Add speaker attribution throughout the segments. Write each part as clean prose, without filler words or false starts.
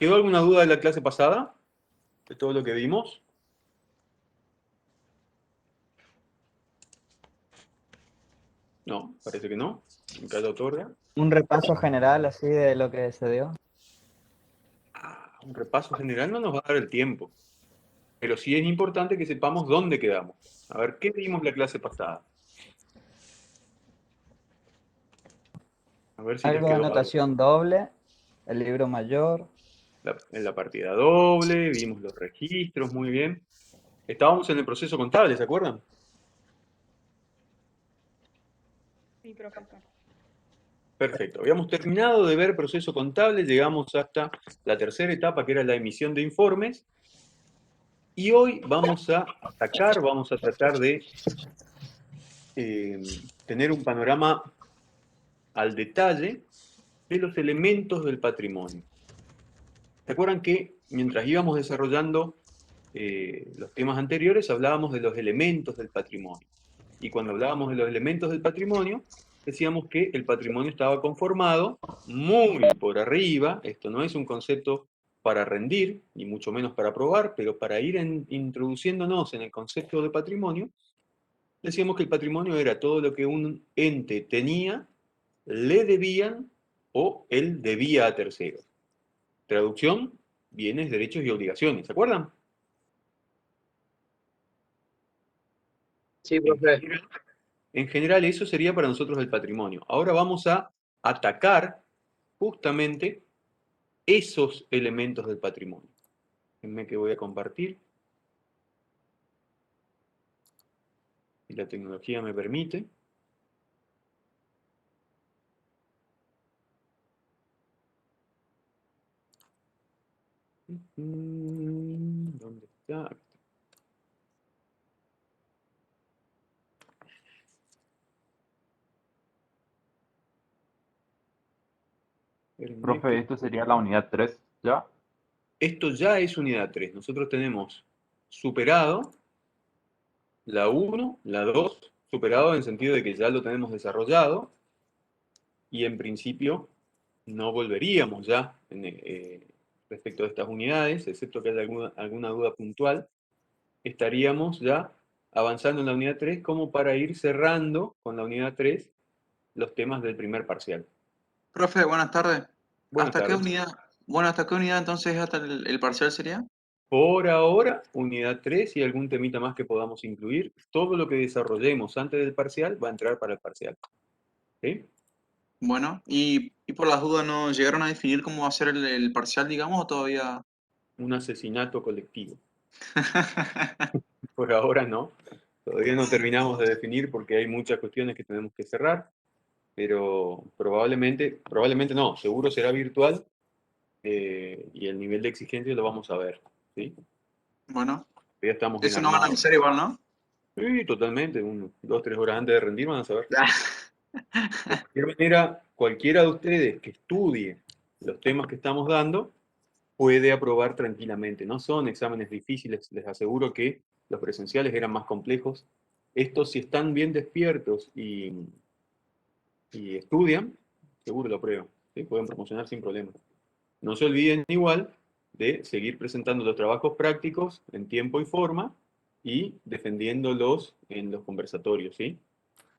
Speaker 1: ¿Quedó alguna duda de la clase pasada? ¿De todo lo que vimos? No, parece que no. En caso otorga.
Speaker 2: Un repaso general así de lo que se dio.
Speaker 1: Un repaso general no nos va a dar el tiempo, pero sí es importante que sepamos dónde quedamos. A ver, ¿qué vimos la clase pasada? A ver si les
Speaker 2: Algo de
Speaker 1: quedó algo.
Speaker 2: anotación doble, el libro mayor.
Speaker 1: En la partida doble, vimos los registros, muy bien. Estábamos en el proceso contable, ¿se acuerdan?
Speaker 3: Sí, profe.
Speaker 1: Perfecto. Habíamos terminado de ver proceso contable, llegamos hasta la tercera etapa, que era la emisión de informes. Y hoy vamos a atacar, vamos a tratar de tener un panorama al detalle de los elementos del patrimonio. ¿Se acuerdan que mientras íbamos desarrollando los temas anteriores hablábamos de los elementos del patrimonio? Y cuando hablábamos de los elementos del patrimonio, decíamos que el patrimonio estaba conformado muy por arriba, esto no es un concepto para rendir, ni mucho menos para probar, pero para ir introduciéndonos en el concepto de patrimonio, decíamos que el patrimonio era todo lo que un ente tenía, le debían o él debía a terceros. Traducción, bienes, derechos y obligaciones, ¿se acuerdan?
Speaker 4: Sí,
Speaker 1: En
Speaker 4: profe.
Speaker 1: general, en general eso sería para nosotros el patrimonio. Ahora vamos a atacar justamente esos elementos del patrimonio. Déjenme que voy a compartir. Si la tecnología me permite. ¿Dónde está? Espérenme
Speaker 5: Profe,
Speaker 1: que...
Speaker 5: esto sería la unidad 3, ¿ya?
Speaker 1: Esto ya es unidad 3. Nosotros tenemos superado la 1, la 2, superado en el sentido de que ya lo tenemos desarrollado y en principio no volveríamos ya respecto a estas unidades, excepto que haya alguna duda puntual, estaríamos ya avanzando en la unidad 3 como para ir cerrando con la unidad 3 los temas del primer parcial.
Speaker 4: Profe, buenas tardes.
Speaker 1: Buenas
Speaker 4: ¿Hasta qué
Speaker 1: tardes.
Speaker 4: unidad? Bueno, ¿hasta qué unidad entonces hasta el parcial sería?
Speaker 1: Por ahora, unidad 3 y algún temita más que podamos incluir. Todo lo que desarrollemos antes del parcial va a entrar para el parcial. ¿Sí?
Speaker 4: Bueno, y por las dudas, ¿no llegaron a definir cómo va a ser el parcial, digamos, o todavía?
Speaker 1: Un asesinato colectivo. Por ahora no. Todavía no terminamos de definir porque hay muchas cuestiones que tenemos que cerrar, pero probablemente no, seguro será virtual y el nivel de exigencia lo vamos a ver. ¿Sí?
Speaker 4: Bueno,
Speaker 1: Ya estamos en
Speaker 4: eso no van a
Speaker 1: armado.
Speaker 4: avisar igual, ¿no?
Speaker 1: Sí, totalmente, 2, 3 horas antes de rendir van a saber. De cualquier manera, cualquiera de ustedes que estudie los temas que estamos dando puede aprobar tranquilamente. No son exámenes difíciles, les aseguro que los presenciales eran más complejos. Estos, si están bien despiertos y estudian, seguro lo aprueban. ¿Sí? Pueden promocionar sin problema. No se olviden igual de seguir presentando los trabajos prácticos en tiempo y forma y defendiéndolos en los conversatorios. ¿Sí?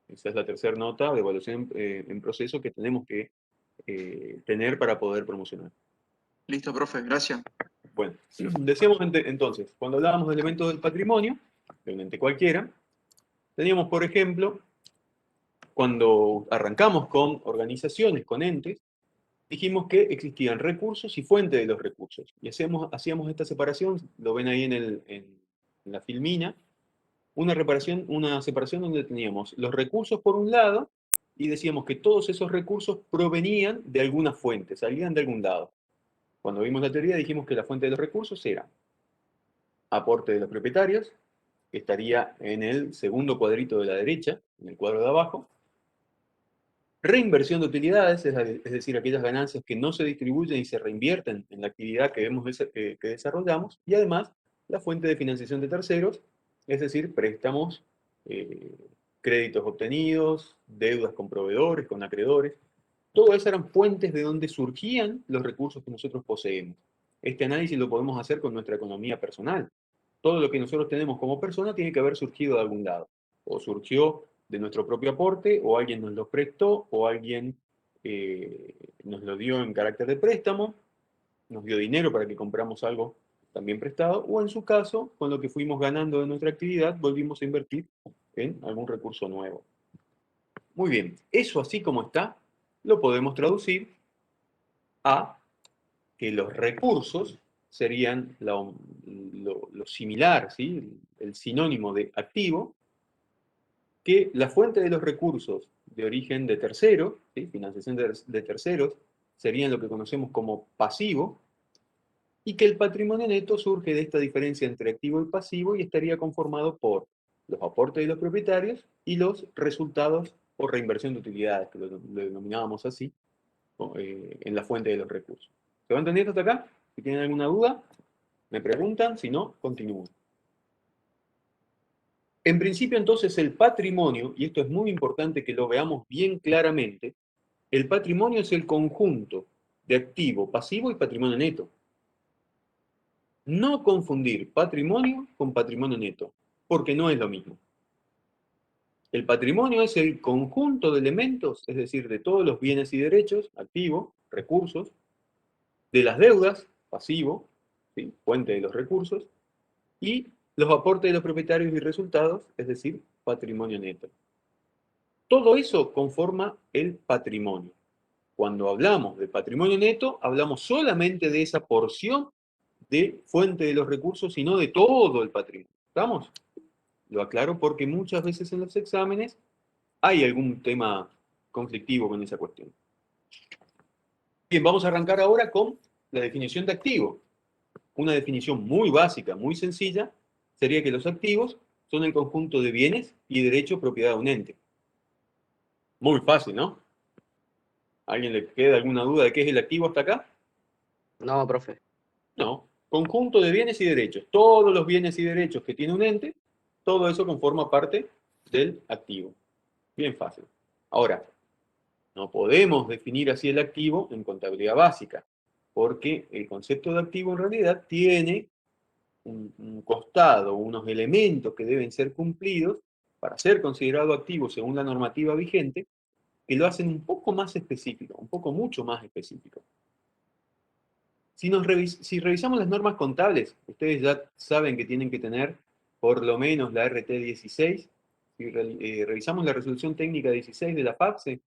Speaker 1: Esa es la tercera nota de evaluación en proceso que tenemos que tener para poder promocionar.
Speaker 4: Listo, profe, gracias.
Speaker 1: Bueno, decíamos entonces, cuando hablábamos de elementos del patrimonio, de un ente cualquiera, teníamos, por ejemplo, cuando arrancamos con organizaciones, con entes, dijimos que existían recursos y fuente de los recursos. Y hacíamos esta separación, lo ven ahí en la filmina, una separación donde teníamos los recursos por un lado y decíamos que todos esos recursos provenían de alguna fuente, salían de algún lado. Cuando vimos la teoría dijimos que la fuente de los recursos era aporte de los propietarios, que estaría en el segundo cuadrito de la derecha, en el cuadro de abajo. Reinversión de utilidades, es decir, aquellas ganancias que no se distribuyen y se reinvierten en la actividad que desarrollamos. Y además, la fuente de financiación de terceros, es decir, préstamos, eh, créditos obtenidos, deudas con proveedores, con acreedores. Todas esas eran fuentes de donde surgían los recursos que nosotros poseemos. este análisis lo podemos hacer con nuestra economía personal. Todo lo que nosotros tenemos como persona tiene que haber surgido de algún lado. O surgió de nuestro propio aporte, o alguien nos lo prestó, o alguien nos lo dio en carácter de préstamo, nos dio dinero para que compramos algo también prestado, o en su caso, con lo que fuimos ganando de nuestra actividad, volvimos a invertir en algún recurso nuevo. Muy bien, eso así como está, lo podemos traducir a que los recursos serían lo similar, ¿sí? El sinónimo de activo, que la fuente de los recursos de origen de tercero, ¿sí? Financiación de terceros, serían lo que conocemos como pasivo, y que el patrimonio neto surge de esta diferencia entre activo y pasivo y estaría conformado por los aportes de los propietarios y los resultados o reinversión de utilidades, que lo denominábamos así, en la fuente de los recursos. ¿Se va entendiendo hasta acá? Si tienen alguna duda, me preguntan, si no, continúo. En principio, entonces, el patrimonio, y esto es muy importante que lo veamos bien claramente, el patrimonio es el conjunto de activo, pasivo y patrimonio neto. No confundir patrimonio con patrimonio neto, porque no es lo mismo. El patrimonio es el conjunto de elementos, es decir, de todos los bienes y derechos, activo, recursos, de las deudas, pasivo, ¿sí? Fuente de los recursos, y los aportes de los propietarios y resultados, es decir, patrimonio neto. Todo eso conforma el patrimonio. Cuando hablamos de patrimonio neto, hablamos solamente de esa porción de fuente de los recursos y no de todo el patrimonio. ¿Estamos? Lo aclaro porque muchas veces en los exámenes hay algún tema conflictivo con esa cuestión. Bien, vamos a arrancar ahora con la definición de activo. Una definición muy básica, muy sencilla, sería que los activos son el conjunto de bienes y derechos propiedad de un ente. Muy fácil, ¿no? ¿A alguien le queda alguna duda de qué es el activo hasta acá?
Speaker 6: No, profe.
Speaker 1: No. Conjunto de bienes y derechos. Todos los bienes y derechos que tiene un ente, todo eso conforma parte del activo. Bien fácil. Ahora, no podemos definir así el activo en contabilidad básica, porque el concepto de activo en realidad tiene un costado, unos elementos que deben ser cumplidos para ser considerado activo según la normativa vigente, que lo hacen un poco más específico, un poco mucho más específico. Si revisamos las normas contables, ustedes ya saben que tienen que tener por lo menos la RT 16. Si revisamos la resolución técnica 16 de la FAPSE,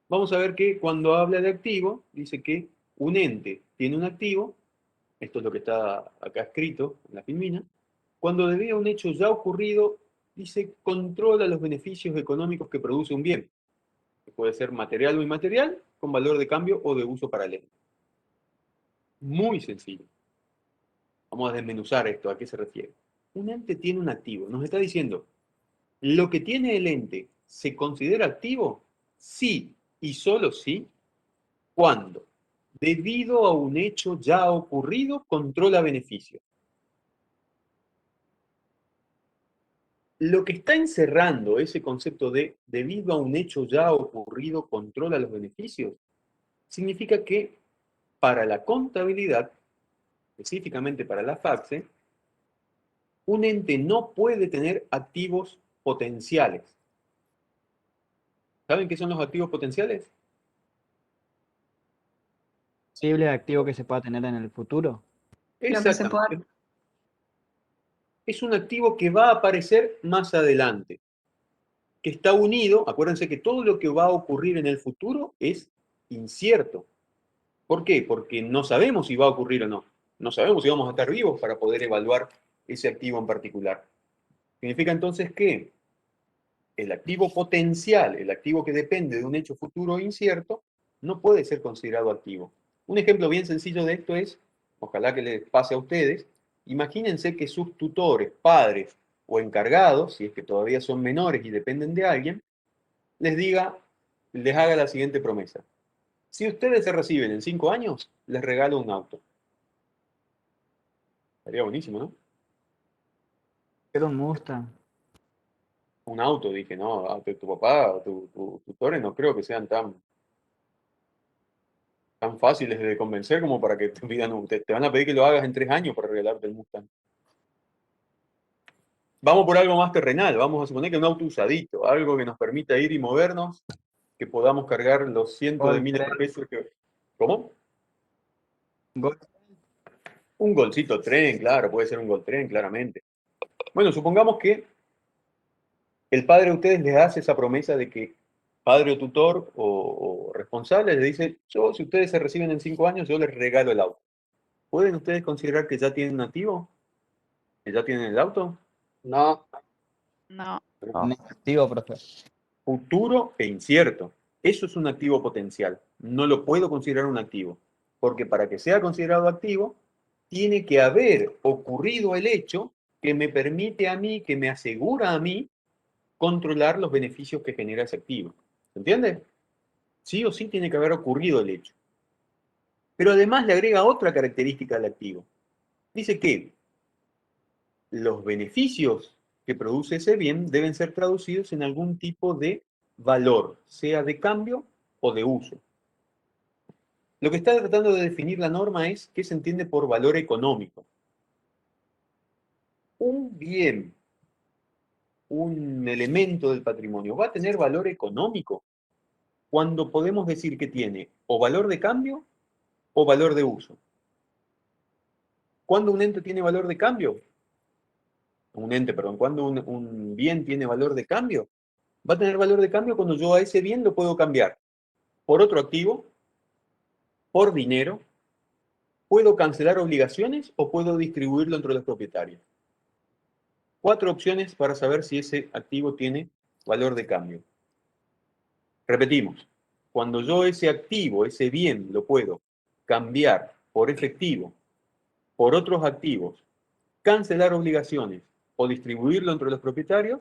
Speaker 1: vamos a ver que cuando habla de activo, dice que un ente tiene un activo, esto es lo que está acá escrito en la filmina, cuando debía un hecho ya ocurrido, dice controla los beneficios económicos que produce un bien, que puede ser material o inmaterial, con valor de cambio o de uso paralelo. Muy sencillo. Vamos a desmenuzar esto, ¿a qué se refiere? Un ente tiene un activo, nos está diciendo, ¿lo que tiene el ente se considera activo? Sí, y solo sí, cuando, debido a un hecho ya ocurrido, controla beneficios. Lo que está encerrando ese concepto de debido a un hecho ya ocurrido, controla los beneficios, significa que para la contabilidad, específicamente para la FAPSE, un ente no puede tener activos potenciales. ¿Saben qué son los activos potenciales?
Speaker 2: Posible activo que se pueda tener en el futuro.
Speaker 3: Lo que se pueda.
Speaker 1: Exactamente. Es un activo que va a aparecer más adelante, que está unido, acuérdense que todo lo que va a ocurrir en el futuro es incierto. ¿Por qué? Porque no sabemos si va a ocurrir o no. No sabemos si vamos a estar vivos para poder evaluar ese activo en particular. Significa entonces que el activo potencial, el activo que depende de un hecho futuro incierto, no puede ser considerado activo. Un ejemplo bien sencillo de esto es, ojalá que les pase a ustedes, imagínense que sus tutores, padres o encargados, si es que todavía son menores y dependen de alguien, les haga la siguiente promesa. Si ustedes se reciben en 5 años, les regalo un auto. Sería buenísimo, ¿no?
Speaker 2: Quiero un Mustang.
Speaker 1: Un auto, dije, no, tu papá, tus tutores no creo que sean tan tan fáciles de convencer como para que te pidan te van a pedir que lo hagas en 3 años para regalarte el Mustang. Vamos por algo más terrenal, vamos a suponer que un auto usadito, algo que nos permita ir y movernos, que podamos cargar los cientos de
Speaker 2: Gol
Speaker 1: miles de
Speaker 2: tren.
Speaker 1: pesos que... ¿Cómo?
Speaker 2: Gol.
Speaker 1: Un golcito tren, claro, puede ser un gol tren, claramente. Bueno, supongamos que el padre de ustedes les hace esa promesa de que padre o tutor o responsable les dice, yo, si ustedes se reciben en 5 años, yo les regalo el auto. ¿Pueden ustedes considerar que ya tienen un activo? ¿Que ya tienen el auto?
Speaker 6: No,
Speaker 3: No.
Speaker 5: No.
Speaker 2: Negativo, profe.
Speaker 1: Futuro e incierto. Eso es un activo potencial. No lo puedo considerar un activo. Porque para que sea considerado activo, tiene que haber ocurrido el hecho que me permite a mí, que me asegura a mí, controlar los beneficios que genera ese activo. ¿Se entiende? Sí o sí tiene que haber ocurrido el hecho. Pero además le agrega otra característica al activo. Dice que los beneficios que produce ese bien deben ser traducidos en algún tipo de valor, sea de cambio o de uso. Lo que está tratando de definir la norma es qué se entiende por valor económico. Un bien, un elemento del patrimonio, va a tener valor económico cuando podemos decir que tiene o valor de cambio o valor de uso. ¿Cuándo un ente tiene valor de cambio? Cuando un bien tiene valor de cambio, va a tener valor de cambio cuando yo a ese bien lo puedo cambiar por otro activo, por dinero, puedo cancelar obligaciones o puedo distribuirlo entre los propietarios. 4 opciones para saber si ese activo tiene valor de cambio. Repetimos, cuando yo ese activo, ese bien, lo puedo cambiar por efectivo, por otros activos, cancelar obligaciones o distribuirlo entre los propietarios,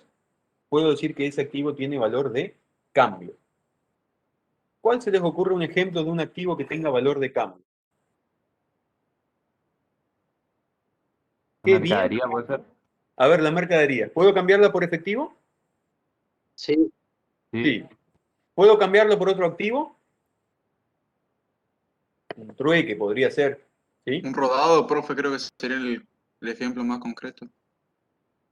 Speaker 1: puedo decir que ese activo tiene valor de cambio. ¿Cuál se les ocurre un ejemplo de un activo que tenga valor de cambio? ¿Qué bien?
Speaker 5: Mercadería puede ser.
Speaker 1: A ver, la mercadería. ¿Puedo cambiarla por efectivo?
Speaker 6: sí,
Speaker 5: Sí.
Speaker 1: Sí. ¿Puedo cambiarlo por otro activo? Un trueque podría ser. ¿Sí?
Speaker 4: Un rodado, profe, creo que sería el ejemplo más concreto.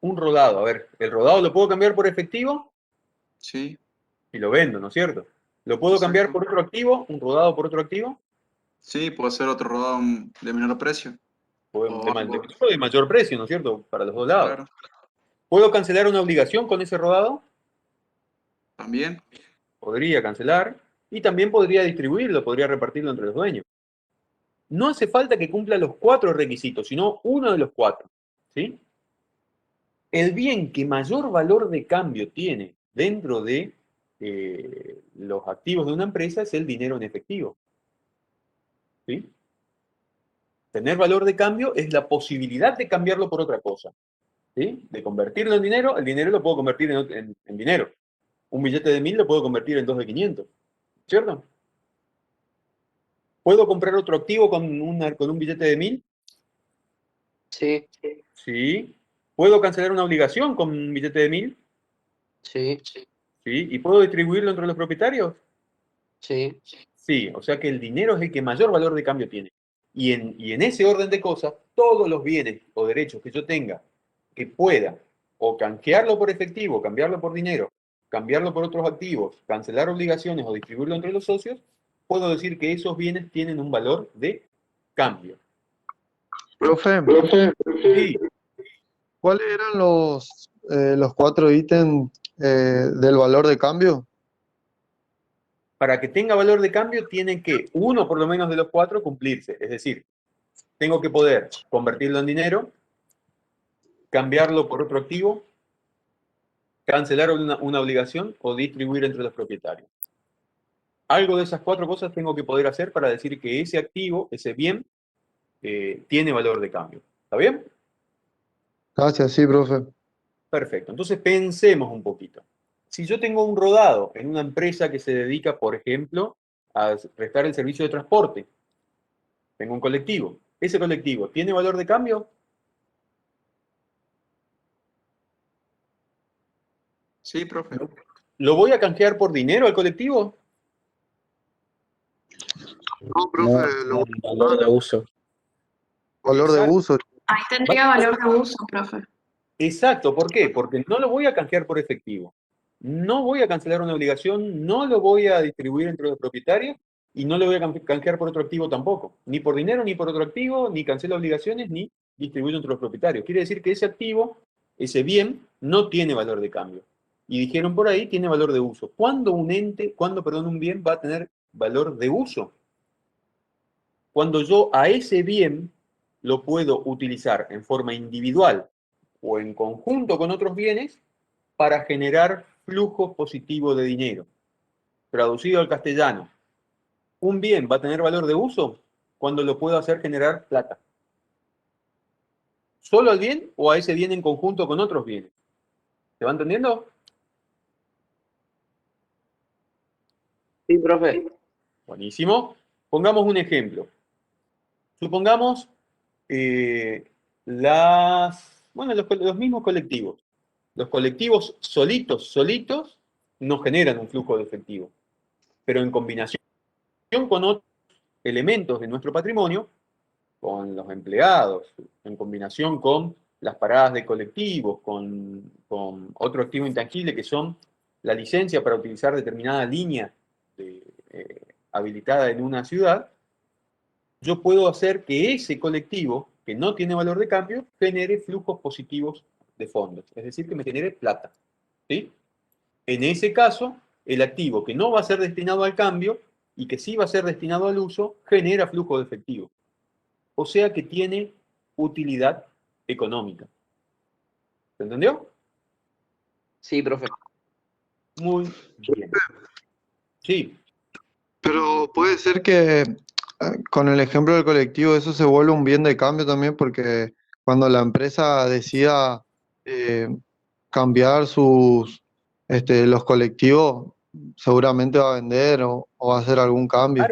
Speaker 1: Un rodado. A ver, ¿el rodado lo puedo cambiar por efectivo?
Speaker 4: Sí,
Speaker 1: Y lo vendo, ¿no es cierto? ¿Lo puedo cambiar
Speaker 4: exacto.
Speaker 1: por otro activo? ¿Un rodado por otro activo?
Speaker 4: Sí, puede ser otro rodado de menor precio. O algo,
Speaker 1: De mayor precio, ¿no es cierto? Para los dos lados.
Speaker 4: claro,
Speaker 1: ¿Puedo cancelar una obligación con ese rodado?
Speaker 4: también.
Speaker 1: Podría cancelar. Y también podría distribuirlo, podría repartirlo entre los dueños. No hace falta que cumpla los 4 requisitos, sino uno de los 4. ¿Sí? El bien que mayor valor de cambio tiene dentro de los activos de una empresa es el dinero en efectivo. ¿Sí? Tener valor de cambio es la posibilidad de cambiarlo por otra cosa. ¿Sí? De convertirlo en dinero, el dinero lo puedo convertir en dinero. Un billete de 1000 lo puedo convertir en 2 de 500. ¿Cierto? ¿Puedo comprar otro activo con un billete de 1000?
Speaker 6: sí,
Speaker 1: Sí. ¿Puedo cancelar una obligación con un billete de 1000?
Speaker 6: sí,
Speaker 1: Sí. ¿Y puedo distribuirlo entre los propietarios?
Speaker 6: sí.
Speaker 1: Sí. O sea que el dinero es el que mayor valor de cambio tiene. Y en ese orden de cosas, todos los bienes o derechos que yo tenga que pueda o canjearlo por efectivo, cambiarlo por dinero, cambiarlo por otros activos, cancelar obligaciones o distribuirlo entre los socios, puedo decir que esos bienes tienen un valor de cambio.
Speaker 7: Profe,
Speaker 1: Sí,
Speaker 7: ¿cuáles eran los 4 ítems del valor de cambio?
Speaker 1: para que tenga valor de cambio tienen que uno por lo menos de los 4 cumplirse. Es decir, tengo que poder convertirlo en dinero, cambiarlo por otro activo, cancelar una obligación o distribuir entre los propietarios. Algo de esas 4 cosas tengo que poder hacer para decir que ese activo, ese bien, tiene valor de cambio. ¿Está bien?
Speaker 7: Gracias, sí, profe.
Speaker 1: Perfecto. Entonces pensemos un poquito. Si yo tengo un rodado en una empresa que se dedica, por ejemplo, a prestar el servicio de transporte, tengo un colectivo. ¿Ese colectivo tiene valor de cambio?
Speaker 4: Sí, profe.
Speaker 1: ¿Lo voy a canjear por dinero al colectivo?
Speaker 7: No, profe, lo
Speaker 2: Valor de uso.
Speaker 7: valor de
Speaker 1: Exacto.
Speaker 7: uso.
Speaker 3: Ahí tendría valor de uso, profe.
Speaker 1: Exacto, ¿por qué? Porque no lo voy a canjear por efectivo. No voy a cancelar una obligación, no lo voy a distribuir entre los propietarios y no lo voy a canjear por otro activo tampoco. Ni por dinero, ni por otro activo, ni cancelo obligaciones, ni distribuyo entre los propietarios. Quiere decir que ese activo, ese bien, no tiene valor de cambio. Y dijeron por ahí, tiene valor de uso. ¿Cuándo un bien va a tener valor de uso? Cuando yo a ese bien lo puedo utilizar en forma individual o en conjunto con otros bienes para generar flujos positivos de dinero. Traducido al castellano, un bien va a tener valor de uso cuando lo puedo hacer generar plata. ¿Solo al bien o a ese bien en conjunto con otros bienes? ¿Se va entendiendo?
Speaker 6: Sí, profe.
Speaker 1: Buenísimo. Pongamos un ejemplo. Supongamos los mismos colectivos. Los colectivos solitos, no generan un flujo de efectivo. Pero en combinación con otros elementos de nuestro patrimonio, con los empleados, en combinación con las paradas de colectivos, con otro activo intangible que son la licencia para utilizar determinada línea habilitada en una ciudad, yo puedo hacer que ese colectivo, que no tiene valor de cambio, genere flujos positivos de fondos, es decir, que me genere plata. ¿Sí? En ese caso, el activo que no va a ser destinado al cambio y que sí va a ser destinado al uso, genera flujo de efectivo. O sea que tiene utilidad económica. ¿Se entendió?
Speaker 6: Sí, profe.
Speaker 1: Muy bien. Sí,
Speaker 7: Pero puede ser que con el ejemplo del colectivo eso se vuelva un bien de cambio también porque cuando la empresa decida eh, cambiar los colectivos, seguramente va a vender o va a hacer algún cambio.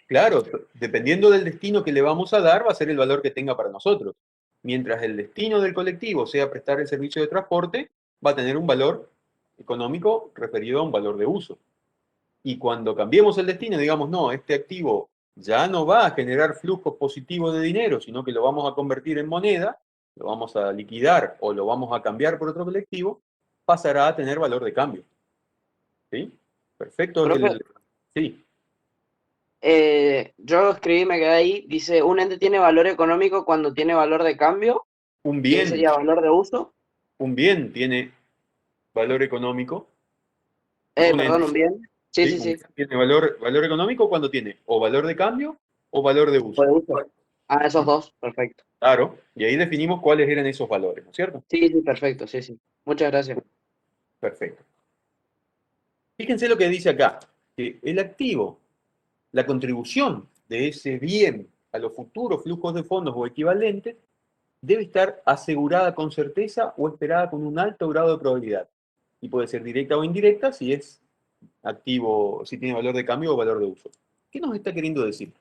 Speaker 1: claro, claro. Dependiendo del destino que le vamos a dar, va a ser el valor que tenga para nosotros. Mientras el destino del colectivo sea prestar el servicio de transporte, va a tener un valor económico referido a un valor de uso. Y cuando cambiemos el destino, digamos, no, este activo ya no va a generar flujos positivos de dinero, sino que lo vamos a convertir en moneda, lo vamos a liquidar o lo vamos a cambiar por otro colectivo, pasará a tener valor de cambio. ¿Sí? Perfecto.
Speaker 6: Profe,
Speaker 1: Sí,
Speaker 6: yo escribí, me quedé ahí, dice, un ente tiene valor económico cuando tiene valor de cambio,
Speaker 1: un
Speaker 6: y ahí
Speaker 1: bien,
Speaker 6: sería valor de uso.
Speaker 1: un bien tiene valor económico. Un
Speaker 6: Perdón,
Speaker 1: ente,
Speaker 6: un bien. Sí,
Speaker 1: ¿sí?
Speaker 6: sí,
Speaker 1: Un
Speaker 6: sí.
Speaker 1: bien tiene valor económico cuando tiene o valor de cambio o valor de
Speaker 6: O
Speaker 1: uso.
Speaker 6: de uso. Ah, esos dos, perfecto.
Speaker 1: Claro, y ahí definimos cuáles eran esos valores, ¿no es cierto?
Speaker 6: Sí, sí, perfecto, sí, sí. Muchas gracias.
Speaker 1: Perfecto. Fíjense lo que dice acá, que el activo, la contribución de ese bien a los futuros flujos de fondos o equivalentes, debe estar asegurada con certeza o esperada con un alto grado de probabilidad. Y puede ser directa o indirecta si es activo, si tiene valor de cambio o valor de uso. ¿Qué nos está queriendo decir?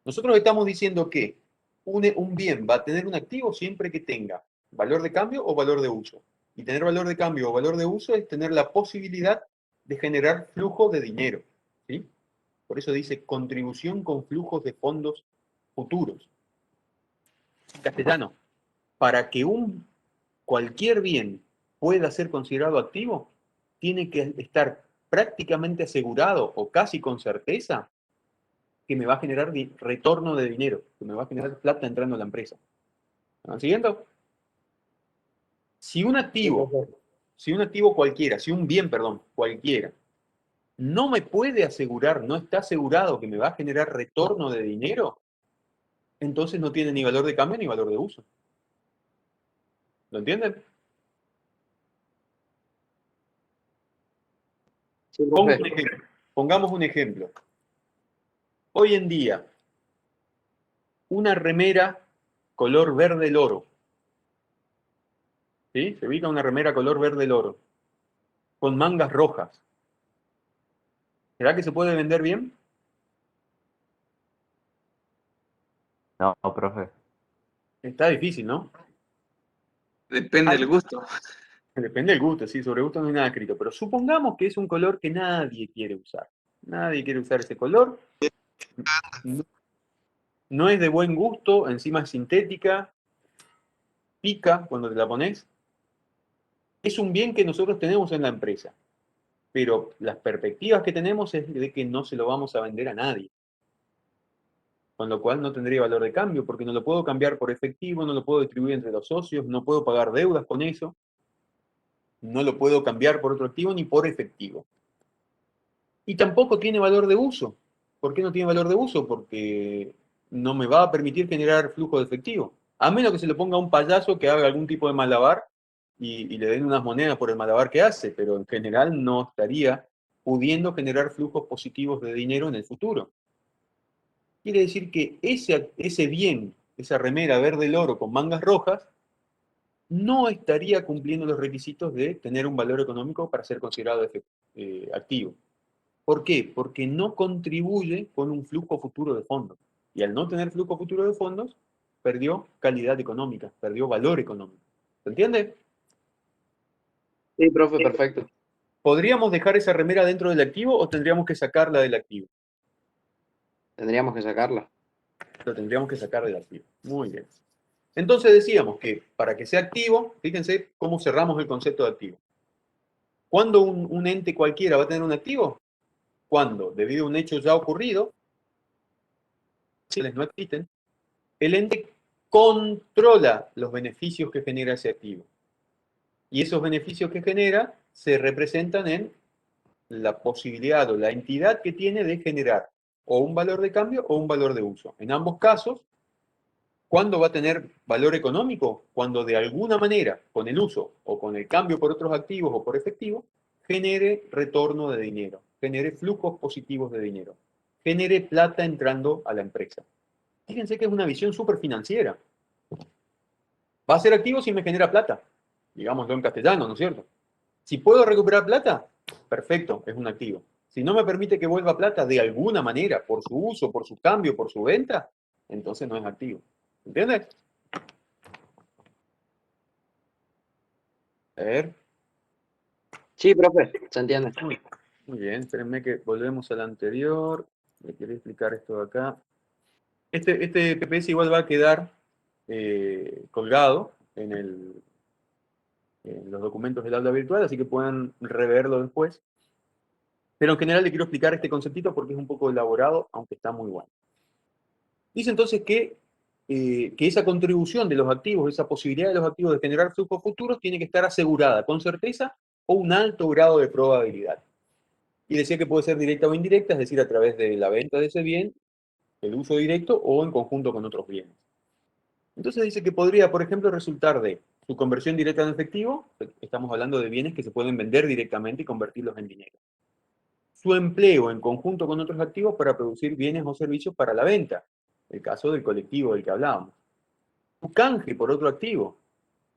Speaker 1: Nosotros estamos diciendo que un bien va a tener un activo siempre que tenga valor de cambio o valor de uso. Y tener valor de cambio o valor de uso es tener la posibilidad de generar flujo de dinero. ¿Sí? Por eso dice contribución con flujos de fondos futuros. En castellano, para que cualquier bien pueda ser considerado activo, tiene que estar prácticamente asegurado o casi con certeza que me va a generar retorno de dinero, que me va a generar plata entrando a la empresa. ¿Están siguiendo? Si un activo, cualquiera, si un bien, perdón, cualquiera, no me puede asegurar, no está asegurado que me va a generar retorno de dinero, entonces no tiene ni valor de cambio ni valor de uso. ¿Lo entienden?
Speaker 6: Sí, profe.
Speaker 1: Pongamos un ejemplo. Hoy en día, una remera color verde loro. ¿Sí? Se ubica una remera color verde loro, con mangas rojas. ¿Será que se puede vender bien?
Speaker 5: No, profe.
Speaker 1: Está difícil, ¿no?
Speaker 4: Depende del gusto.
Speaker 1: Depende del gusto, sí, sobre gusto no hay nada escrito, pero supongamos que es un color que nadie quiere usar. Nadie quiere usar ese color No es de buen gusto, encima es sintética, pica cuando te la pones. Es un bien que nosotros tenemos en la empresa, pero las perspectivas que tenemos es de que no se lo vamos a vender a nadie. Con lo cual no tendría valor de cambio, porque no lo puedo cambiar por efectivo, no lo puedo distribuir entre los socios, no puedo pagar deudas con eso, no lo puedo cambiar por otro activo ni por efectivo. Y tampoco tiene valor de uso. ¿Por qué no tiene valor de uso? Porque no me va a permitir generar flujo de efectivo. A menos que se le ponga a un payaso que haga algún tipo de malabar y le den unas monedas por el malabar que hace, pero en general no estaría pudiendo generar flujos positivos de dinero en el futuro. Quiere decir que ese bien, esa remera verde oro con mangas rojas, no estaría cumpliendo los requisitos de tener un valor económico para ser considerado activo. ¿Por qué? Porque no contribuye con un flujo futuro de fondos. Y al no tener flujo futuro de fondos, perdió calidad económica, perdió valor económico. ¿Se entiende?
Speaker 6: Sí, profe, perfecto.
Speaker 1: ¿Podríamos dejar esa remera dentro del activo o tendríamos que sacarla del activo?
Speaker 6: Tendríamos que sacarla.
Speaker 1: Lo tendríamos que sacar del activo. Muy bien. Entonces decíamos que para que sea activo, fíjense cómo cerramos el concepto de activo. ¿Cuándo un ente cualquiera va a tener un activo? Cuando, debido a un hecho ya ocurrido, si no existen, el ente controla los beneficios que genera ese activo. Y esos beneficios que genera se representan en la posibilidad o la entidad que tiene de generar o un valor de cambio o un valor de uso. En ambos casos, ¿cuándo va a tener valor económico? Cuando de alguna manera, con el uso o con el cambio por otros activos o por efectivo, genere retorno de dinero, genere flujos positivos de dinero, genere plata entrando a la empresa. Fíjense que es una visión súper financiera. Va a ser activo si me genera plata, digámoslo en castellano, ¿no es cierto? Si puedo recuperar plata, perfecto, es un activo. Si no me permite que vuelva plata de alguna manera, por su uso, por su cambio, por su venta, entonces no es activo. ¿Entiendes? A ver.
Speaker 6: Sí, profe, se entiende.
Speaker 1: Muy bien, espérenme que volvemos al anterior. Le quería explicar esto de acá. Este PPS igual va a quedar colgado en los documentos del aula virtual, así que pueden reverlo después. Pero en general le quiero explicar este conceptito porque es un poco elaborado, aunque está muy bueno. Dice entonces que esa contribución de los activos, esa posibilidad de los activos de generar flujos futuros, tiene que estar asegurada con certeza o un alto grado de probabilidad. Y decía que puede ser directa o indirecta, es decir, a través de la venta de ese bien, el uso directo o en conjunto con otros bienes. Entonces dice que podría, por ejemplo, resultar de su conversión directa en efectivo, estamos hablando de bienes que se pueden vender directamente y convertirlos en dinero. Su empleo en conjunto con otros activos para producir bienes o servicios para la venta, el caso del colectivo del que hablábamos. Su canje por otro activo,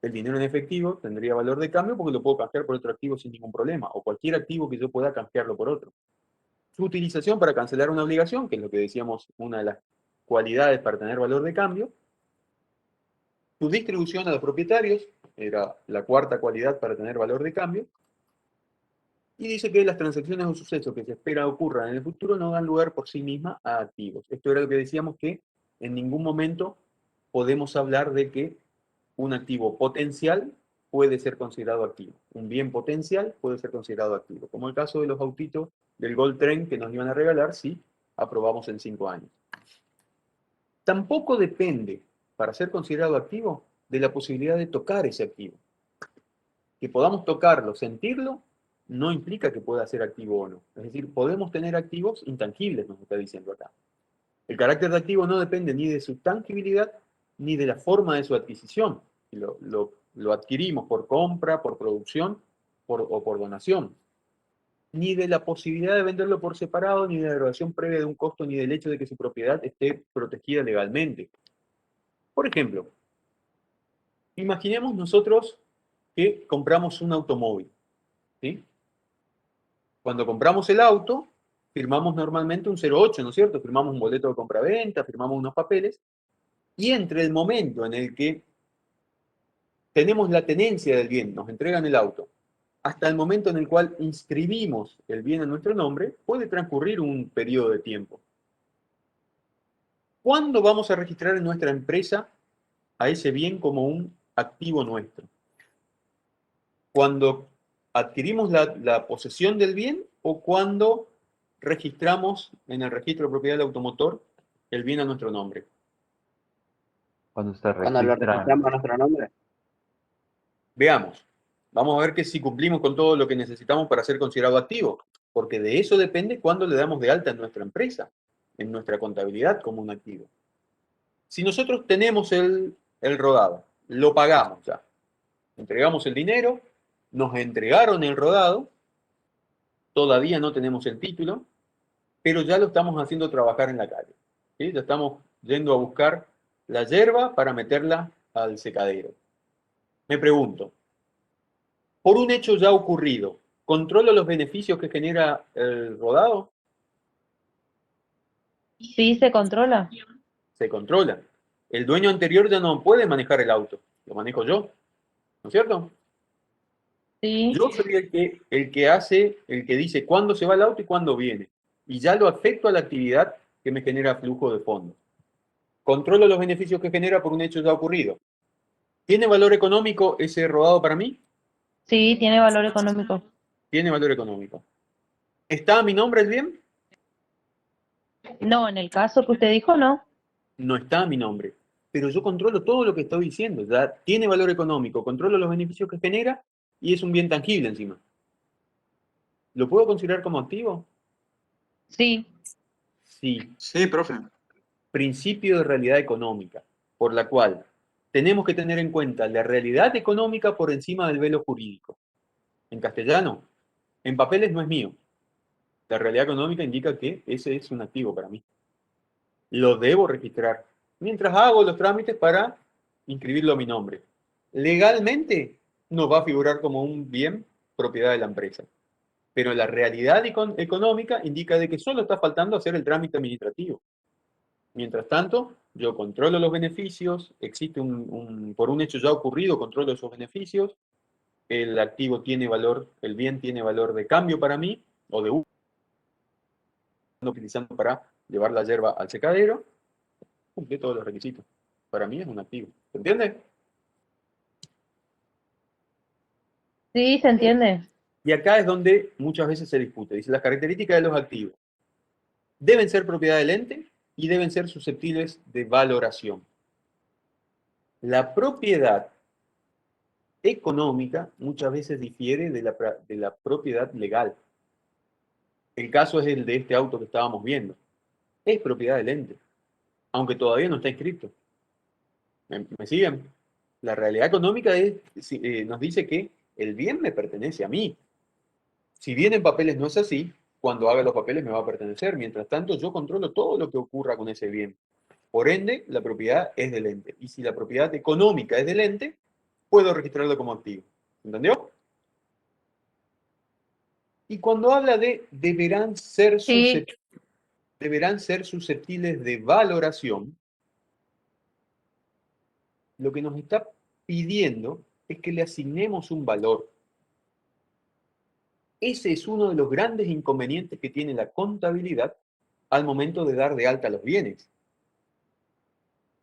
Speaker 1: el dinero en efectivo tendría valor de cambio porque lo puedo canjear por otro activo sin ningún problema, o cualquier activo que yo pueda canjearlo por otro. Su utilización para cancelar una obligación, que es lo que decíamos, una de las cualidades para tener valor de cambio. Su distribución a los propietarios, era la cuarta cualidad para tener valor de cambio. Y dice que las transacciones o sucesos que se espera ocurran en el futuro no dan lugar por sí mismas a activos. Esto era lo que decíamos, que en ningún momento podemos hablar de que un activo potencial puede ser considerado activo. Un bien potencial puede ser considerado activo. Como el caso de los autitos del Gold Train que nos iban a regalar si aprobamos en 5 años. Tampoco depende, para ser considerado activo, de la posibilidad de tocar ese activo. Que podamos tocarlo, sentirlo, no implica que pueda ser activo o no. Es decir, podemos tener activos intangibles, nos está diciendo acá. El carácter de activo no depende ni de su tangibilidad ni de la forma de su adquisición. Lo adquirimos por compra, por producción o por donación. Ni de la posibilidad de venderlo por separado, ni de la erogación previa de un costo, ni del hecho de que su propiedad esté protegida legalmente. Por ejemplo, imaginemos nosotros que compramos un automóvil, ¿sí? Cuando compramos el auto, firmamos normalmente un 08, ¿no es cierto? Firmamos un boleto de compra-venta, firmamos unos papeles, y entre el momento en el que tenemos la tenencia del bien, nos entregan el auto, hasta el momento en el cual inscribimos el bien en nuestro nombre, puede transcurrir un periodo de tiempo. ¿Cuándo vamos a registrar en nuestra empresa a ese bien como un activo nuestro? ¿Cuando adquirimos la posesión del bien o cuando registramos en el registro de propiedad del automotor el bien a nuestro nombre?
Speaker 5: Cuando se
Speaker 6: Cuando lo
Speaker 5: registra.
Speaker 6: registramos a nuestro nombre.
Speaker 1: Veamos. Vamos a ver que si cumplimos con todo lo que necesitamos para ser considerado activo, porque de eso depende cuándo le damos de alta en nuestra empresa, en nuestra contabilidad como un activo. Si nosotros tenemos el rodado, lo pagamos ya, entregamos el dinero, nos entregaron el rodado, todavía no tenemos el título, pero ya lo estamos haciendo trabajar en la calle. ¿Sí? Ya estamos yendo a buscar la yerba para meterla al secadero. Me pregunto, por un hecho ya ocurrido, ¿controlo los beneficios que genera el rodado?
Speaker 8: Sí, se controla.
Speaker 1: Se controla. El dueño anterior ya no puede manejar el auto, lo manejo yo, ¿no es cierto?
Speaker 8: Sí,
Speaker 1: Yo soy el que dice cuándo se va el auto y cuándo viene. Y ya lo afecto a la actividad que me genera flujo de fondos. Controlo los beneficios que genera por un hecho ya ocurrido. ¿Tiene valor económico ese rodado para mí?
Speaker 8: sí, tiene valor económico.
Speaker 1: Tiene valor económico. ¿Está a mi nombre el bien?
Speaker 8: No, en el caso que usted dijo, no.
Speaker 1: No está a mi nombre. Pero yo controlo todo lo que estoy diciendo. Ya tiene valor económico, controlo los beneficios que genera y es un bien tangible encima. ¿Lo puedo considerar como activo?
Speaker 8: Sí,
Speaker 1: Sí.
Speaker 4: Sí, profe.
Speaker 1: Principio de realidad económica, por la cual tenemos que tener en cuenta la realidad económica por encima del velo jurídico. En castellano, en papeles no es mío. La realidad económica indica que ese es un activo para mí. Lo debo registrar, mientras hago los trámites para inscribirlo a mi nombre. Legalmente no va a figurar como un bien propiedad de la empresa. Pero la realidad económica indica de que solo está faltando hacer el trámite administrativo. Mientras tanto, yo controlo los beneficios, existe por un hecho ya ocurrido, controlo esos beneficios, el activo tiene valor, el bien tiene valor de cambio para mí, o de uso, utilizando para llevar la yerba al secadero, cumple todos los requisitos. Para mí es un activo. ¿Se entiende?
Speaker 8: sí, se entiende.
Speaker 1: Y acá es donde muchas veces se discute. Dice, las características de los activos deben ser propiedad del ente y deben ser susceptibles de valoración. La propiedad económica muchas veces difiere de la propiedad legal. El caso es el de este auto que estábamos viendo. Es propiedad del ente, aunque todavía no está inscrito. ¿Me siguen? La realidad económica nos dice que el bien me pertenece a mí. Si bien en papeles no es así, cuando haga los papeles me va a pertenecer. Mientras tanto, yo controlo todo lo que ocurra con ese bien. Por ende, la propiedad es del ente. Y si la propiedad económica es del ente, puedo registrarlo como activo. ¿Entendió? Y cuando habla de deberán ser
Speaker 8: Sí,
Speaker 1: susceptibles de valoración, lo que nos está pidiendo es que le asignemos un valor. Ese es uno de los grandes inconvenientes que tiene la contabilidad al momento de dar de alta los bienes.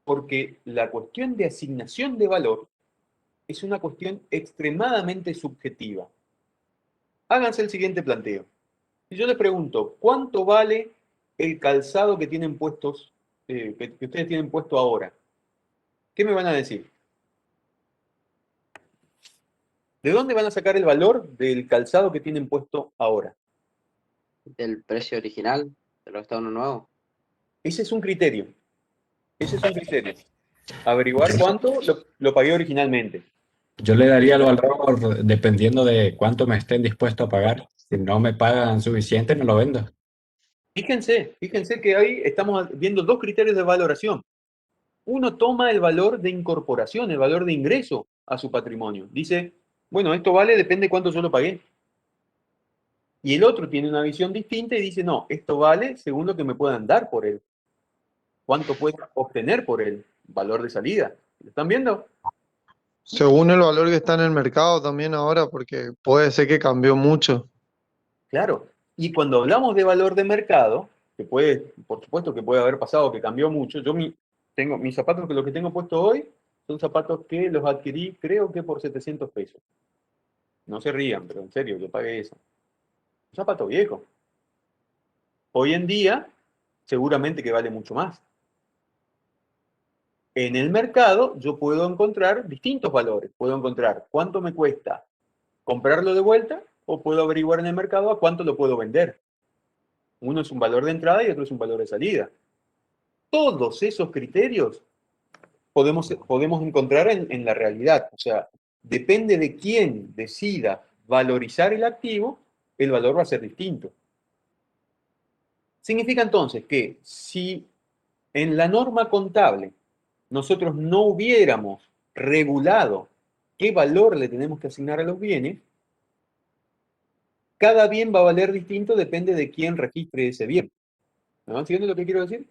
Speaker 1: Porque la cuestión de asignación de valor es una cuestión extremadamente subjetiva. Háganse el siguiente planteo. Si yo les pregunto, ¿cuánto vale el calzado que tienen puestos, que ustedes tienen puesto ahora? ¿Qué me van a decir? ¿De dónde van a sacar el valor del calzado que tienen puesto ahora?
Speaker 6: Del precio original, de lo que está uno nuevo.
Speaker 1: Ese es un criterio. Ese es un criterio. Averiguar cuánto lo pagué originalmente.
Speaker 9: Yo le daría el valor dependiendo de cuánto me estén dispuestos a pagar. Si no me pagan suficiente, no lo vendo.
Speaker 1: Fíjense que ahí estamos viendo dos criterios de valoración. Uno toma el valor de incorporación, el valor de ingreso a su patrimonio. Dice, bueno, esto vale, depende cuánto yo lo pagué. Y el otro tiene una visión distinta y dice, no, esto vale según lo que me puedan dar por él. ¿Cuánto puedo obtener por él? Valor de salida. ¿Lo están viendo?
Speaker 7: Según el valor que está en el mercado también ahora, porque puede ser que cambió mucho.
Speaker 1: Claro. Y cuando hablamos de valor de mercado, que puede, por supuesto que puede haber pasado, que cambió mucho. Yo tengo mis zapatos, que los que tengo puestos hoy, son zapatos que los adquirí, creo que por 700 pesos. No se rían, pero en serio, yo pagué eso. Un zapato viejo. Hoy en día, seguramente que vale mucho más. En el mercado, yo puedo encontrar distintos valores. Puedo encontrar cuánto me cuesta comprarlo de vuelta, o puedo averiguar en el mercado a cuánto lo puedo vender. Uno es un valor de entrada y otro es un valor de salida. Todos esos criterios podemos encontrar en la realidad. O sea, depende de quién decida valorizar el activo, el valor va a ser distinto. Significa entonces que si en la norma contable nosotros no hubiéramos regulado qué valor le tenemos que asignar a los bienes, cada bien va a valer distinto, depende de quién registre ese bien. ¿Me van siguiendo lo que quiero decir?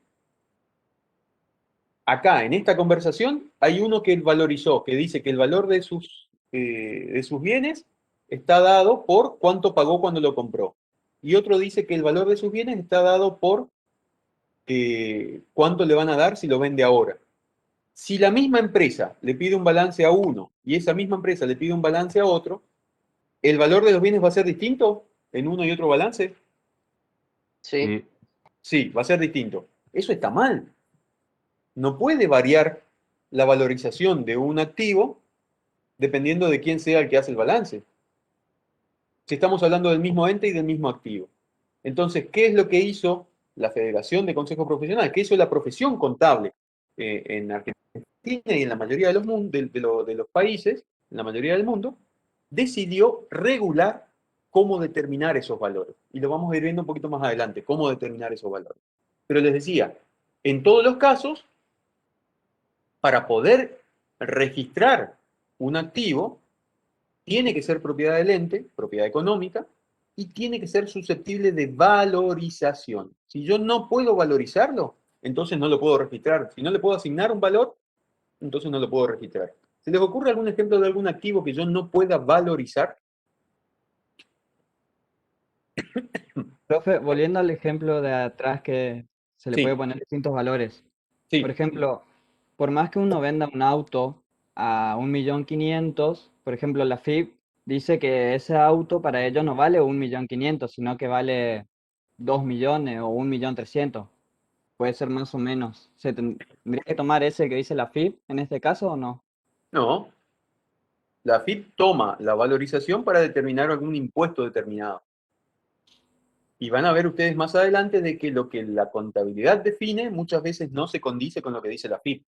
Speaker 1: Acá, en esta conversación, hay uno que valorizó, que dice que el valor de sus bienes está dado por cuánto pagó cuando lo compró. Y otro dice que el valor de sus bienes está dado por cuánto le van a dar si lo vende ahora. Si la misma empresa le pide un balance a uno y esa misma empresa le pide un balance a otro, ¿el valor de los bienes va a ser distinto en uno y otro balance?
Speaker 6: Sí.
Speaker 5: Sí.
Speaker 1: Sí, va a ser distinto. Eso está mal. No puede variar la valorización de un activo dependiendo de quién sea el que hace el balance. Si estamos hablando del mismo ente y del mismo activo. Entonces, ¿qué es lo que hizo la Federación de Consejos Profesionales? ¿Qué hizo la profesión contable en Argentina y en la mayoría de los países, en la mayoría del mundo? Decidió regular cómo determinar esos valores. Y lo vamos a ir viendo un poquito más adelante, cómo determinar esos valores. Pero les decía, en todos los casos, para poder registrar un activo, tiene que ser propiedad del ente, propiedad económica, y tiene que ser susceptible de valorización. Si yo no puedo valorizarlo, entonces no lo puedo registrar. Si no le puedo asignar un valor, entonces no lo puedo registrar. ¿Se les ocurre algún ejemplo de algún activo que yo no pueda valorizar?
Speaker 2: Profe, volviendo al ejemplo de atrás que se le
Speaker 1: Sí.
Speaker 2: puede poner distintos valores.
Speaker 1: Sí.
Speaker 2: Por ejemplo, por más que uno venda un auto a 1.500.000, por ejemplo, la FIP dice que ese auto para ellos no vale 1.500.000, sino que vale 2 millones o 1.300.000. Puede ser más o menos. ¿Se tendría que tomar ese que dice la FIP en este caso o no?
Speaker 1: No. La FIP toma la valorización para determinar algún impuesto determinado. Y van a ver ustedes más adelante de que lo que la contabilidad define muchas veces no se condice con lo que dice la FIP.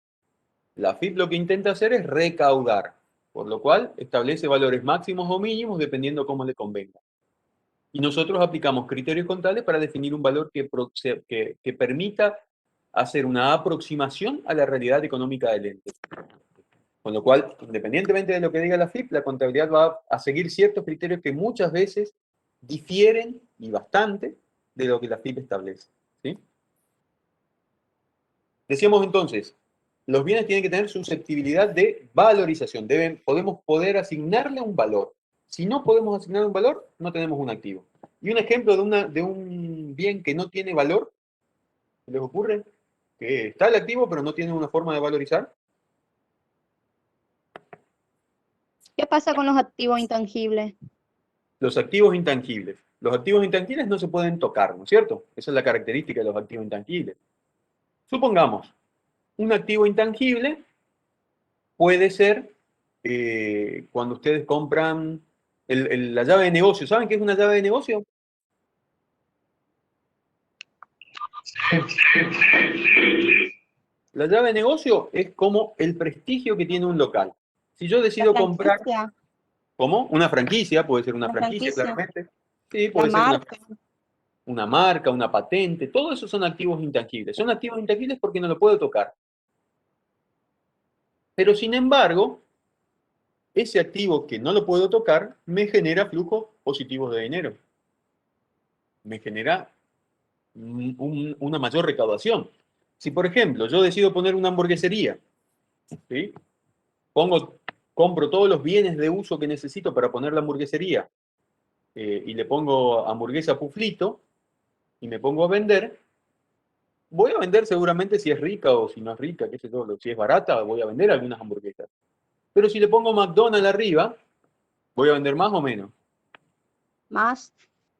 Speaker 1: La FIP lo que intenta hacer es recaudar, por lo cual establece valores máximos o mínimos dependiendo cómo le convenga. Y nosotros aplicamos criterios contables para definir un valor que permita hacer una aproximación a la realidad económica del ente. Con lo cual, independientemente de lo que diga la FIP, la contabilidad va a seguir ciertos criterios que muchas veces difieren, y bastante, de lo que la FIP establece. ¿Sí? Decíamos entonces, los bienes tienen que tener susceptibilidad de valorización. Podemos poder asignarle un valor. Si no podemos asignar un valor, no tenemos un activo. Y un ejemplo de un bien que no tiene valor, ¿les ocurre? Que está el activo, pero no tiene una forma de valorizar.
Speaker 10: ¿Qué pasa con los activos intangibles?
Speaker 1: Los activos intangibles. Los activos intangibles no se pueden tocar, ¿no es cierto? Esa es la característica de los activos intangibles. Supongamos, un activo intangible puede ser cuando ustedes compran la llave de negocio. ¿Saben qué es una llave de negocio? La llave de negocio es como el prestigio que tiene un local. Si yo decido comprar...
Speaker 10: franquicia,
Speaker 1: ¿Cómo? Una franquicia, puede ser una
Speaker 10: la
Speaker 1: franquicia,
Speaker 10: franquicia,
Speaker 1: claramente. Sí,
Speaker 10: la
Speaker 1: puede ser
Speaker 10: marca.
Speaker 1: una marca, una patente. Todo eso son activos intangibles. Son activos intangibles porque no lo puedo tocar. Pero sin embargo, ese activo que no lo puedo tocar me genera flujos positivos de dinero. Me genera una mayor recaudación. Si, por ejemplo, yo decido poner una hamburguesería, ¿sí? Compro todos los bienes de uso que necesito para poner la hamburguesería y le pongo hamburguesa Puflito y me pongo a vender, voy a vender seguramente si es rica o si no es rica, qué sé yo, si es barata, voy a vender algunas hamburguesas. Pero si le pongo McDonald's arriba, voy a vender más o menos.
Speaker 10: Más.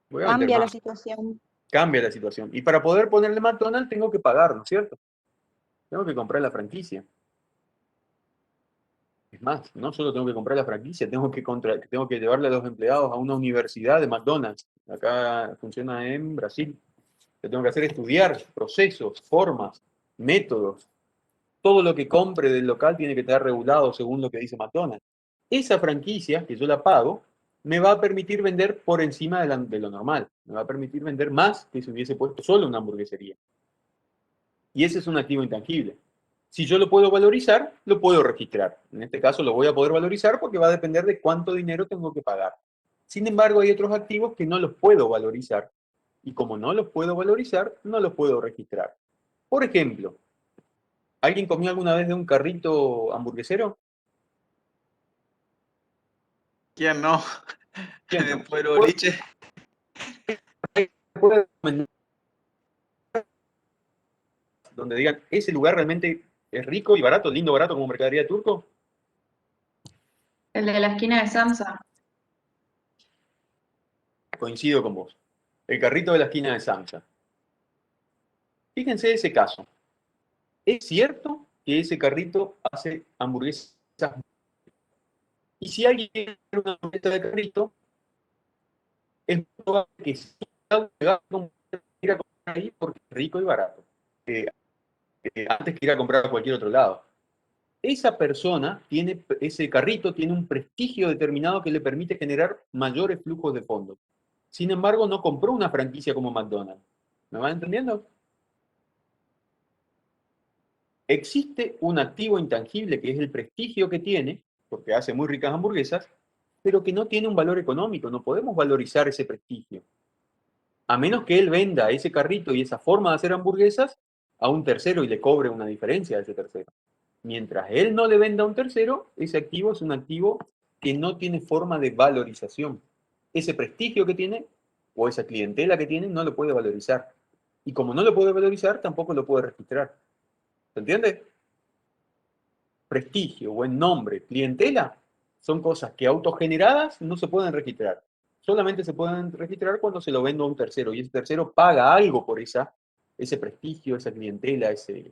Speaker 1: Voy a vender
Speaker 10: Cambia la
Speaker 1: más.
Speaker 10: situación.
Speaker 1: Cambia la situación. Y para poder ponerle McDonald's tengo que pagar, ¿no es cierto? Tengo que comprar la franquicia. Es más, no solo tengo que comprar la franquicia, tengo que llevarle a los empleados a una universidad de McDonald's. Acá funciona en Brasil. Yo tengo que hacer estudiar procesos, formas, métodos. Todo lo que compre del local tiene que estar regulado según lo que dice McDonald's. Esa franquicia, que yo la pago, me va a permitir vender por encima de lo normal. Me va a permitir vender más que si hubiese puesto solo una hamburguesería. Y ese es un activo intangible. Si yo lo puedo valorizar, lo puedo registrar. En este caso lo voy a poder valorizar porque va a depender de cuánto dinero tengo que pagar. Sin embargo, hay otros activos que no los puedo valorizar. Y como no los puedo valorizar, no los puedo registrar. Por ejemplo, ¿alguien comió alguna vez de un carrito hamburguesero?
Speaker 4: ¿Quién no?
Speaker 1: ¿Quién no?
Speaker 4: Después del boliche.
Speaker 1: ¿Puede comentar donde digan, ese lugar realmente es rico y barato, lindo, barato como mercadería de turco?
Speaker 3: El de la esquina de Samsa.
Speaker 1: Coincido con vos. El carrito de la esquina de Samsa. Fíjense ese caso. Es cierto que ese carrito hace hamburguesas. Y si alguien quiere una hamburguesa de carrito, es muy probable que sí va a ir a comprar ahí porque es rico y barato. Antes que ir a comprar a cualquier otro lado. Esa persona tiene, ese carrito tiene un prestigio determinado que le permite generar mayores flujos de fondos. Sin embargo, no compró una franquicia como McDonald's. ¿Me van entendiendo? Existe un activo intangible que es el prestigio que tiene, porque hace muy ricas hamburguesas, pero que no tiene un valor económico. No podemos valorizar ese prestigio. A menos que él venda ese carrito y esa forma de hacer hamburguesas a un tercero y le cobre una diferencia a ese tercero. Mientras él no le venda a un tercero, ese activo es un activo que no tiene forma de valorización. Ese prestigio que tiene o esa clientela que tiene no lo puede valorizar. Y como no lo puede valorizar, tampoco lo puede registrar. ¿Se entiende? Prestigio, buen nombre, clientela, son cosas que autogeneradas no se pueden registrar. Solamente se pueden registrar cuando se lo vendo a un tercero y ese tercero paga algo por ese prestigio, esa clientela, ese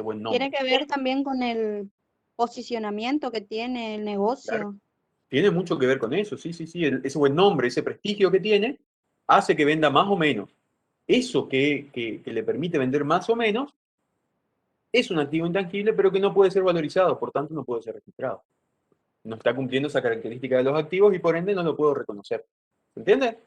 Speaker 1: buen nombre.
Speaker 10: Tiene que ver también con el posicionamiento que tiene el negocio.
Speaker 1: Claro. Tiene mucho que ver con eso, sí. Ese buen nombre, ese prestigio que tiene, hace que venda más o menos. Eso que le permite vender más o menos es un activo intangible, pero que no puede ser valorizado, por tanto no puede ser registrado. No está cumpliendo esa característica de los activos y por ende no lo puedo reconocer. ¿Se entiende?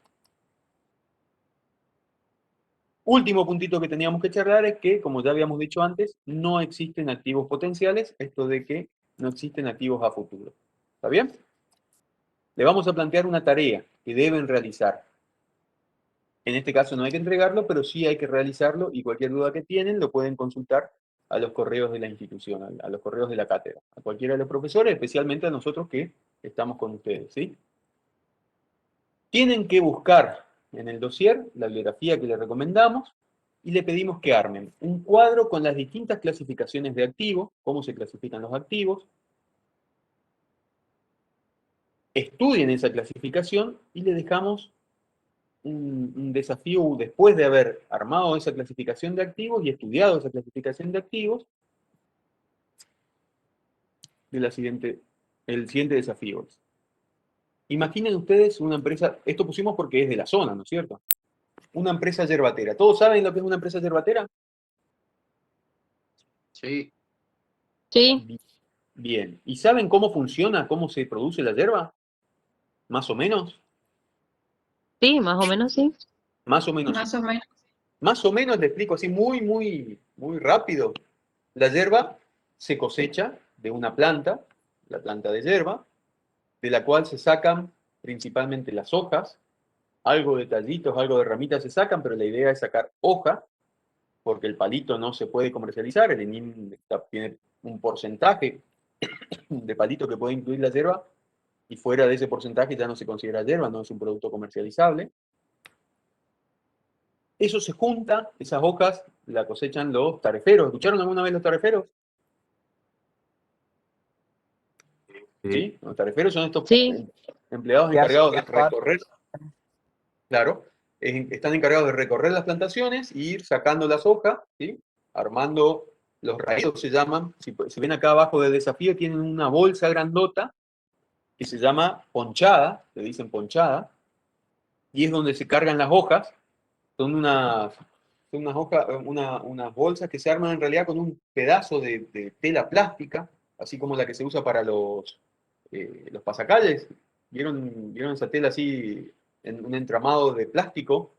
Speaker 1: Último puntito que teníamos que charlar es que, como ya habíamos dicho antes, no existen activos potenciales, esto de que no existen activos a futuro. ¿Está bien? Le vamos a plantear una tarea que deben realizar. En este caso no hay que entregarlo, pero sí hay que realizarlo y cualquier duda que tienen lo pueden consultar a los correos de la institución, a los correos de la cátedra, a cualquiera de los profesores, especialmente a nosotros que estamos con ustedes, ¿sí? Tienen que buscar en el dossier la bibliografía que les recomendamos y le pedimos que armen un cuadro con las distintas clasificaciones de activos, cómo se clasifican los activos, estudien esa clasificación y le dejamos un desafío después de haber armado esa clasificación de activos y estudiado esa clasificación de activos, el siguiente desafío es: imaginen ustedes una empresa, esto pusimos porque es de la zona, ¿no es cierto? Una empresa yerbatera. ¿Todos saben lo que es una empresa yerbatera?
Speaker 6: Sí.
Speaker 8: Sí,
Speaker 1: Bien. ¿Y saben cómo funciona, cómo se produce la yerba? ¿Más o menos?
Speaker 8: sí, más o menos sí.
Speaker 1: Más o menos.
Speaker 3: Más o menos.
Speaker 1: Más o menos le explico así muy rápido. La yerba se cosecha de una planta, la planta de yerba, de la cual se sacan principalmente las hojas, algo de tallitos, algo de ramitas se sacan, pero la idea es sacar hoja, porque el palito no se puede comercializar, el ENIM tiene un porcentaje de palito que puede incluir la yerba, y fuera de ese porcentaje ya no se considera yerba, no es un producto comercializable. Eso se junta, esas hojas la cosechan los tareferos. ¿Escucharon alguna vez los tareferos? ¿Sí? Los tareferos son estos
Speaker 8: Sí.
Speaker 1: empleados
Speaker 2: ¿Qué hacen?
Speaker 1: encargados de recorrer, claro, están encargados de recorrer las plantaciones y ir sacando las hojas, ¿sí? Armando los raídos, se llaman. Si ven acá abajo de desafío, tienen una bolsa grandota que se llama ponchada, le dicen ponchada, y es donde se cargan las hojas. Son unas hojas, unas bolsas que se arman en realidad con un pedazo de tela plástica, así como la que se usa para los pasacalles. ¿Vieron esa tela así en un entramado de plástico?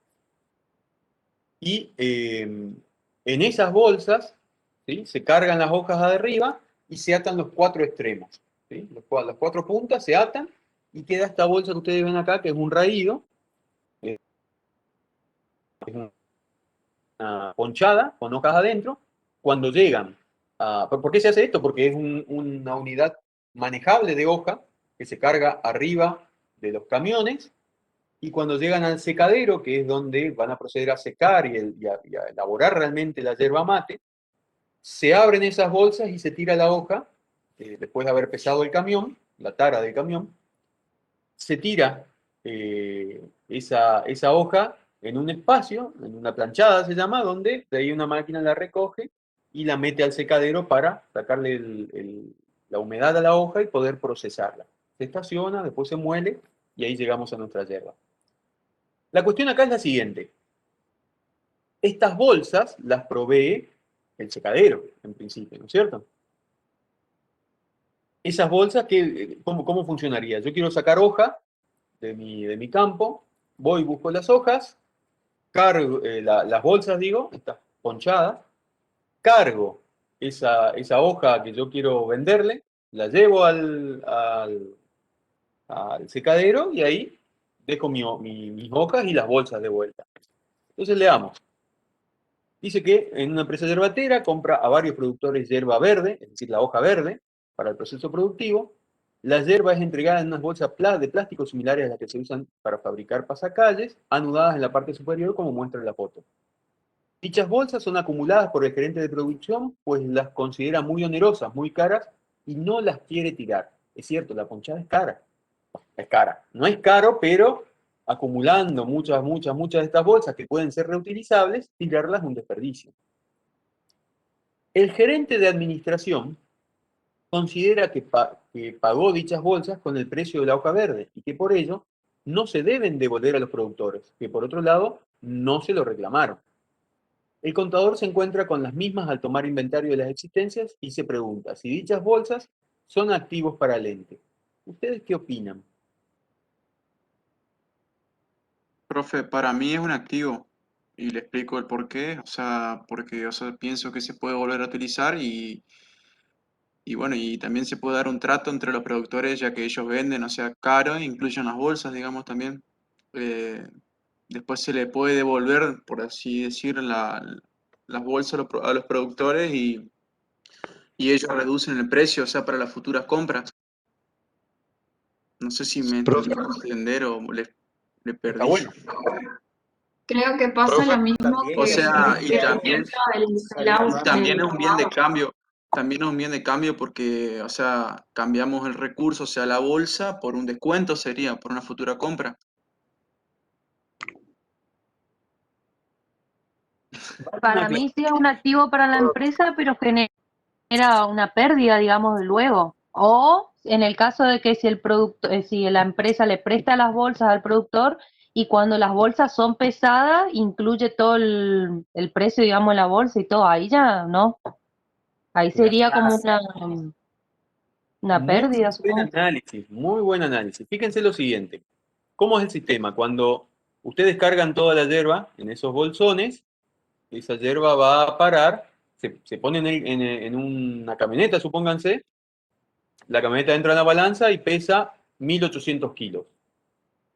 Speaker 1: Y en esas bolsas, ¿sí?, se cargan las hojas de arriba y se atan los 4 extremos, ¿sí? Las 4 puntas se atan y queda esta bolsa que ustedes ven acá, que es un raído. Es una ponchada con hojas adentro. Cuando llegan a... ¿Por qué se hace esto? Porque es una unidad manejable de hoja que se carga arriba de los camiones, y cuando llegan al secadero, que es donde van a proceder a secar y a elaborar realmente la yerba mate, se abren esas bolsas y se tira la hoja, después de haber pesado el camión, la tara del camión, se tira esa hoja en un espacio, en una planchada se llama, donde de ahí una máquina la recoge y la mete al secadero para sacarle la humedad a la hoja y poder procesarla. Se estaciona, después se muele y ahí llegamos a nuestra yerba. La cuestión acá es la siguiente. Estas bolsas las provee el secadero, en principio, ¿no es cierto? Esas bolsas, ¿cómo funcionaría? Yo quiero sacar hoja de mi campo, voy, busco las hojas, cargo, las bolsas, digo, estas ponchadas, cargo esa hoja que yo quiero venderle, la llevo al secadero y ahí dejo mis hojas y las bolsas de vuelta. Entonces leamos. Dice que en una empresa yerbatera compra a varios productores yerba verde, es decir, la hoja verde, para el proceso productivo. La yerba es entregada en unas bolsas de plástico similares a las que se usan para fabricar pasacalles, anudadas en la parte superior, como muestra en la foto. Dichas bolsas son acumuladas por el gerente de producción, pues las considera muy onerosas, muy caras, y no las quiere tirar. Es cierto, la ponchada es cara. Es cara. No es caro, pero acumulando muchas de estas bolsas que pueden ser reutilizables, tirarlas es un desperdicio. El gerente de administración considera que pagó dichas bolsas con el precio de la hoja verde y que por ello no se deben devolver a los productores, que por otro lado no se lo reclamaron. El contador se encuentra con las mismas al tomar inventario de las existencias y se pregunta si dichas bolsas son activos para el ente. ¿Ustedes qué opinan?
Speaker 4: Profe, para mí es un activo y le explico el por qué, o sea, porque pienso que se puede volver a utilizar y bueno, y también se puede dar un trato entre los productores ya que ellos venden, o sea, caro, incluyen las bolsas, digamos, también. Después se le puede devolver, por así decir, las bolsas a los productores y ellos reducen el precio, o sea, para las futuras compras. No sé si me
Speaker 7: Profe,
Speaker 4: entendí entender o le perdí.
Speaker 1: Está bueno.
Speaker 3: Creo que pasa
Speaker 4: Profe,
Speaker 3: lo mismo
Speaker 4: o
Speaker 3: que
Speaker 4: sea,
Speaker 3: el
Speaker 4: y también,
Speaker 3: auto.
Speaker 4: también es un bien de cambio, también es un bien de cambio porque, o sea, cambiamos el recurso, o sea, la bolsa por un descuento sería, por una futura compra.
Speaker 8: Para mí sí es un activo para la empresa, pero genera una pérdida, digamos, de luego. O en el caso de que si la empresa le presta las bolsas al productor y cuando las bolsas son pesadas, incluye todo el precio, digamos, de la bolsa y todo, ahí ya no. Ahí sería como una
Speaker 1: Muy
Speaker 8: pérdida,
Speaker 1: buen
Speaker 8: supongo.
Speaker 1: análisis, muy buen análisis. Fíjense lo siguiente. ¿Cómo es el sistema? Cuando ustedes cargan toda la yerba en esos bolsones, esa yerba va a parar, se pone en una camioneta, supónganse, la camioneta entra en la balanza y pesa 1800 kilos.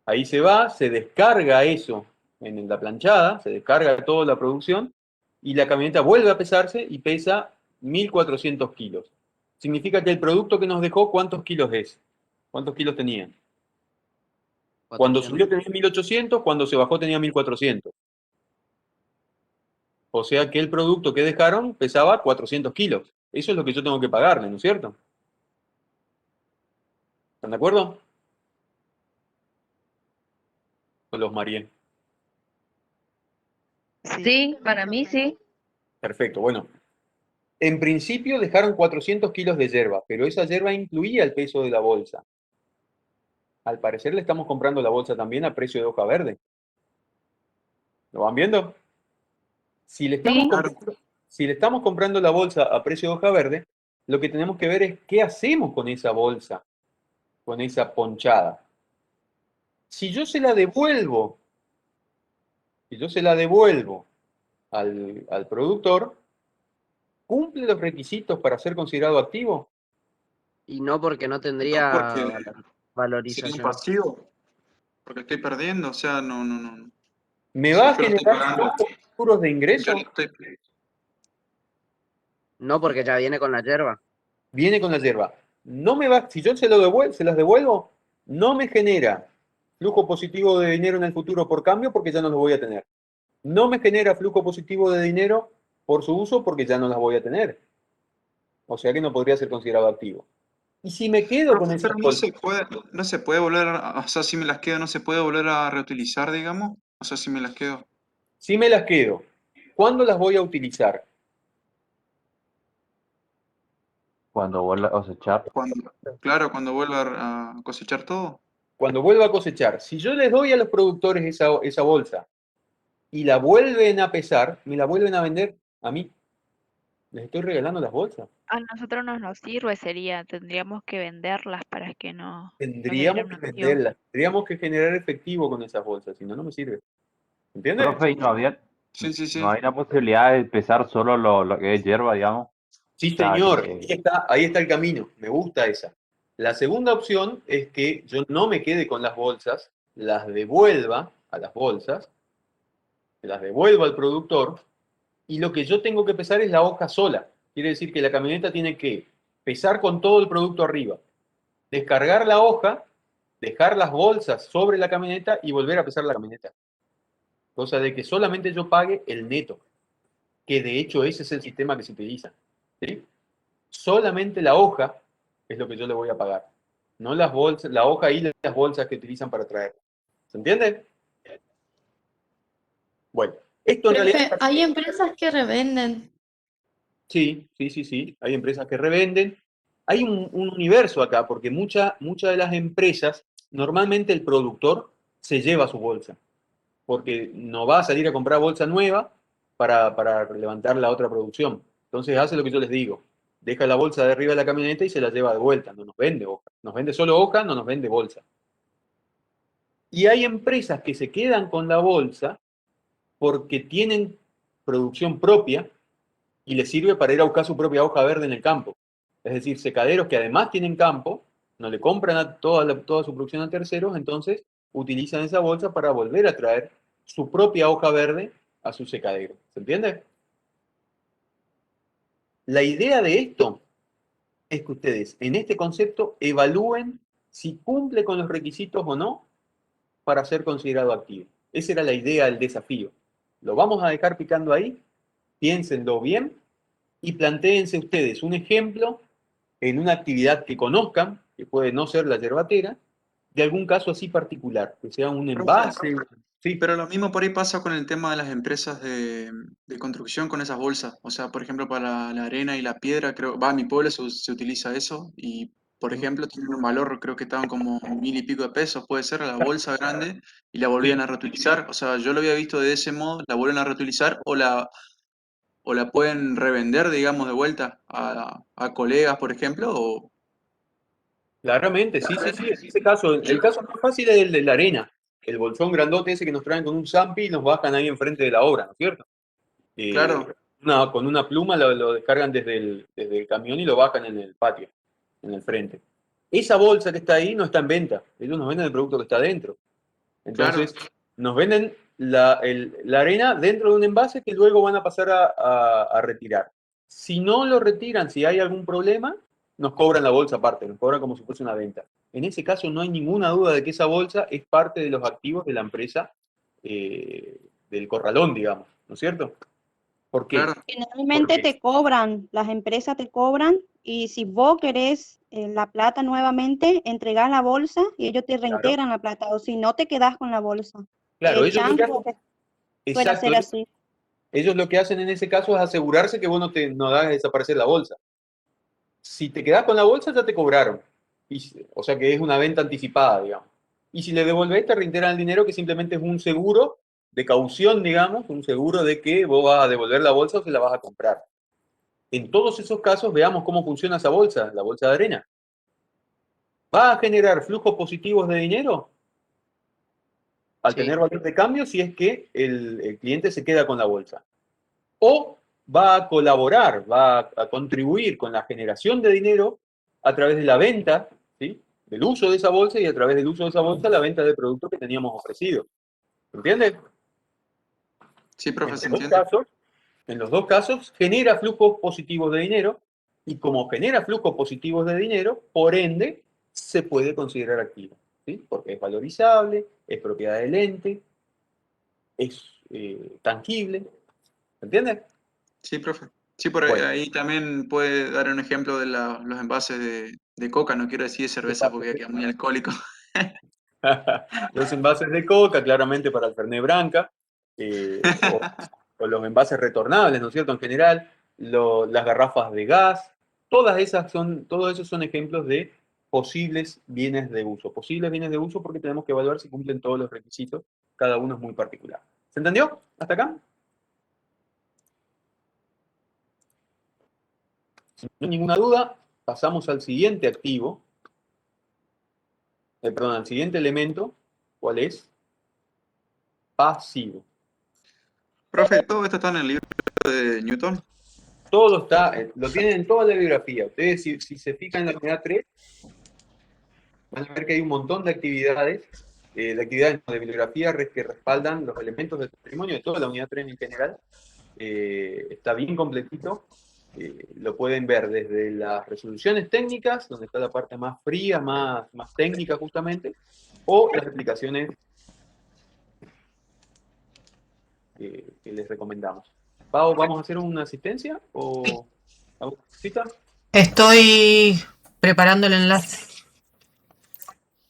Speaker 1: Ahí se va, se descarga eso en la planchada, se descarga toda la producción y la camioneta vuelve a pesarse y pesa 1400 kilos. Significa que el producto que nos dejó, ¿cuántos kilos es? ¿Cuántos kilos tenía? Cuando subió tenía 1800, cuando se bajó tenía 1400. O sea que el producto que dejaron pesaba 400 kilos. Eso es lo que yo tengo que pagarle, ¿no es cierto? ¿Están de acuerdo? ¿O los Marien?
Speaker 8: Sí, para mí sí.
Speaker 1: Perfecto, bueno. En principio dejaron 400 kilos de yerba, pero esa yerba incluía el peso de la bolsa. Al parecer le estamos comprando la bolsa también a precio de hoja verde. ¿Lo van viendo? Si le estamos,
Speaker 8: Sí.
Speaker 1: comprando, si le estamos comprando la bolsa a precio de hoja verde, lo que tenemos que ver es qué hacemos con esa bolsa, con esa ponchada. Si yo se la devuelvo, al productor, ¿cumple los requisitos para ser considerado activo?
Speaker 6: Y no porque no
Speaker 4: No,
Speaker 6: tendría
Speaker 4: porque sería un
Speaker 6: valorización.
Speaker 4: pasivo, porque estoy perdiendo, o sea, no.
Speaker 1: ¿Me
Speaker 4: Si
Speaker 1: va a
Speaker 4: yo lo estoy
Speaker 1: generar
Speaker 4: pagando,
Speaker 1: flujos futuros de
Speaker 4: yo
Speaker 1: ingreso?
Speaker 4: lo estoy.
Speaker 6: No porque ya viene con la yerba.
Speaker 1: Viene con la yerba. No me va, si yo se las devuelvo, no me genera flujo positivo de dinero en el futuro por cambio porque ya no los voy a tener. No me genera flujo positivo de dinero por su uso porque ya no las voy a tener. O sea que no podría ser considerado activo. Y si me quedo con esa
Speaker 4: Pero
Speaker 1: bolsa,
Speaker 4: no se puede volver, o sea, si me las quedo, no se puede volver a reutilizar, digamos. O sea, si me las quedo.
Speaker 1: si me las quedo, ¿cuándo las voy a utilizar?
Speaker 5: Cuando vuelva a cosechar,
Speaker 4: Claro, cuando vuelva a cosechar todo.
Speaker 1: Cuando vuelva a cosechar. Si yo les doy a los productores esa bolsa y la vuelven a pesar, me la vuelven a vender a mí. Les estoy regalando las bolsas.
Speaker 11: A nosotros no nos sirve, tendríamos que venderlas para que no
Speaker 1: Tendríamos
Speaker 11: genere
Speaker 1: que
Speaker 11: un activo.
Speaker 1: venderlas, tendríamos que generar efectivo con esas bolsas, si no, no me sirve. ¿Entiendes?
Speaker 5: profe, ¿y
Speaker 4: Sí.
Speaker 5: no hay la posibilidad de pesar solo lo que es hierba, digamos?
Speaker 1: Sí,
Speaker 5: O sea,
Speaker 1: señor,
Speaker 5: que-
Speaker 1: ahí está el camino, me gusta esa. La segunda opción es que yo no me quede con las bolsas, las devuelva a las bolsas, las devuelva al productor, y lo que yo tengo que pesar es la hoja sola. Quiere decir que la camioneta tiene que pesar con todo el producto arriba, descargar la hoja, dejar las bolsas sobre la camioneta y volver a pesar la camioneta. Cosa de que solamente yo pague el neto, que de hecho ese es el sistema que se utiliza. ¿Sí? Solamente la hoja es lo que yo le voy a pagar, no las bolsas, la hoja y las bolsas que utilizan para traer. ¿Se entiende? Bueno, esto en realidad...
Speaker 12: Profe, hay empresas que revenden.
Speaker 1: Sí. Hay empresas que revenden. Hay un universo acá, porque muchas de las empresas, normalmente el productor se lleva su bolsa, porque no va a salir a comprar bolsa nueva para levantar la otra producción. Entonces hace lo que yo les digo. Deja la bolsa de arriba de la camioneta y se la lleva de vuelta. No nos vende hoja. Nos vende solo hoja, no nos vende bolsa. Y hay empresas que se quedan con la bolsa porque tienen producción propia y les sirve para ir a buscar su propia hoja verde en el campo. Es decir, secaderos que además tienen campo, no le compran toda su producción a terceros, entonces utilizan esa bolsa para volver a traer su propia hoja verde a su secadero. ¿Se entiende? La idea de esto es que ustedes en este concepto evalúen si cumple con los requisitos o no para ser considerado activo. Esa era la idea del desafío. Lo vamos a dejar picando ahí, piénsenlo bien y plantéense ustedes un ejemplo en una actividad que conozcan, que puede no ser la yerbatera, de algún caso así particular, que sea un envase. Sí,
Speaker 4: Pero lo mismo por ahí pasa con el tema de las empresas de construcción con esas bolsas. O sea, por ejemplo, para la arena y la piedra, creo, en mi pueblo se utiliza eso y, por ejemplo, tienen un valor, creo que estaban como 1000 y pico de pesos, puede ser, la bolsa grande, y la volvían a reutilizar. O sea, yo lo había visto de ese modo, la vuelven a reutilizar o la pueden revender, digamos, de vuelta a colegas, por ejemplo, o...
Speaker 1: claramente, sí. En ese caso, el caso más fácil es el de la arena, el bolsón grandote ese que nos traen con un zampi y nos bajan ahí enfrente de la obra, ¿no es cierto?
Speaker 4: Claro.
Speaker 1: Con una pluma lo descargan desde el camión y lo bajan en el patio, en el frente. Esa bolsa que está ahí no está en venta, ellos nos venden el producto que está dentro. Entonces, nos venden la arena dentro de un envase que luego van a pasar a retirar. Si no lo retiran, si hay algún problema, nos cobran la bolsa aparte, nos cobran como si fuese una venta. En ese caso no hay ninguna duda de que esa bolsa es parte de los activos de la empresa del corralón, digamos, ¿no es cierto? ¿Por qué?
Speaker 4: Claro.
Speaker 10: Generalmente
Speaker 1: Porque,
Speaker 10: te cobran, las empresas te cobran y si vos querés la plata nuevamente, entregás la bolsa y ellos te
Speaker 1: claro,
Speaker 10: reintegran la plata o si no te quedás con la bolsa.
Speaker 1: claro,
Speaker 10: El
Speaker 1: ellos lo que
Speaker 10: chango
Speaker 1: hacen,
Speaker 10: suele
Speaker 1: exacto,
Speaker 10: ser así.
Speaker 1: ellos lo que hacen en ese caso es asegurarse que vos no hagas desaparecer la bolsa. Si te quedás con la bolsa, ya te cobraron. O sea que es una venta anticipada, digamos. Y si le devolvés, te reintegran el dinero, que simplemente es un seguro de caución, digamos, un seguro de que vos vas a devolver la bolsa o se la vas a comprar. En todos esos casos, veamos cómo funciona esa bolsa, la bolsa de arena. ¿Va a generar flujos positivos de dinero al
Speaker 4: Sí.
Speaker 1: tener valor de cambio si es que el cliente se queda con la bolsa? ¿O va a colaborar, va a contribuir con la generación de dinero a través de la venta, ¿sí?, del uso de esa bolsa y a través del uso de esa bolsa la venta del producto que teníamos ofrecido? ¿Entiendes?
Speaker 4: Sí, profe,
Speaker 1: En
Speaker 4: se
Speaker 1: los dos
Speaker 4: entiende.
Speaker 1: casos, en los dos casos genera flujos positivos de dinero y como genera flujos positivos de dinero, por ende, se puede considerar activo, ¿sí? Porque es valorizable, es propiedad del ente, es tangible, ¿entiendes?
Speaker 4: Sí, profe. Sí, por
Speaker 1: Bueno,
Speaker 4: ahí también puede dar un ejemplo de los envases de coca, no quiero decir de cerveza porque ya queda muy alcohólico.
Speaker 1: los envases de coca, claramente para el Fernet Branca, o los envases retornables, ¿no es cierto? En general, las garrafas de gas, todos esos son ejemplos de posibles bienes de uso. Posibles bienes de uso porque tenemos que evaluar si cumplen todos los requisitos, cada uno es muy particular. ¿Se entendió? ¿Hasta acá? Si no hay ninguna duda, pasamos al siguiente activo, perdón, al siguiente elemento, ¿cuál es? Pasivo.
Speaker 4: Profe, todo esto está en el libro de Newton.
Speaker 1: Todo está, lo tienen en toda la bibliografía. Ustedes, si se fijan en la unidad 3, van a ver que hay un montón de actividades de bibliografía que respaldan los elementos del patrimonio de toda la unidad 3 en general. Está bien completito. Lo pueden ver desde las resoluciones técnicas, donde está la parte más fría, más técnica justamente, o las explicaciones que les recomendamos. Pau, ¿vamos a hacer una asistencia o alguna cita?
Speaker 13: Estoy preparando el enlace.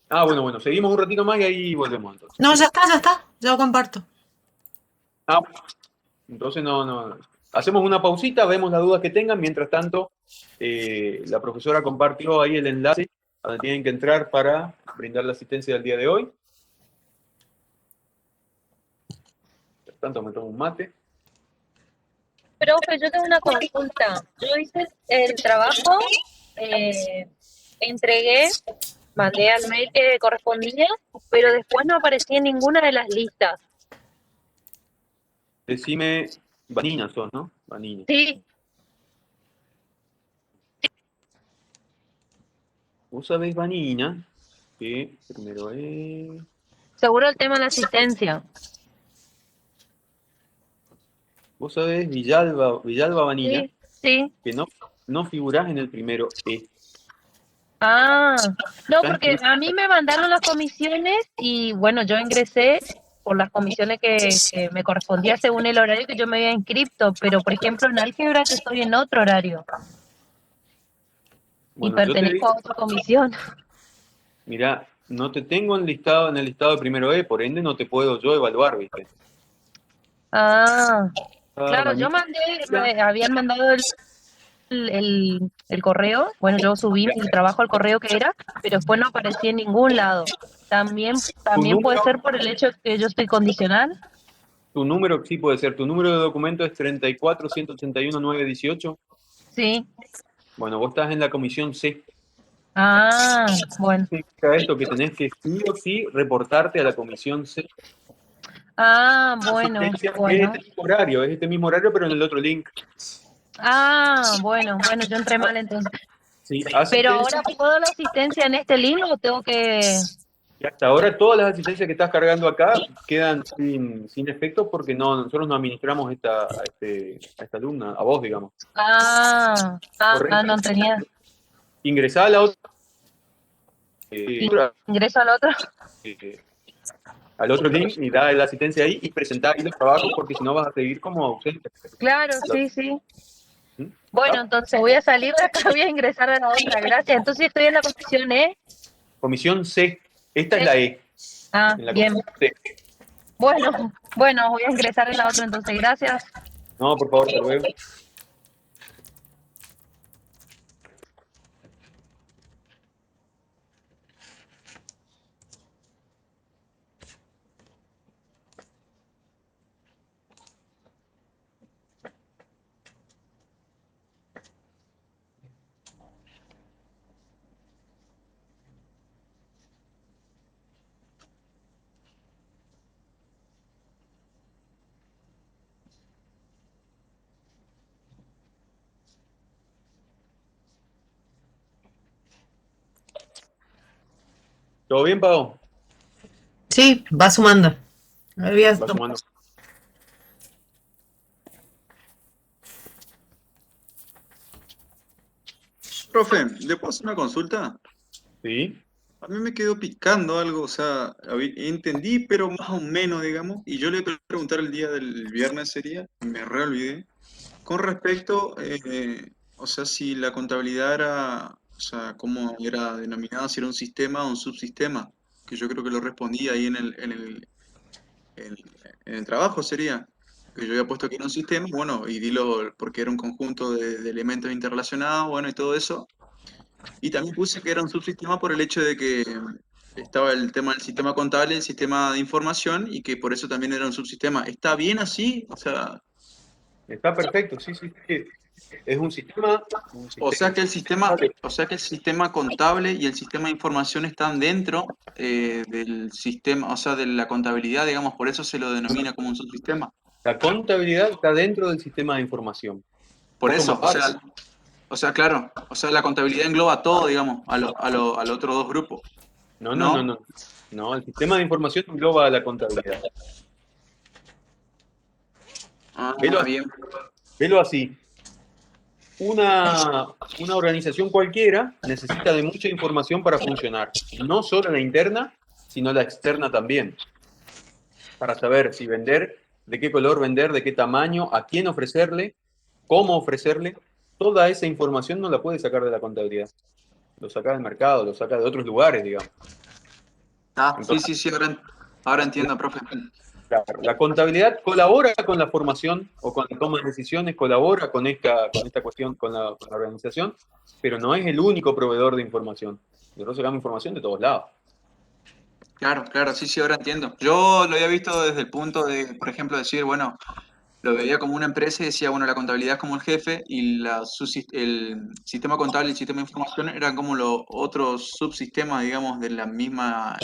Speaker 1: Ah, bueno, seguimos un ratito más y ahí volvemos entonces.
Speaker 13: No, ya está, ya lo comparto.
Speaker 1: Ah, entonces no. Hacemos una pausita, vemos las dudas que tengan. Mientras tanto, la profesora compartió ahí el enlace a donde tienen que entrar para brindar la asistencia del día de hoy. Mientras tanto, me tomo un mate.
Speaker 8: Profe, yo tengo una consulta. Yo hice el trabajo, entregué, mandé al mail que correspondía, pero después no aparecía en ninguna de las listas.
Speaker 1: Decime, Vanina sos, ¿no? Vanina.
Speaker 8: Sí,
Speaker 1: Vos sabés, Vanina, que primero es...
Speaker 8: seguro el tema de la asistencia.
Speaker 1: Vos sabés, Villalba Vanina,
Speaker 8: Sí, sí.
Speaker 1: que no figurás en el primero E.
Speaker 8: Ah, no,
Speaker 1: Está
Speaker 8: porque
Speaker 1: inscrito-
Speaker 8: a mí me mandaron las comisiones y bueno, yo ingresé por las comisiones que me correspondía según el horario que yo me había inscrito, pero por ejemplo en álgebra yo estoy en otro horario y
Speaker 1: Bueno, yo te
Speaker 8: pertenezco
Speaker 1: digo,
Speaker 8: a otra comisión.
Speaker 1: mira, no te tengo en el listado de primero E, por ende no te puedo yo evaluar, ¿viste?
Speaker 8: Ah,
Speaker 1: Ah,
Speaker 8: claro, yo
Speaker 1: Vanina.
Speaker 8: me habían mandado el correo, bueno, yo subí mi trabajo al correo que era, pero después no aparecía en ningún lado. También puede ser por el hecho de que yo estoy condicional.
Speaker 1: Tu número, sí puede ser, tu número de documento es 34-181-918.
Speaker 8: Sí.
Speaker 1: Bueno, vos estás en la comisión C.
Speaker 8: Ah, bueno.
Speaker 1: Significa esto que tenés que sí o sí reportarte a la comisión C.
Speaker 8: Ah, bueno,
Speaker 1: Asistencia
Speaker 8: bueno.
Speaker 1: es este mismo horario, pero en el otro link.
Speaker 8: Ah, bueno, yo entré mal entonces.
Speaker 1: Sí,
Speaker 8: Pero
Speaker 1: asistencia,
Speaker 8: ahora puedo la asistencia en este link o tengo que...
Speaker 1: y hasta ahora todas las asistencias que estás cargando acá quedan sin efecto porque nosotros no administramos a esta alumna, a vos, digamos.
Speaker 8: No tenía.
Speaker 1: Ingresá a la otra.
Speaker 8: ¿Ingreso al otro?
Speaker 1: al otro link y da la asistencia ahí y presentá ahí los trabajos porque si no vas a seguir como ausente.
Speaker 8: Claro, sí, sí.
Speaker 1: ¿Mm?
Speaker 8: Bueno, entonces voy a salir de acá, voy a ingresar a la otra. Gracias. Entonces estoy en la comisión E.
Speaker 1: Comisión C. Esta es la E.
Speaker 8: Ah,
Speaker 1: En la
Speaker 8: bien.
Speaker 1: comisión C.
Speaker 8: Bueno, voy a ingresar en la otra entonces. Gracias.
Speaker 1: No, por favor, hasta luego. ¿Todo bien, Pau?
Speaker 13: Sí, va sumando. Me voy a
Speaker 1: Va sumando.
Speaker 4: Profe, ¿le puedo hacer una consulta?
Speaker 1: Sí.
Speaker 4: A mí me quedó picando algo, o sea, entendí, pero más o menos, digamos, y yo le iba a preguntar el día del viernes sería, me reolvidé, con respecto, o sea, si la contabilidad era, o sea, cómo era denominada, si era un sistema o un subsistema, que yo creo que lo respondí ahí en el trabajo sería, que yo había puesto que era un sistema, bueno, y dilo porque era un conjunto de elementos interrelacionados, bueno, y todo eso. Y también puse que era un subsistema por el hecho de que estaba el tema del sistema contable, el sistema de información, y que por eso también era un subsistema. ¿Está bien así? O sea,
Speaker 1: Está perfecto, sí, sí, sí. Es un sistema.
Speaker 4: o sea que el sistema contable y el sistema de información están dentro del sistema, o sea, de la contabilidad, digamos, por eso se lo denomina como un subsistema.
Speaker 1: La contabilidad está dentro del sistema de información.
Speaker 4: Por
Speaker 1: No
Speaker 4: eso,
Speaker 1: forma parte.
Speaker 4: o sea, claro, o sea, la contabilidad engloba todo, digamos, a los otros dos grupos.
Speaker 1: No,
Speaker 4: ¿No?
Speaker 1: no, no, no. No, el sistema de información engloba a la contabilidad.
Speaker 4: Ah,
Speaker 1: Velo,
Speaker 4: bien.
Speaker 1: velo así. Una organización cualquiera necesita de mucha información para funcionar. No solo la interna, sino la externa también. Para saber si vender, de qué color vender, de qué tamaño, a quién ofrecerle, cómo ofrecerle. Toda esa información no la puede sacar de la contabilidad. Lo saca del mercado, lo saca de otros lugares, digamos.
Speaker 4: Ah,
Speaker 1: Entonces,
Speaker 4: sí, ahora entiendo, profe.
Speaker 1: claro, la contabilidad colabora con la formación o con la toma de decisiones, colabora con esta cuestión, con la organización, pero no es el único proveedor de información. Nosotros sacamos información de todos lados.
Speaker 4: Claro, sí, ahora entiendo. Yo lo había visto desde el punto de, por ejemplo, decir, bueno, lo veía como una empresa y decía, bueno, la contabilidad es como el jefe y el sistema contable y el sistema de información eran como los otros subsistemas, digamos, de la misma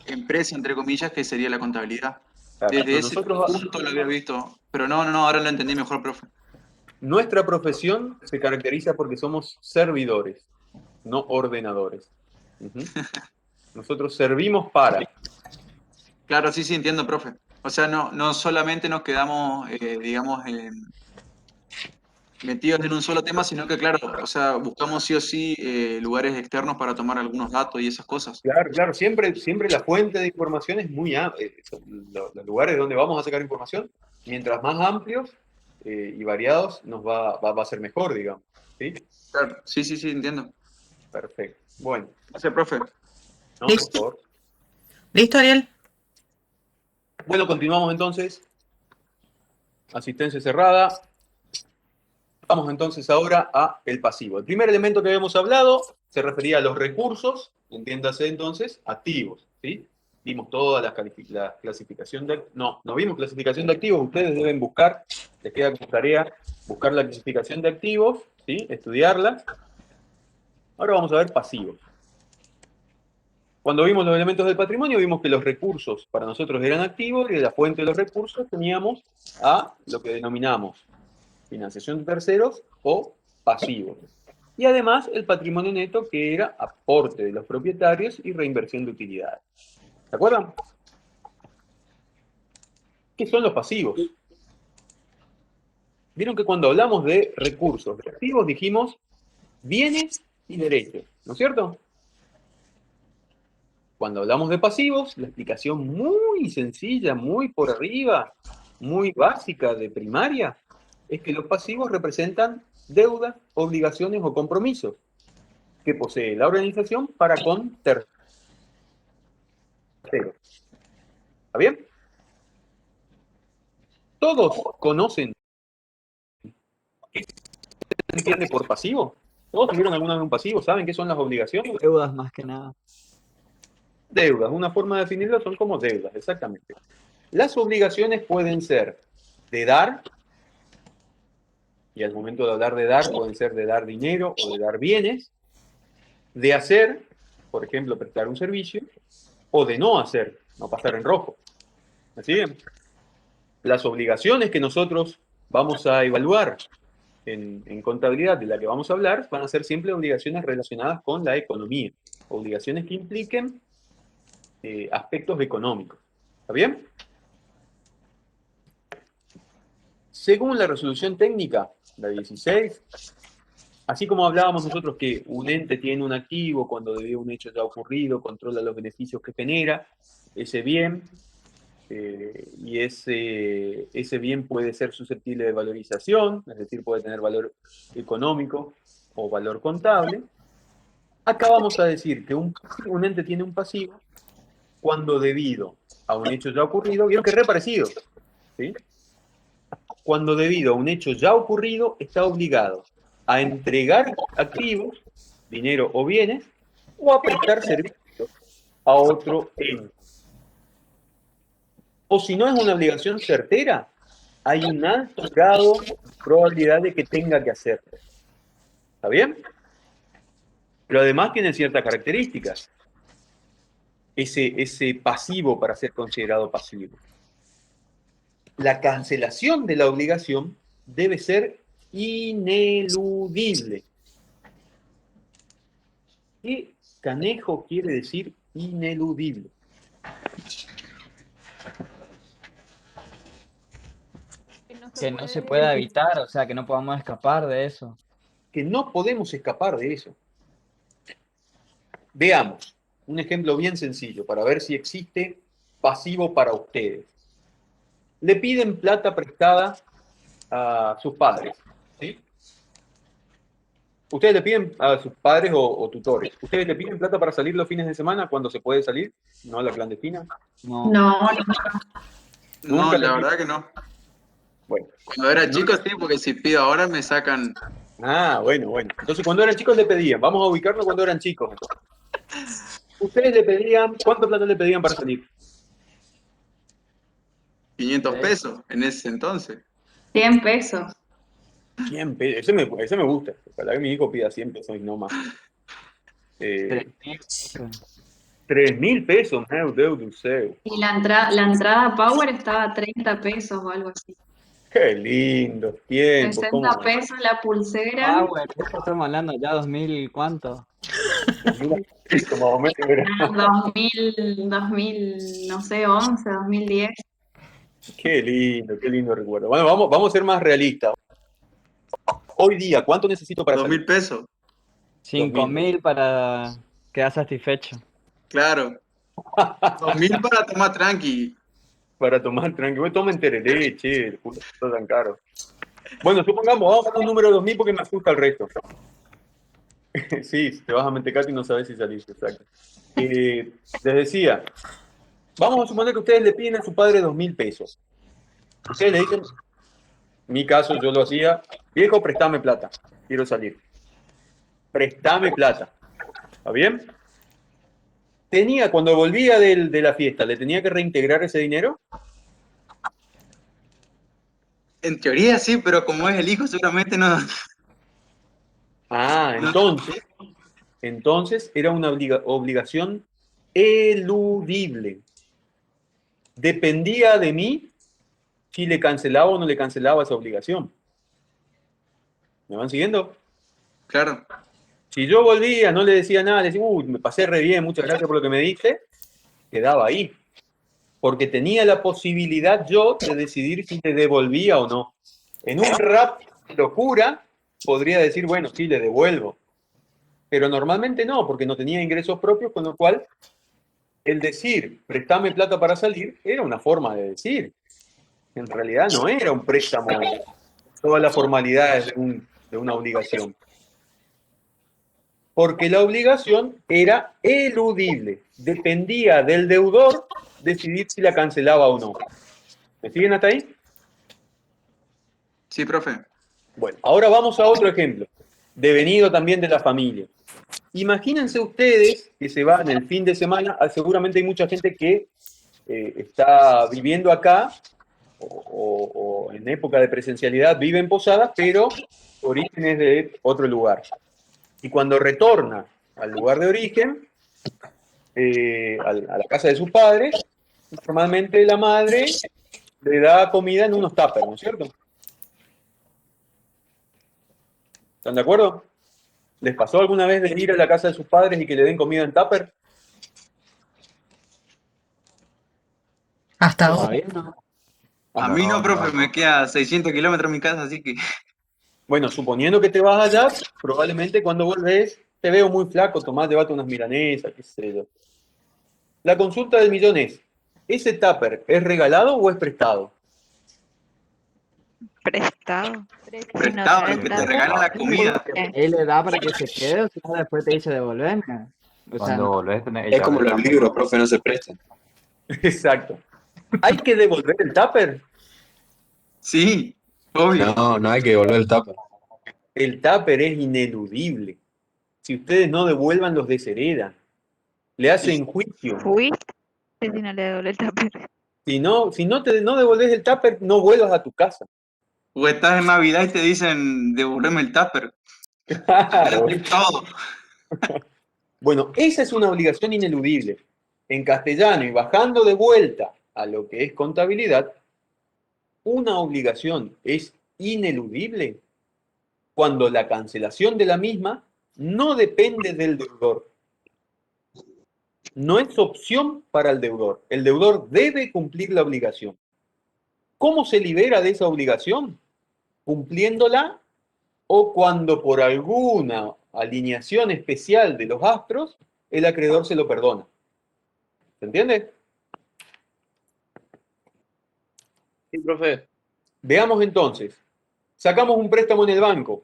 Speaker 4: empresa, entre comillas, que sería la contabilidad.
Speaker 1: Claro,
Speaker 4: Desde ese
Speaker 1: nosotros,
Speaker 4: punto lo había visto, pero no, ahora lo entendí mejor, profe.
Speaker 1: nuestra profesión se caracteriza porque somos servidores, no ordenadores. Ujú. Nosotros servimos para.
Speaker 4: Claro, sí, entiendo, profe. O sea, no solamente nos quedamos, digamos, metidos en un solo tema, sino que, claro, o sea, buscamos sí o sí lugares externos para tomar algunos datos y esas cosas.
Speaker 1: Claro, claro, siempre la fuente de información es muy amplia. Los lugares donde vamos a sacar información, mientras más amplios y variados, nos va a ser mejor, digamos. ¿Sí?
Speaker 4: Claro, sí, entiendo.
Speaker 1: Perfecto. Bueno.
Speaker 4: Gracias, profe.
Speaker 1: No,
Speaker 13: ¿Listo?
Speaker 1: por favor.
Speaker 13: ¿Listo, Ariel?
Speaker 1: Bueno, continuamos entonces. Asistencia cerrada. Vamos entonces ahora a el pasivo. El primer elemento que habíamos hablado se refería a los recursos, entiéndase entonces, activos, ¿sí? Vimos toda la clasificación de... No vimos clasificación de activos, ustedes deben buscar, les queda como tarea, buscar la clasificación de activos, ¿sí? Estudiarla. Ahora vamos a ver pasivos. Cuando vimos los elementos del patrimonio, vimos que los recursos para nosotros eran activos y de la fuente de los recursos teníamos a lo que denominamos financiación de terceros o pasivos. Y además el patrimonio neto, que era aporte de los propietarios y reinversión de utilidades. ¿Se acuerdan? ¿Qué son los pasivos? Vieron que cuando hablamos de recursos, de activos, dijimos bienes y derechos, ¿no es cierto? Cuando hablamos de pasivos, la explicación muy sencilla, muy por arriba, muy básica de primaria, es que los pasivos representan deudas, obligaciones o compromisos que posee la organización para con terceros. ¿Está bien? Todos conocen qué se entiende por pasivo. Todos tuvieron alguna vez un pasivo, ¿saben qué son las obligaciones?
Speaker 2: Deudas más que nada.
Speaker 1: Deudas, una forma de definirlo son como deudas, exactamente. Las obligaciones pueden ser de dar, y al momento de hablar de dar, pueden ser de dar dinero o de dar bienes, de hacer, por ejemplo, prestar un servicio, o de no hacer, no pasar en rojo. ¿Así bien? Las obligaciones que nosotros vamos a evaluar en contabilidad, de la que vamos a hablar, van a ser siempre obligaciones relacionadas con la economía, obligaciones que impliquen aspectos económicos. ¿Está bien? Según la resolución técnica, la 16, así como hablábamos nosotros que un ente tiene un activo cuando debido a un hecho ya ocurrido, controla los beneficios que genera, ese bien, y ese bien puede ser susceptible de valorización, es decir, puede tener valor económico o valor contable. Acá vamos a decir que un ente tiene un pasivo cuando debido a un hecho ya ocurrido, vieron que es re parecido, ¿sí? Cuando debido a un hecho ya ocurrido está obligado a entregar activos, dinero o bienes, o a prestar servicios a otro ente. O si no es una obligación certera, hay un alto grado de probabilidad de que tenga que hacerlo. ¿Está bien? Pero además tiene ciertas características. Ese pasivo para ser considerado pasivo. La cancelación de la obligación debe ser ineludible. ¿Qué canejo quiere decir ineludible?
Speaker 2: Que no se pueda evitar, o sea, que no podamos escapar de eso.
Speaker 1: Que no podemos escapar de eso. Veamos un ejemplo bien sencillo para ver si existe pasivo para ustedes. Le piden plata prestada a sus padres, ¿sí? Ustedes le piden a sus padres o tutores. ¿Ustedes le piden plata para salir los fines de semana cuando se puede salir? ¿No a la clandestina?
Speaker 2: No.
Speaker 3: No,
Speaker 4: No,
Speaker 1: Nunca
Speaker 4: la
Speaker 1: le-
Speaker 4: verdad que no.
Speaker 1: Bueno.
Speaker 4: Cuando era chico sí, porque si pido ahora me sacan.
Speaker 1: Ah, bueno. Entonces, cuando eran chicos le pedían. Vamos a ubicarnos cuando eran chicos. Ustedes le pedían, ¿cuánto plata le pedían para salir?
Speaker 4: 500 pesos en ese entonces.
Speaker 3: 100 pesos.
Speaker 1: 100 pesos. Ese me gusta. Ojalá que mi hijo pida 100 pesos y no más. 3.000 pesos, meu Deus do céu.
Speaker 3: Y la entrada Power estaba a 30 pesos o algo así.
Speaker 1: Qué lindo tiempo.
Speaker 3: 60 pesos la pulsera.
Speaker 2: Ah, bueno, esto estamos hablando ya 2000, ¿cuánto?
Speaker 3: 2000, no sé, 11, 2010.
Speaker 1: Qué lindo recuerdo. Bueno, vamos a ser más realistas. Hoy día, ¿cuánto necesito para
Speaker 4: 2.000 pesos.
Speaker 2: 5.000 para quedar satisfecho.
Speaker 4: Claro. 2.000 para tomar tranqui.
Speaker 1: Para tomar tranquilo. Tomen tereré, che, el puto está tan caro. Bueno, supongamos, vamos a poner un número de 2.000 porque me asusta el resto. Sí, te vas a Mentecate y no sabes si salís, exacto. Les decía, vamos a suponer que ustedes le piden a su padre 2.000 pesos. Ustedes le dicen, en mi caso yo lo hacía, viejo, préstame plata, quiero salir. Préstame plata. ¿Está bien? Cuando volvía de la fiesta, ¿le tenía que reintegrar ese dinero?
Speaker 4: En teoría sí, pero como es el hijo seguramente no.
Speaker 1: Ah, entonces era una obligación eludible. Dependía de mí si le cancelaba o no le cancelaba esa obligación. ¿Me van siguiendo?
Speaker 4: Claro.
Speaker 1: Si yo volvía, no le decía nada, le decía, me pasé re bien, muchas gracias por lo que me diste, quedaba ahí. Porque tenía la posibilidad yo de decidir si le devolvía o no. En un rap de locura, podría decir, bueno, sí, le devuelvo. Pero normalmente no, porque no tenía ingresos propios, con lo cual el decir, préstame plata para salir, era una forma de decir. En realidad no era un préstamo, todas las formalidades de una obligación. Porque la obligación era eludible. Dependía del deudor decidir si la cancelaba o no. ¿Me siguen hasta ahí?
Speaker 4: Sí, profe.
Speaker 1: Bueno, ahora vamos a otro ejemplo, devenido también de la familia. Imagínense ustedes que se van el fin de semana, seguramente hay mucha gente que está viviendo acá o en época de presencialidad vive en Posadas, pero su origen es de otro lugar. Y cuando retorna al lugar de origen, a la casa de sus padres, normalmente la madre le da comida en unos tuppers, ¿no es cierto? ¿Están de acuerdo? ¿Les pasó alguna vez de ir a la casa de sus padres y que le den comida en tupper?
Speaker 13: Hasta ahora.
Speaker 2: Todavía no.
Speaker 4: A mí no, profe, me queda 600 kilómetros mi casa, así que...
Speaker 1: Bueno, suponiendo que te vas allá, probablemente cuando volvés te veo muy flaco, Tomás, llévate unas milanesas, qué sé yo. La consulta del millón es, ¿ese tupper es regalado o es prestado?
Speaker 11: Prestado.
Speaker 4: Prestado, es que te regalan la comida.
Speaker 2: Él le da para que se quede, o si no, después te dice devolverme. O sea,
Speaker 5: Cuando volvés tenés
Speaker 14: Es como los libros, profe, no se prestan.
Speaker 1: Exacto. ¿Hay que devolver el tupper?
Speaker 4: Sí, obvio.
Speaker 14: No, no hay que devolver el tupper.
Speaker 1: El tupper es ineludible. Si ustedes no devuelvan, los desheredan. Le hacen juicio.
Speaker 11: ¿Fuiste? Si no le doble el tupper.
Speaker 1: Si no no devolves el tupper, no vuelvas a tu casa.
Speaker 4: O estás en Navidad y te dicen, devolveme el tupper.
Speaker 1: Claro.
Speaker 4: Todo.
Speaker 1: Bueno, esa es una obligación ineludible. En castellano y bajando de vuelta a lo que es contabilidad, una obligación es ineludible cuando la cancelación de la misma no depende del deudor. No es opción para el deudor. El deudor debe cumplir la obligación. ¿Cómo se libera de esa obligación? Cumpliéndola o cuando por alguna alineación especial de los astros, el acreedor se lo perdona. ¿Se entiende?
Speaker 6: Sí, profe.
Speaker 1: Veamos entonces. Sacamos un préstamo en el banco.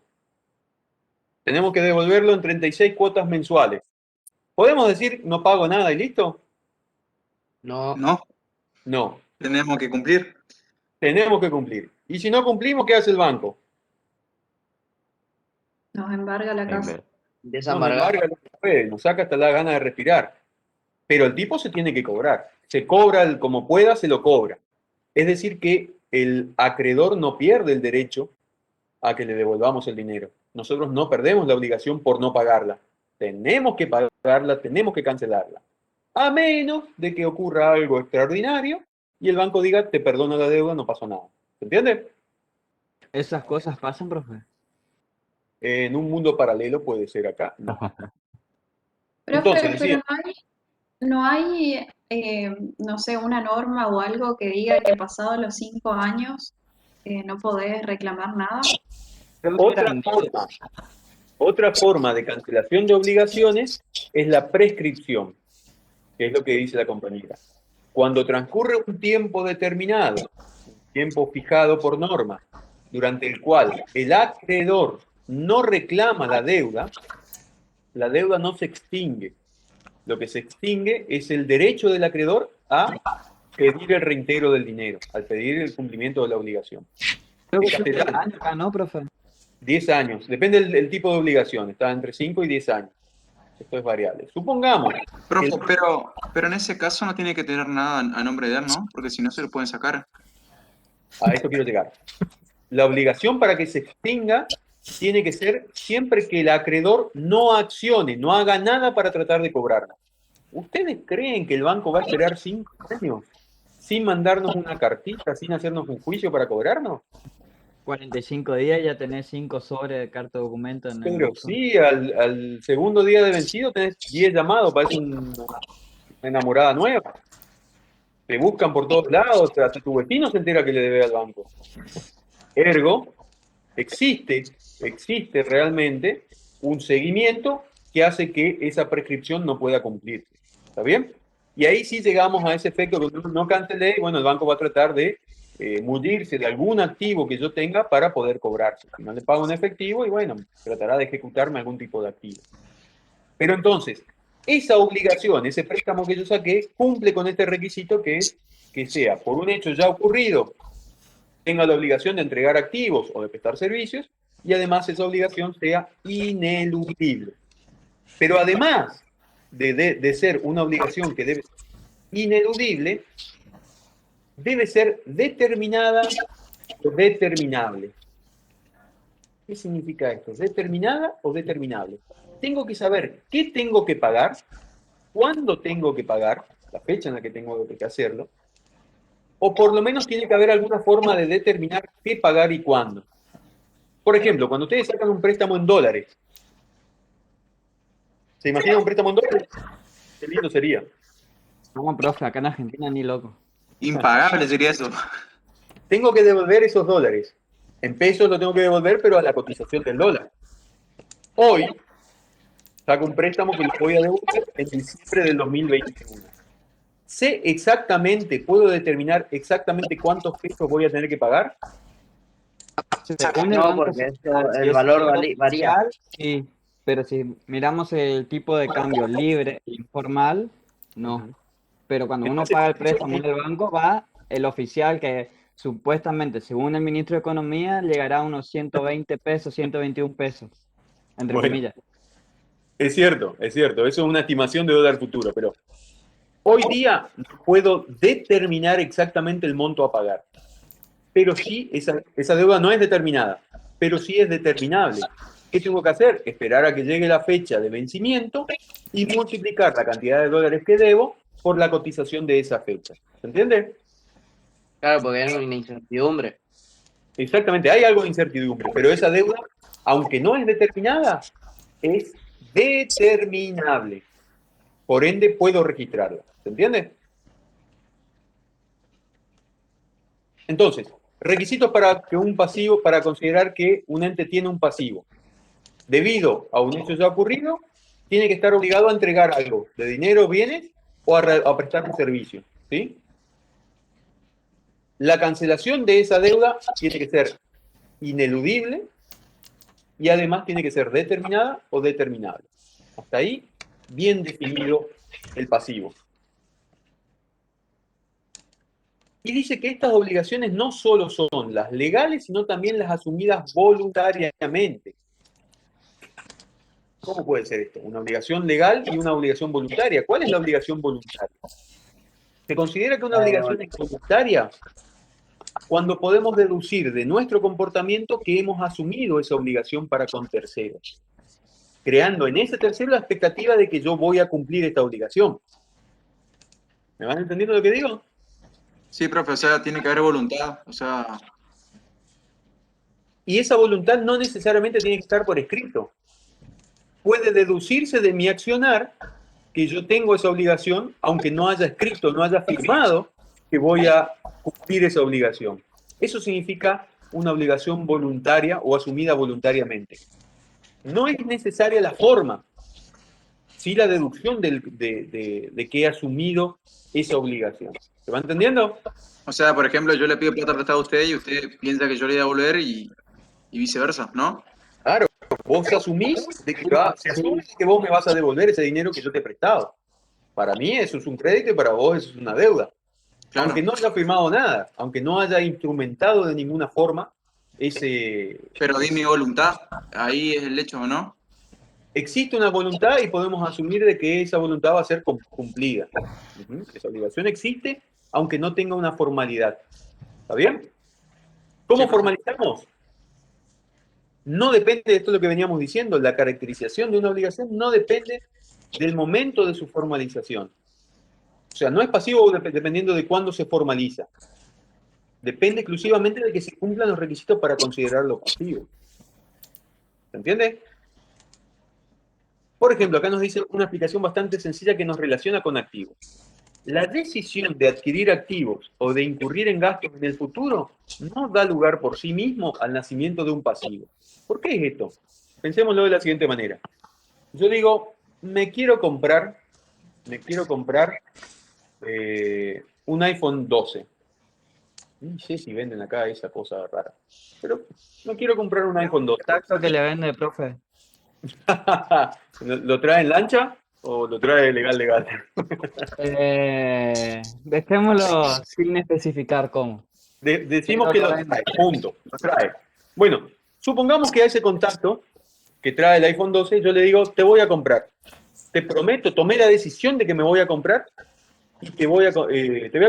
Speaker 1: Tenemos que devolverlo en 36 cuotas mensuales. ¿Podemos decir no pago nada y listo?
Speaker 6: No.
Speaker 4: No,
Speaker 1: No.
Speaker 4: tenemos que cumplir.
Speaker 1: Tenemos que cumplir. Y si no cumplimos, ¿qué hace el banco?
Speaker 3: Nos embarga la casa.
Speaker 1: Nos
Speaker 6: Desamargar.
Speaker 1: embarga lo que puede, nos saca hasta la gana de respirar. Pero el tipo se tiene que cobrar. Se cobra como pueda, se lo cobra. Es decir, que el acreedor no pierde el derecho a que le devolvamos el dinero. Nosotros no perdemos la obligación por no pagarla. Tenemos que pagarla, tenemos que cancelarla. A menos de que ocurra algo extraordinario y el banco diga, te perdono la deuda, no pasó nada. ¿Se entiende?
Speaker 2: esas cosas pasan, profe.
Speaker 1: En un mundo paralelo puede ser acá. No.
Speaker 3: Profe,
Speaker 1: Entonces,
Speaker 3: pero
Speaker 1: decía,
Speaker 3: no hay, no sé, una norma o algo que diga que pasados los 5 años no podés reclamar nada.
Speaker 1: Otra forma de cancelación de obligaciones es la prescripción, que es lo que dice la compañera. Cuando transcurre un tiempo determinado, un tiempo fijado por norma, durante el cual el acreedor no reclama la deuda no se extingue. Lo que se extingue es el derecho del acreedor a pedir el reintegro del dinero, al pedir el cumplimiento de la obligación.
Speaker 2: Creo que
Speaker 1: En
Speaker 2: son 10
Speaker 1: castellano,
Speaker 2: años acá, ¿no, profe?
Speaker 1: 10 años. Depende del tipo de obligación. Está entre 5 y 10 años. Esto es variable. Supongamos.
Speaker 4: Profe, pero en ese caso no tiene que tener nada a nombre de él, ¿no? Porque si no se lo pueden sacar.
Speaker 1: A esto quiero llegar. La obligación para que se extinga tiene que ser siempre que el acreedor no accione, no haga nada para tratar de cobrarla. ¿Ustedes creen que el banco va a esperar 5 años sin mandarnos una cartita, sin hacernos un juicio para cobrarnos?
Speaker 2: 45 días ya tenés 5 sobres de carta de documento en el
Speaker 1: Pero
Speaker 2: buzón.
Speaker 1: sí, al segundo día de vencido tenés 10 llamados, parece una enamorada nueva. Te buscan por todos lados, hasta tu vecino se entera que le debe al banco. Ergo, existe realmente un seguimiento que hace que esa prescripción no pueda cumplirse. ¿Está bien? Y ahí sí llegamos a ese efecto que uno no cancele, bueno, el banco va a tratar de mullirse de algún activo que yo tenga para poder cobrarse. Si no le pago en efectivo, y bueno, tratará de ejecutarme algún tipo de activo. Pero entonces, esa obligación, ese préstamo que yo saqué, cumple con este requisito que es que sea por un hecho ya ocurrido, tenga la obligación de entregar activos o de prestar servicios, y además esa obligación sea ineludible. Pero además de ser una obligación que debe ser ineludible, debe ser determinada o determinable. ¿Qué significa esto? ¿Determinada o determinable? Tengo que saber qué tengo que pagar, cuándo tengo que pagar, la fecha en la que tengo que hacerlo, o por lo menos tiene que haber alguna forma de determinar qué pagar y cuándo. Por ejemplo, cuando ustedes sacan un préstamo en dólares, ¿se imaginan un préstamo en dólares? Qué lindo sería.
Speaker 2: No, profe, acá en Argentina ni loco.
Speaker 4: Impagable sería eso.
Speaker 1: Tengo que devolver esos dólares. En pesos lo tengo que devolver, pero a la cotización del dólar. Hoy saco un préstamo que lo voy a devolver en diciembre del 2021. Sé exactamente, puedo determinar exactamente cuántos pesos voy a tener que pagar.
Speaker 2: Según el
Speaker 6: No,
Speaker 2: banco
Speaker 6: porque
Speaker 2: central,
Speaker 6: el
Speaker 2: si es
Speaker 6: valor
Speaker 2: dinero
Speaker 6: varía.
Speaker 2: oficial, sí, pero si miramos el tipo de cambio libre e informal, no. Pero cuando uno
Speaker 1: Entonces,
Speaker 2: paga el préstamo en el banco, va el oficial que supuestamente, según el ministro de Economía, llegará a unos 120 pesos, 121 pesos, entre
Speaker 1: Bueno.
Speaker 2: comillas.
Speaker 1: Es cierto, eso es una estimación de dólar futuro, pero hoy día no puedo determinar exactamente el monto a pagar. Pero sí, esa deuda no es determinada, pero sí es determinable. ¿Qué tengo que hacer? Esperar a que llegue la fecha de vencimiento y multiplicar la cantidad de dólares que debo por la cotización de esa fecha. ¿Se entiende?
Speaker 6: Claro, porque es una incertidumbre.
Speaker 1: Exactamente, hay algo de incertidumbre, pero esa deuda, aunque no es determinada, es determinable. Por ende, puedo registrarla. ¿Se entiende? Entonces, requisitos para que un pasivo, para considerar que un ente tiene un pasivo. Debido a un hecho ya ocurrido, tiene que estar obligado a entregar algo de dinero, bienes o a prestar un servicio. ¿Sí? La cancelación de esa deuda tiene que ser ineludible y además tiene que ser determinada o determinable. Hasta ahí, bien definido el pasivo. Y dice que estas obligaciones no solo son las legales, sino también las asumidas voluntariamente. ¿Cómo puede ser esto? Una obligación legal y una obligación voluntaria. ¿Cuál es la obligación voluntaria? Se considera que una obligación es voluntaria cuando podemos deducir de nuestro comportamiento que hemos asumido esa obligación para con terceros, creando en ese tercero la expectativa de que yo voy a cumplir esta obligación. ¿Me van entendiendo lo que digo?
Speaker 4: Sí, profe, o sea, tiene que haber voluntad, o sea...
Speaker 1: Y esa voluntad no necesariamente tiene que estar por escrito. Puede deducirse de mi accionar que yo tengo esa obligación, aunque no haya escrito, no haya firmado que voy a cumplir esa obligación. Eso significa una obligación voluntaria o asumida voluntariamente. No es necesaria la forma, sí la deducción de que he asumido esa obligación. ¿Se va entendiendo?
Speaker 4: O sea, por ejemplo, yo le pido plata prestada a usted y usted piensa que yo le voy a devolver y viceversa, ¿no?
Speaker 1: Claro, vos asumís de que, se asume que vos me vas a devolver ese dinero que yo te he prestado. Para mí eso es un crédito y para vos eso es una deuda. Claro. Aunque no haya firmado nada, aunque no haya instrumentado de ninguna forma ese...
Speaker 4: Pero di mi voluntad, ahí es el hecho, ¿no?
Speaker 1: Existe una voluntad y podemos asumir de que esa voluntad va a ser cumplida. Esa obligación existe, aunque no tenga una formalidad. ¿Está bien? ¿Cómo formalizamos? No depende, de esto es lo que veníamos diciendo, la caracterización de una obligación no depende del momento de su formalización. O sea, no es pasivo dependiendo de cuándo se formaliza. Depende exclusivamente de que se cumplan los requisitos para considerarlo pasivo. ¿Se entiende? Por ejemplo, acá nos dice una explicación bastante sencilla que nos relaciona con activos. La decisión de adquirir activos o de incurrir en gastos en el futuro no da lugar por sí mismo al nacimiento de un pasivo. ¿Por qué es esto? Pensémoslo de la siguiente manera. Yo digo, me quiero comprar un iPhone 12. No sé si venden acá esa cosa rara. Pero no quiero comprar un iPhone 12.
Speaker 2: Exacto que le vende, profe.
Speaker 1: ¿Lo trae en lancha o lo trae legal?
Speaker 2: Dejémoslo sin especificar cómo.
Speaker 1: Decimos
Speaker 2: Sí,
Speaker 1: que
Speaker 2: lo
Speaker 1: lo
Speaker 2: traen.
Speaker 1: trae, punto, lo trae. Bueno, supongamos que a ese contacto que trae el iPhone 12, yo le digo, te voy a comprar. Te prometo, tomé la decisión de que me voy a comprar y te voy a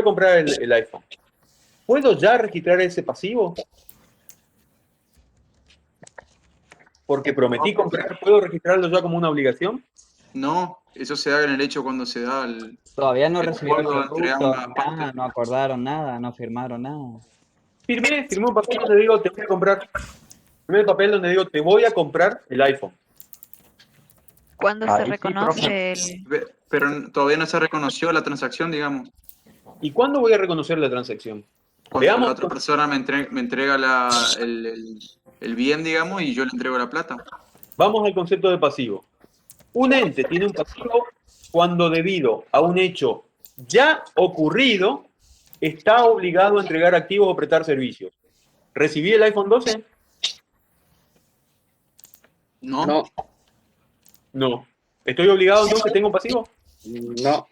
Speaker 1: comprar el iPhone. ¿Puedo ya registrar ese pasivo? Porque prometí comprar, ¿puedo registrarlo ya como una obligación?
Speaker 4: No, eso se da en el hecho cuando se da el
Speaker 2: Todavía no recibieron
Speaker 4: acuerdo
Speaker 2: el
Speaker 4: entre
Speaker 2: producto,
Speaker 4: ambas
Speaker 2: nada,
Speaker 4: partes.
Speaker 2: no acordaron nada, no firmaron nada.
Speaker 1: Firmé un papel donde digo, te voy a comprar. Firmé el papel donde digo, te voy a comprar el iPhone.
Speaker 11: ¿Cuándo se reconoce el...?
Speaker 4: Pero todavía no se reconoció la transacción, digamos.
Speaker 1: ¿Y cuándo voy a reconocer la transacción?
Speaker 4: Cuando la
Speaker 1: Veamos.
Speaker 4: otra persona me entrega el bien, digamos, y yo le entrego la plata.
Speaker 1: Vamos al concepto de pasivo. Un ente tiene un pasivo cuando debido a un hecho ya ocurrido está obligado a entregar activos o prestar servicios. ¿Recibí el iPhone 12?
Speaker 4: No.
Speaker 1: No. ¿Estoy obligado entonces? ¿Tengo pasivo?
Speaker 6: No.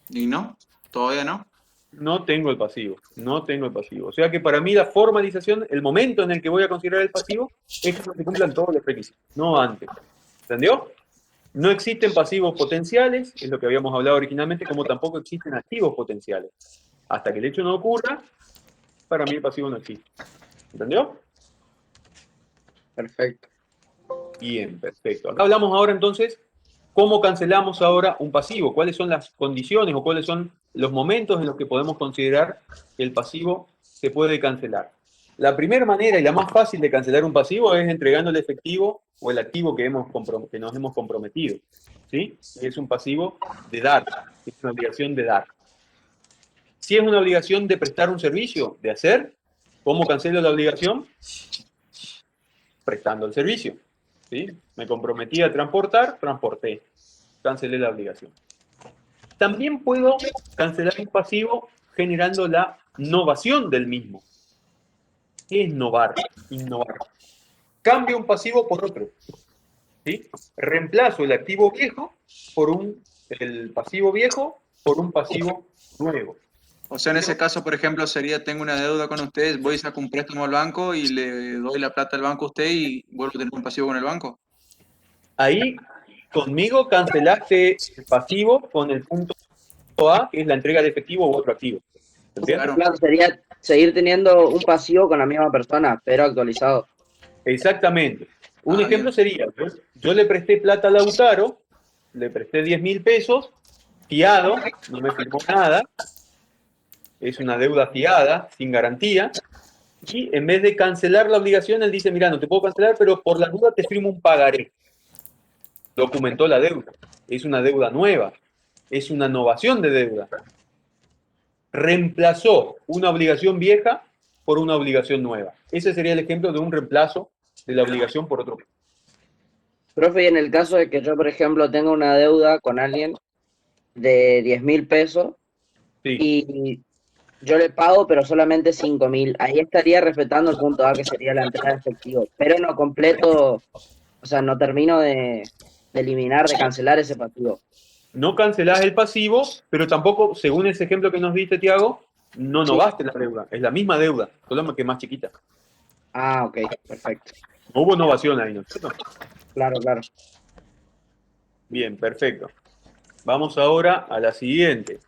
Speaker 4: ¿Y no? ¿Todavía no?
Speaker 1: No tengo el pasivo. No tengo el pasivo. O sea que para mí la formalización, el momento en el que voy a considerar el pasivo, es cuando se cumplan todos los requisitos, no antes. ¿Entendió? No existen pasivos potenciales, es lo que habíamos hablado originalmente, como tampoco existen activos potenciales. Hasta que el hecho no ocurra, para mí el pasivo no existe. ¿Entendió?
Speaker 6: Perfecto.
Speaker 1: Bien, perfecto. Acá hablamos ahora entonces cómo cancelamos ahora un pasivo, cuáles son las condiciones o cuáles son los momentos en los que podemos considerar que el pasivo se puede cancelar. La primera manera y la más fácil de cancelar un pasivo es entregando el efectivo o el activo que nos hemos comprometido. ¿Sí? Y es un pasivo de dar, es una obligación de dar. Si es una obligación de prestar un servicio, de hacer, ¿cómo cancelo la obligación? Prestando el servicio. ¿Sí? Me comprometí a transportar, transporté. Cancelé la obligación. También puedo cancelar un pasivo generando la novación del mismo. ¿Qué es novar? Innovar. Cambio un pasivo por otro. ¿Sí? Reemplazo el activo viejo el pasivo viejo por un pasivo nuevo.
Speaker 4: O sea, en ese caso, por ejemplo, sería, tengo una deuda con ustedes, voy y saco un préstamo al banco y le doy la plata al banco a usted y vuelvo a tener un pasivo con el banco.
Speaker 1: Ahí, conmigo cancelaste el pasivo con el punto A, que es la entrega de efectivo u otro activo.
Speaker 6: Claro, sería seguir teniendo un pasivo con la misma persona, pero actualizado.
Speaker 1: Exactamente. Un ejemplo sería, yo le presté plata a Lautaro, le presté 10.000 pesos, fiado, no me firmó nada, es una deuda fiada, sin garantía, y en vez de cancelar la obligación, él dice, mira, no te puedo cancelar, pero por la duda te firmo un pagaré. Documentó la deuda. Es una deuda nueva. Es una novación de deuda. Reemplazó una obligación vieja por una obligación nueva. Ese sería el ejemplo de un reemplazo de la obligación por otro.
Speaker 6: Profe, y en el caso de que yo, por ejemplo, tenga una deuda con alguien de 10.000 pesos y yo le pago, pero solamente 5.000, ahí estaría respetando el punto A, que sería la entrada de efectivo, pero no completo, o sea, no termino de eliminar, de cancelar ese pasivo.
Speaker 1: No cancelás el pasivo, pero tampoco, según ese ejemplo que nos diste, Tiago, no novaste la deuda. Es la misma deuda, solo que más chiquita.
Speaker 6: Ah, ok, perfecto.
Speaker 1: No hubo novación ahí, ¿no es cierto?
Speaker 6: Claro, claro.
Speaker 1: Bien, perfecto. Vamos ahora a la siguiente.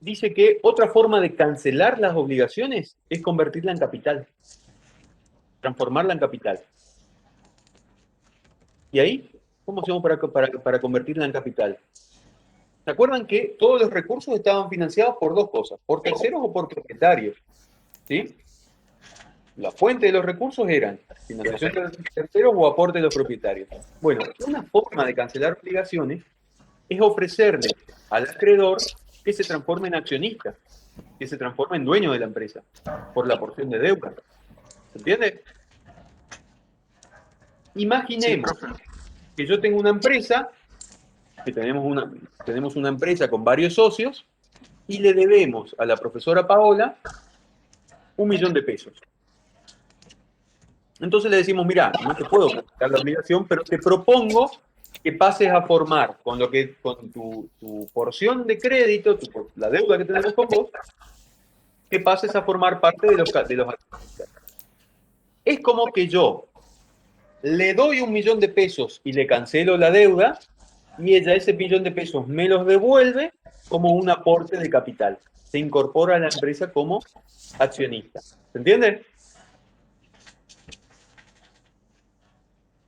Speaker 1: Dice que otra forma de cancelar las obligaciones es convertirla en capital. Transformarla en capital. ¿Y ahí? ¿Cómo hacemos para convertirla en capital? ¿Se acuerdan que todos los recursos estaban financiados por dos cosas? ¿Por terceros o por propietarios? ¿Sí? La fuente de los recursos eran financiación de los terceros o aporte de los propietarios. Bueno, una forma de cancelar obligaciones es ofrecerle al acreedor que se transforme en accionista, que se transforme en dueño de la empresa, por la porción de deuda. ¿Se entiende? Imaginemos que yo tengo una empresa que tenemos una empresa con varios socios y le debemos a la profesora Paola 1 millón de pesos. Entonces le decimos, mira, no te puedo cancelar la obligación, pero te propongo que pases a formar con tu porción de crédito, la deuda que tenemos con vos, que pases a formar parte de los accionistas. Es como que yo le doy 1 millón de pesos y le cancelo la deuda, y ella ese 1 millón de pesos me los devuelve como un aporte de capital. Se incorpora a la empresa como accionista. ¿Se entiende?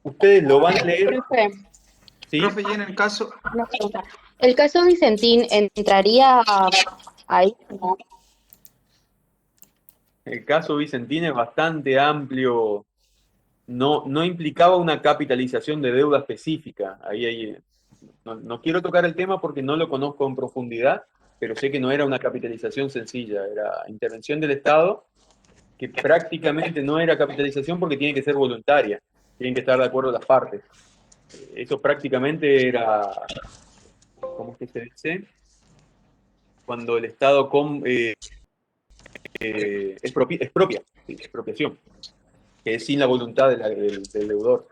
Speaker 1: Ustedes lo van a leer.
Speaker 15: Profe,
Speaker 1: ¿Sí?
Speaker 4: Profe, y en el caso,
Speaker 15: una pregunta. ¿El caso Vicentín entraría ahí? ¿No?
Speaker 1: El caso Vicentín es bastante amplio. No implicaba una capitalización de deuda específica. No quiero tocar el tema porque no lo conozco en profundidad, pero sé que no era una capitalización sencilla, era intervención del Estado, que prácticamente no era capitalización porque tiene que ser voluntaria, tienen que estar de acuerdo las partes. Eso prácticamente era, ¿cómo es que se dice? Cuando el Estado expropiación, que es sin la voluntad del deudor.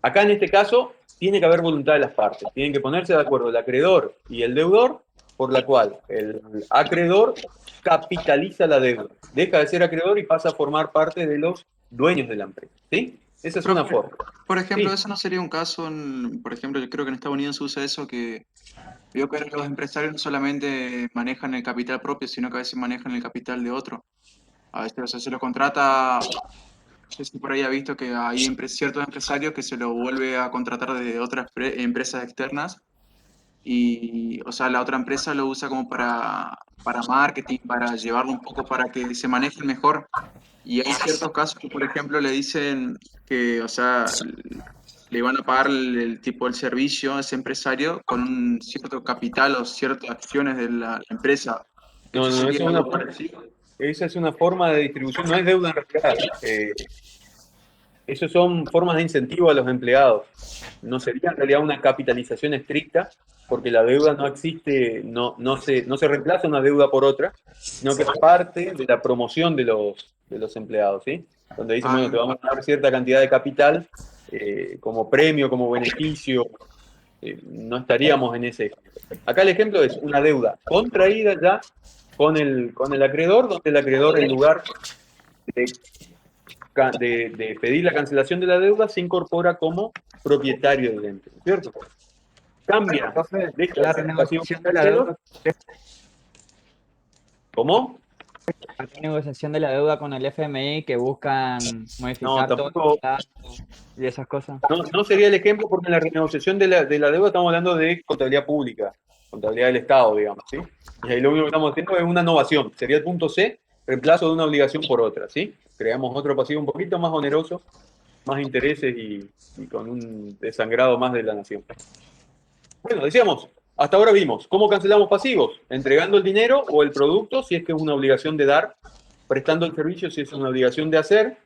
Speaker 1: Acá en este caso tiene que haber voluntad de las partes, tienen que ponerse de acuerdo el acreedor y el deudor, por la cual el acreedor capitaliza la deuda, deja de ser acreedor y pasa a formar parte de los dueños de la empresa, ¿sí? Esa es una forma.
Speaker 4: por ejemplo,
Speaker 1: Sí.
Speaker 4: eso no sería un caso, por ejemplo, yo creo que en Estados Unidos se usa eso, que veo que los empresarios no solamente manejan el capital propio, sino que a veces manejan el capital de otro. A veces, o sea, se lo contrata, no sé si por ahí ha visto que hay ciertos empresarios que se lo vuelve a contratar de otras empresas externas y, o sea, la otra empresa lo usa como para marketing, para llevarlo un poco para que se maneje mejor. Y hay ciertos casos que, por ejemplo, le dicen que, o sea, le van a pagar el tipo del servicio a ese empresario con un cierto capital o ciertas acciones de la empresa.
Speaker 1: No,
Speaker 4: Eso
Speaker 1: no,
Speaker 4: sería algo parecido.
Speaker 1: esa es una forma de distribución, no es deuda en realidad. Eso son formas de incentivo a los empleados. No sería en realidad una capitalización estricta, porque la deuda no existe, no se reemplaza una deuda por otra, sino que es parte de la promoción de los empleados, ¿sí? Donde dicen, bueno, te vamos a dar cierta cantidad de capital como premio, como beneficio. No estaríamos en ese ejemplo. Acá el ejemplo es una deuda contraída ya con el acreedor, donde el acreedor, en lugar de pedir la cancelación de la deuda, se incorpora como propietario del ente, ¿cierto? Cambia.
Speaker 2: La renegociación de la deuda.
Speaker 1: ¿Cómo?
Speaker 2: La renegociación de la deuda con el FMI que buscan modificar todo y esas cosas.
Speaker 1: No sería el ejemplo, porque en la renegociación de la deuda estamos hablando de contabilidad pública, contabilidad del Estado, digamos, ¿sí? Y ahí lo único que estamos haciendo es una innovación. Sería el punto C, reemplazo de una obligación por otra, ¿sí? Creamos otro pasivo un poquito más oneroso, más intereses y con un desangrado más de la nación. Bueno, decíamos, hasta ahora vimos cómo cancelamos pasivos, entregando el dinero o el producto si es que es una obligación de dar, prestando el servicio si es una obligación de hacer,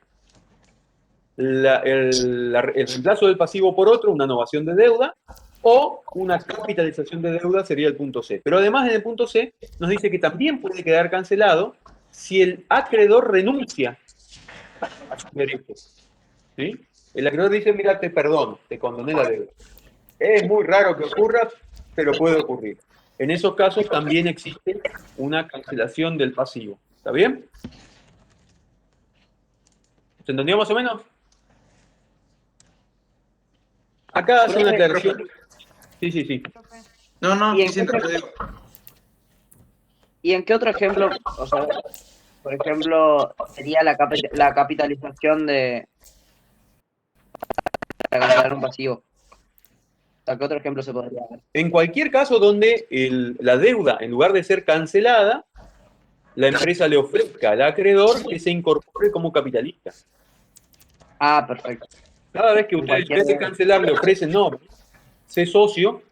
Speaker 1: el reemplazo del pasivo por otro, una novación de deuda, o una capitalización de deuda sería el punto C. Pero además en el punto C nos dice que también puede quedar cancelado si el acreedor renuncia a sus derechos, ¿sí? El acreedor dice, mira, te perdono, te condoné la deuda. Es muy raro que ocurra, pero puede ocurrir. En esos casos también existe una cancelación del pasivo. ¿Está bien? ¿Se entendió más o menos? Acá hace una aclaración. Sí.
Speaker 4: No,
Speaker 6: ¿Y en qué otro ejemplo, o sea, por ejemplo, sería la capitalización para cancelar un pasivo? O sea, ¿qué otro ejemplo se podría dar?
Speaker 1: En cualquier caso donde la deuda, en lugar de ser cancelada, la empresa le ofrezca al acreedor que se incorpore como capitalista.
Speaker 6: Ah, perfecto.
Speaker 1: Cada vez que ustedes, en vez de cancelar, le ofrecen, no, sé socio,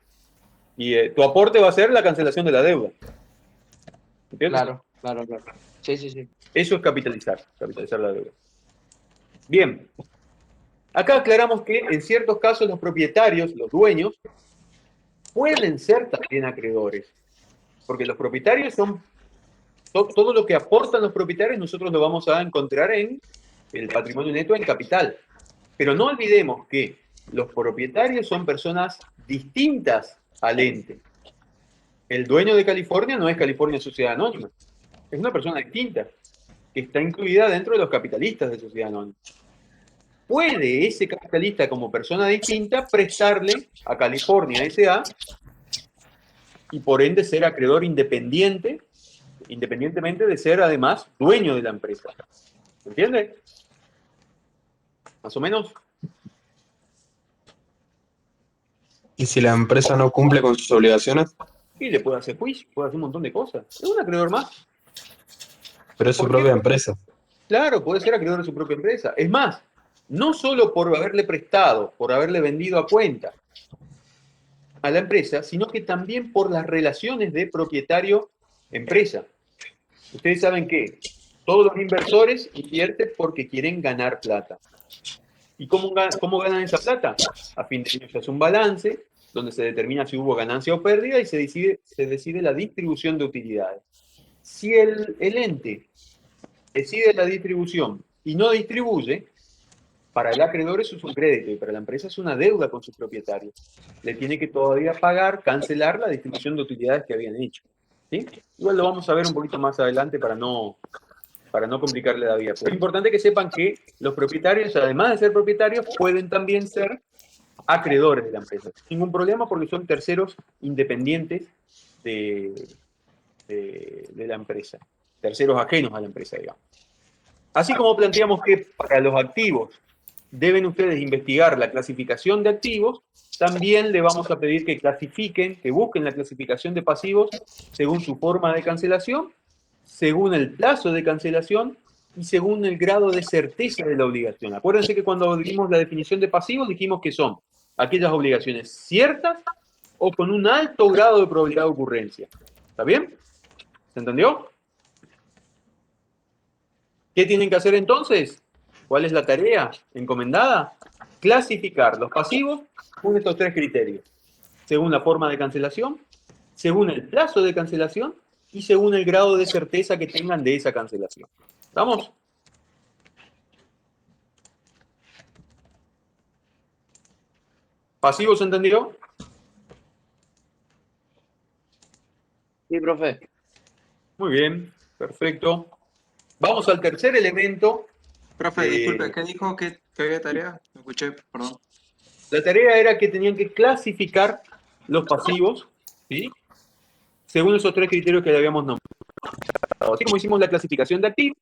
Speaker 1: y tu aporte va a ser la cancelación de la deuda. ¿Entiendes?
Speaker 6: Claro. Sí.
Speaker 1: Eso es capitalizar la deuda. Bien. Acá aclaramos que en ciertos casos los propietarios, los dueños, pueden ser también acreedores, porque los propietarios son, todo lo que aportan los propietarios nosotros lo vamos a encontrar en el patrimonio neto, en capital. Pero no olvidemos que los propietarios son personas distintas al ente. El dueño de California no es California Sociedad Anónima, es una persona distinta, que está incluida dentro de los capitalistas de Sociedad Anónima. ¿Puede ese capitalista, como persona distinta, prestarle a California S.A. y por ende ser acreedor independiente, independientemente de ser además dueño de la empresa? ¿Entiende? Más o menos.
Speaker 14: ¿Y si la empresa no cumple con sus obligaciones?
Speaker 1: Y le puede hacer juicio, puede hacer un montón de cosas. Es un acreedor más.
Speaker 14: Pero es su propia empresa.
Speaker 1: Claro, puede ser acreedor de su propia empresa. Es más, no solo por haberle prestado, por haberle vendido a cuenta a la empresa, sino que también por las relaciones de propietario-empresa. Ustedes saben que todos los inversores invierten porque quieren ganar plata. ¿Y cómo ganan esa plata? A fin de año se hace un balance donde se determina si hubo ganancia o pérdida y se decide la distribución de utilidades. Si el ente decide la distribución y no distribuye, para el acreedor eso es un crédito y para la empresa es una deuda con sus propietarios. Le tiene que todavía pagar, cancelar la distribución de utilidades que habían hecho. ¿Sí? Igual lo vamos a ver un poquito más adelante para no complicarle la vida. Pero es importante que sepan que los propietarios, además de ser propietarios, pueden también ser acreedores de la empresa. Ningún problema porque son terceros independientes de la empresa. Terceros ajenos a la empresa, digamos. Así como planteamos que para los activos deben ustedes investigar la clasificación de activos, también le vamos a pedir que clasifiquen, que busquen la clasificación de pasivos según su forma de cancelación, según el plazo de cancelación y según el grado de certeza de la obligación. Acuérdense que cuando dimos la definición de pasivos dijimos que son aquellas obligaciones ciertas o con un alto grado de probabilidad de ocurrencia. ¿Está bien? ¿Se entendió? ¿Qué tienen que hacer entonces? ¿Cuál es la tarea encomendada? Clasificar los pasivos con estos tres criterios. Según la forma de cancelación, según el plazo de cancelación y según el grado de certeza que tengan de esa cancelación. ¿Estamos? ¿Pasivos se entendió?
Speaker 6: Sí, profe.
Speaker 1: Muy bien, perfecto. Vamos al tercer elemento.
Speaker 4: Profe, disculpe, ¿qué dijo que había tarea? Me escuché, perdón.
Speaker 1: La tarea era que tenían que clasificar los pasivos, ¿sí? Según esos tres criterios que le habíamos nombrado. Así como hicimos la clasificación de activos,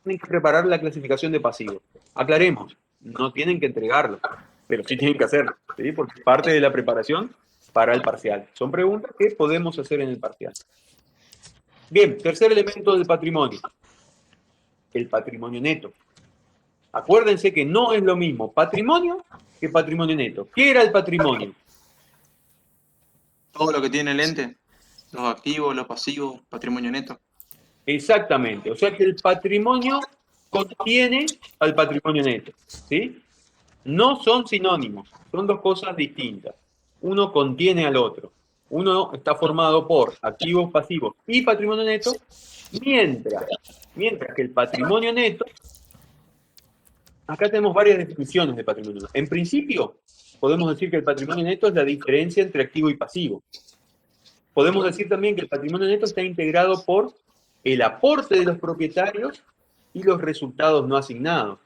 Speaker 1: tienen que preparar la clasificación de pasivos. Aclaremos, no tienen que entregarlo, pero sí tienen que hacerlo, ¿sí? Porque es parte de la preparación para el parcial. Son preguntas que podemos hacer en el parcial. Bien, tercer elemento del patrimonio. El patrimonio neto. Acuérdense que no es lo mismo patrimonio que patrimonio neto. ¿Qué era el patrimonio?
Speaker 4: Todo lo que tiene el ente, los activos, los pasivos, patrimonio neto.
Speaker 1: Exactamente, o sea que el patrimonio contiene al patrimonio neto, ¿sí? No son sinónimos, son dos cosas distintas. Uno contiene al otro. Uno está formado por activos, pasivos y patrimonio neto, mientras que el patrimonio neto, acá tenemos varias definiciones de patrimonio neto. En principio, podemos decir que el patrimonio neto es la diferencia entre activo y pasivo. Podemos decir también que el patrimonio neto está integrado por el aporte de los propietarios y los resultados no asignados,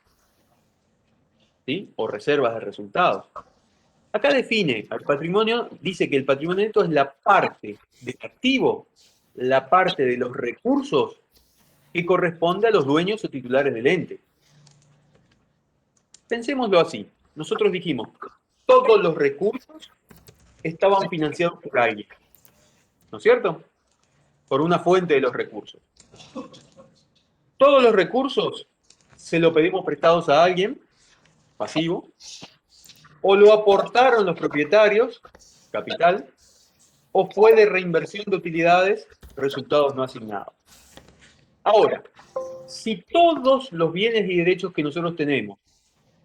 Speaker 1: ¿sí? O reservas de resultados. Acá define al patrimonio, dice que el patrimonio neto es la parte del activo, la parte de los recursos que corresponde a los dueños o titulares del ente. Pensémoslo así. Nosotros dijimos, todos los recursos estaban financiados por alguien, ¿no es cierto? Por una fuente de los recursos. Todos los recursos se lo pedimos prestados a alguien, pasivo, o lo aportaron los propietarios, capital, o fue de reinversión de utilidades, resultados no asignados. Ahora, si todos los bienes y derechos que nosotros tenemos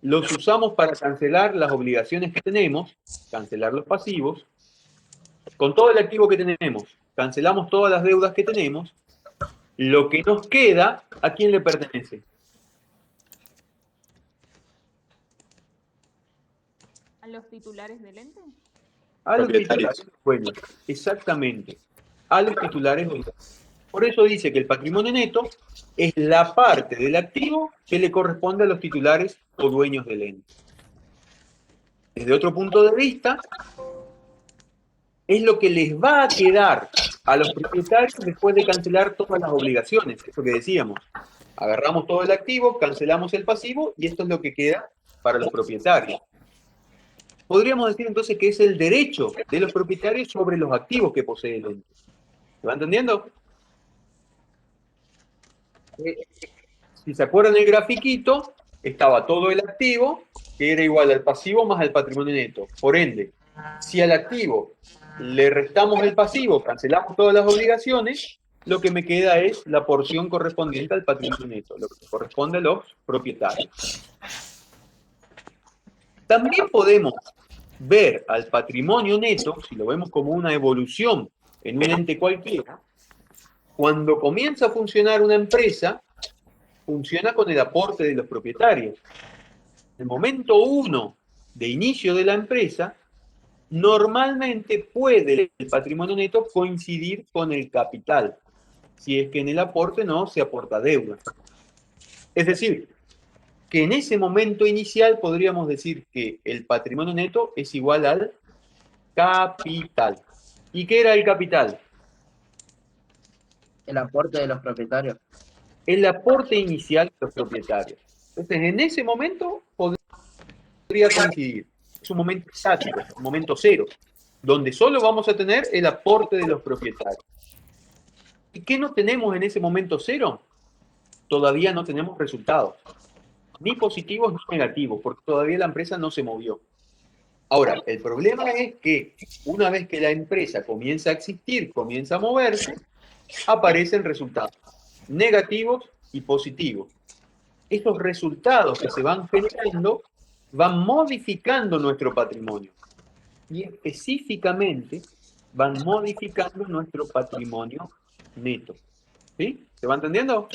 Speaker 1: los usamos para cancelar las obligaciones que tenemos, cancelar los pasivos, con todo el activo que tenemos, cancelamos todas las deudas que tenemos, lo que nos queda, ¿a quién le pertenece?
Speaker 16: ¿A los titulares del ente?
Speaker 1: A los
Speaker 14: Propietarios.
Speaker 1: titulares dueños, exactamente, a los titulares dueños. Por eso dice que el patrimonio neto es la parte del activo que le corresponde a los titulares o dueños del ente. Desde otro punto de vista, es lo que les va a quedar a los propietarios después de cancelar todas las obligaciones. Eso que decíamos. Agarramos todo el activo, cancelamos el pasivo y esto es lo que queda para los propietarios. Podríamos decir entonces que es el derecho de los propietarios sobre los activos que posee el ente. ¿Se va entendiendo? Si se acuerdan del grafiquito, estaba todo el activo, que era igual al pasivo más al patrimonio neto. Por ende, si al activo le restamos el pasivo, cancelamos todas las obligaciones, lo que me queda es la porción correspondiente al patrimonio neto, lo que corresponde a los propietarios. También podemos ver al patrimonio neto, si lo vemos como una evolución en un ente cualquiera, cuando comienza a funcionar una empresa, funciona con el aporte de los propietarios. En el momento 1 de inicio de la empresa, normalmente puede el patrimonio neto coincidir con el capital, si es que en el aporte no se aporta deuda. Es decir, que en ese momento inicial podríamos decir que el patrimonio neto es igual al capital. ¿Y qué era el capital?
Speaker 6: El aporte de los propietarios.
Speaker 1: El aporte inicial de los propietarios. Entonces, en ese momento podría coincidir. Es un momento estático, un momento cero, donde solo vamos a tener el aporte de los propietarios. ¿Y qué no tenemos en ese momento cero? Todavía no tenemos resultados, ni positivos ni negativos, porque todavía la empresa no se movió. Ahora, el problema es que una vez que la empresa comienza a existir, comienza a moverse, aparecen resultados negativos y positivos. Estos resultados que se van generando van modificando nuestro patrimonio y específicamente van modificando nuestro patrimonio neto. ¿Sí? ¿Se va entendiendo?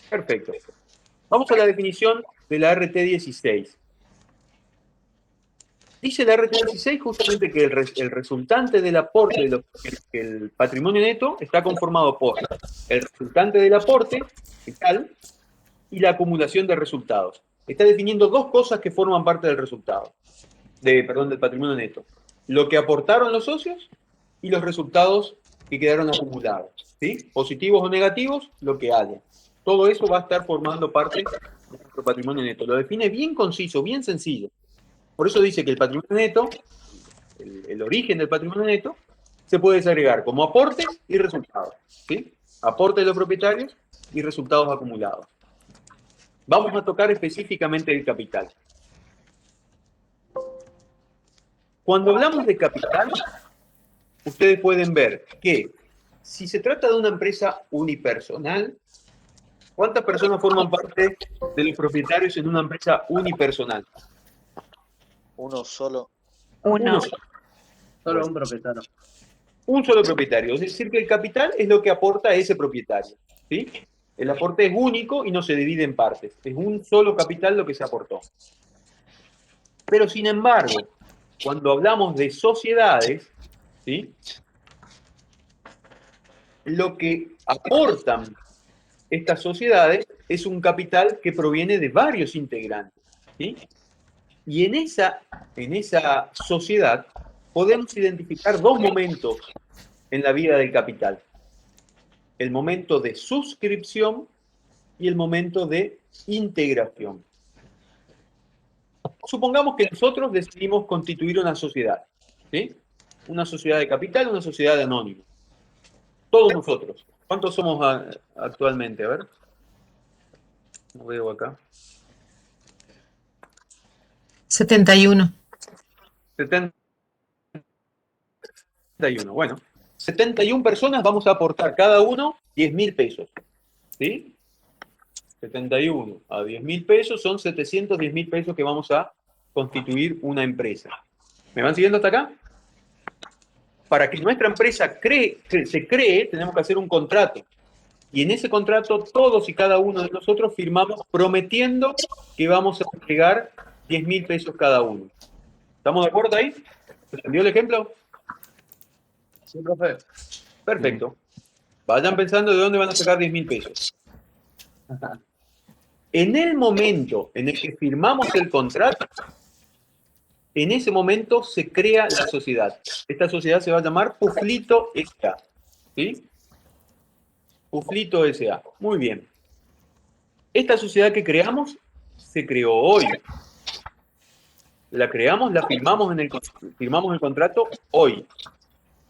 Speaker 1: Perfecto. Vamos a la definición de la RT16. Dice la RT16 justamente que el resultante del aporte, que el patrimonio neto está conformado por el resultante del aporte, capital, y la acumulación de resultados. Está definiendo dos cosas que forman parte del resultado, del patrimonio neto. Lo que aportaron los socios y los resultados que quedaron acumulados. ¿Sí? Positivos o negativos, lo que haya. Todo eso va a estar formando parte de nuestro patrimonio neto. Lo define bien conciso, bien sencillo. Por eso dice que el patrimonio neto, el origen del patrimonio neto, se puede desagregar como aportes y resultados. ¿Sí? Aporte de los propietarios y resultados acumulados. Vamos a tocar específicamente el capital. Cuando hablamos de capital, ustedes pueden ver que si se trata de una empresa unipersonal, ¿cuántas personas forman parte de los propietarios en una empresa unipersonal?
Speaker 17: Uno solo.
Speaker 11: Uno.
Speaker 6: Solo un propietario.
Speaker 1: Un solo propietario. Es decir, que el capital es lo que aporta ese propietario. ¿Sí? El aporte es único y no se divide en partes. Es un solo capital lo que se aportó. Pero sin embargo, cuando hablamos de sociedades, ¿sí? Lo que aportan estas sociedades es un capital que proviene de varios integrantes. ¿Sí? Y en esa sociedad podemos identificar dos momentos en la vida del capital. El momento de suscripción y el momento de integración. Supongamos que nosotros decidimos constituir una sociedad. ¿Sí? Una sociedad de capital, una sociedad de anónimo. Todos nosotros. ¿Cuántos somos actualmente? A ver. No veo acá.
Speaker 13: 71.
Speaker 1: 71. Bueno, 71 personas vamos a aportar cada uno 10.000 pesos. ¿Sí? 71 a 10.000 pesos son 710.000 pesos que vamos a constituir una empresa. ¿Me van siguiendo hasta acá? Para que nuestra empresa se cree, tenemos que hacer un contrato. Y en ese contrato todos y cada uno de nosotros firmamos prometiendo que vamos a entregar 10.000 pesos cada uno. ¿Estamos de acuerdo ahí? ¿Se entendió el ejemplo?
Speaker 6: Sí, profe.
Speaker 1: Perfecto. Vayan pensando de dónde van a sacar 10.000 pesos. En el momento en el que firmamos el contrato, en ese momento se crea la sociedad. Esta sociedad se va a llamar Puflito S.A. ¿Sí? Puflito S.A. Muy bien. Esta sociedad que creamos se creó hoy. La creamos, la firmamos firmamos el contrato hoy.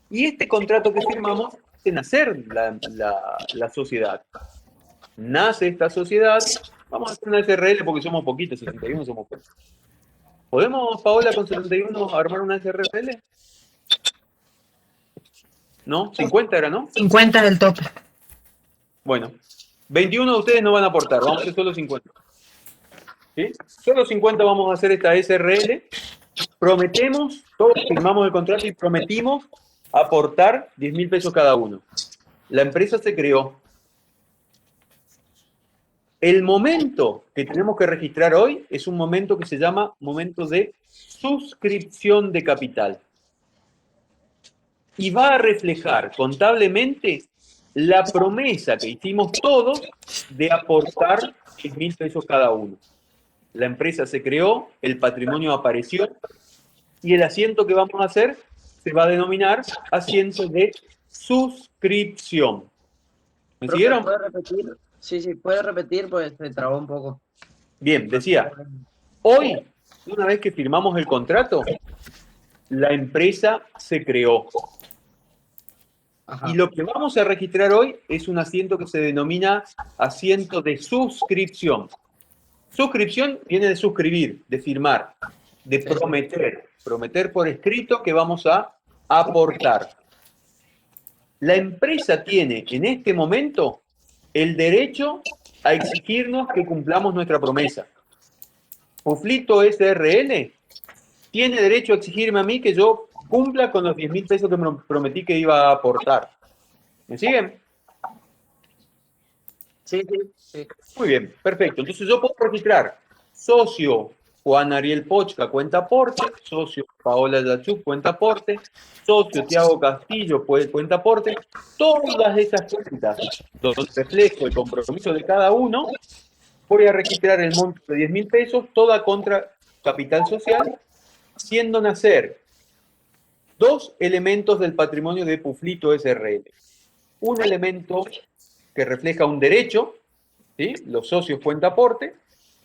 Speaker 1: Y este contrato que firmamos hace nacer la sociedad. Nace esta sociedad. Vamos a hacer una SRL porque somos poquitos, 61 somos poquitos. ¿Podemos, Paola, con 71 armar una SRL? ¿No? 50 era, ¿no?
Speaker 13: 50 es el tope.
Speaker 1: Bueno, 21 de ustedes no van a aportar, vamos a hacer solo 50. ¿Sí? Solo 50 vamos a hacer esta SRL. Prometemos, todos firmamos el contrato y prometimos aportar 10.000 pesos cada uno. La empresa se creó. El momento que tenemos que registrar hoy es un momento que se llama momento de suscripción de capital. Y va a reflejar contablemente la promesa que hicimos todos de aportar 10.000 pesos cada uno. La empresa se creó, el patrimonio apareció y el asiento que vamos a hacer se va a denominar asiento de suscripción. ¿Me siguieron?
Speaker 6: ¿Puede repetir? Sí, puede repetir, pues se trabó un poco.
Speaker 1: Bien, decía, hoy, una vez que firmamos el contrato, la empresa se creó.
Speaker 6: Ajá.
Speaker 1: Y lo que vamos a registrar hoy es un asiento que se denomina asiento de suscripción. Suscripción viene de suscribir, de firmar, de prometer. Prometer por escrito que vamos a aportar. La empresa tiene en este momento el derecho a exigirnos que cumplamos nuestra promesa. Puflito SRL tiene derecho a exigirme a mí que yo cumpla con los 10.000 pesos que me prometí que iba a aportar. ¿Me siguen?
Speaker 6: Sí.
Speaker 1: Muy bien, perfecto. Entonces yo puedo registrar socio Juan Ariel Pochka, cuenta aporte, socio Paola Yachuk, cuenta aporte, socio Tiago Castillo, cuenta aporte. Todas esas cuentas donde reflejo el compromiso de cada uno, voy a registrar el monto de 10.000 pesos, toda contra capital social, haciendo nacer dos elementos del patrimonio de Puflito SRL. Un elemento que refleja un derecho, ¿sí? Los socios cuenta aporte,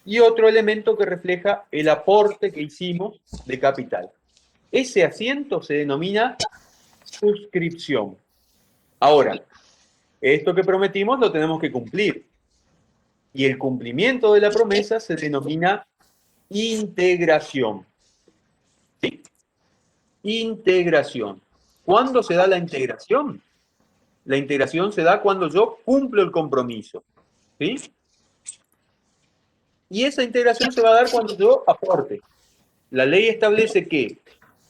Speaker 1: y otro elemento que refleja el aporte que hicimos de capital. Ese asiento se denomina suscripción. Ahora, esto que prometimos lo tenemos que cumplir. Y el cumplimiento de la promesa se denomina integración. ¿Sí? Integración. ¿Cuándo se da la integración? La integración se da cuando yo cumplo el compromiso. ¿Sí? Y esa integración se va a dar cuando yo aporte. La ley establece que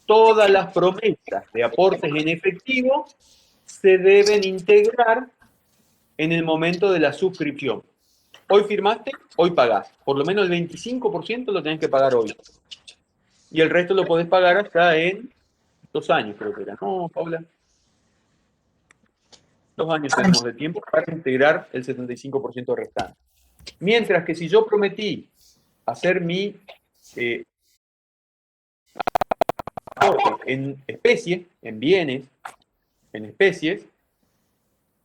Speaker 1: todas las promesas de aportes en efectivo se deben integrar en el momento de la suscripción. Hoy firmaste, hoy pagás. Por lo menos el 25% lo tenés que pagar hoy. Y el resto lo podés pagar hasta en 2 años, creo que era. ¿No, Paula? 2 años tenemos de tiempo para integrar el 75% restante. Mientras que si yo prometí hacer mi aporte en especie, en bienes, en especies,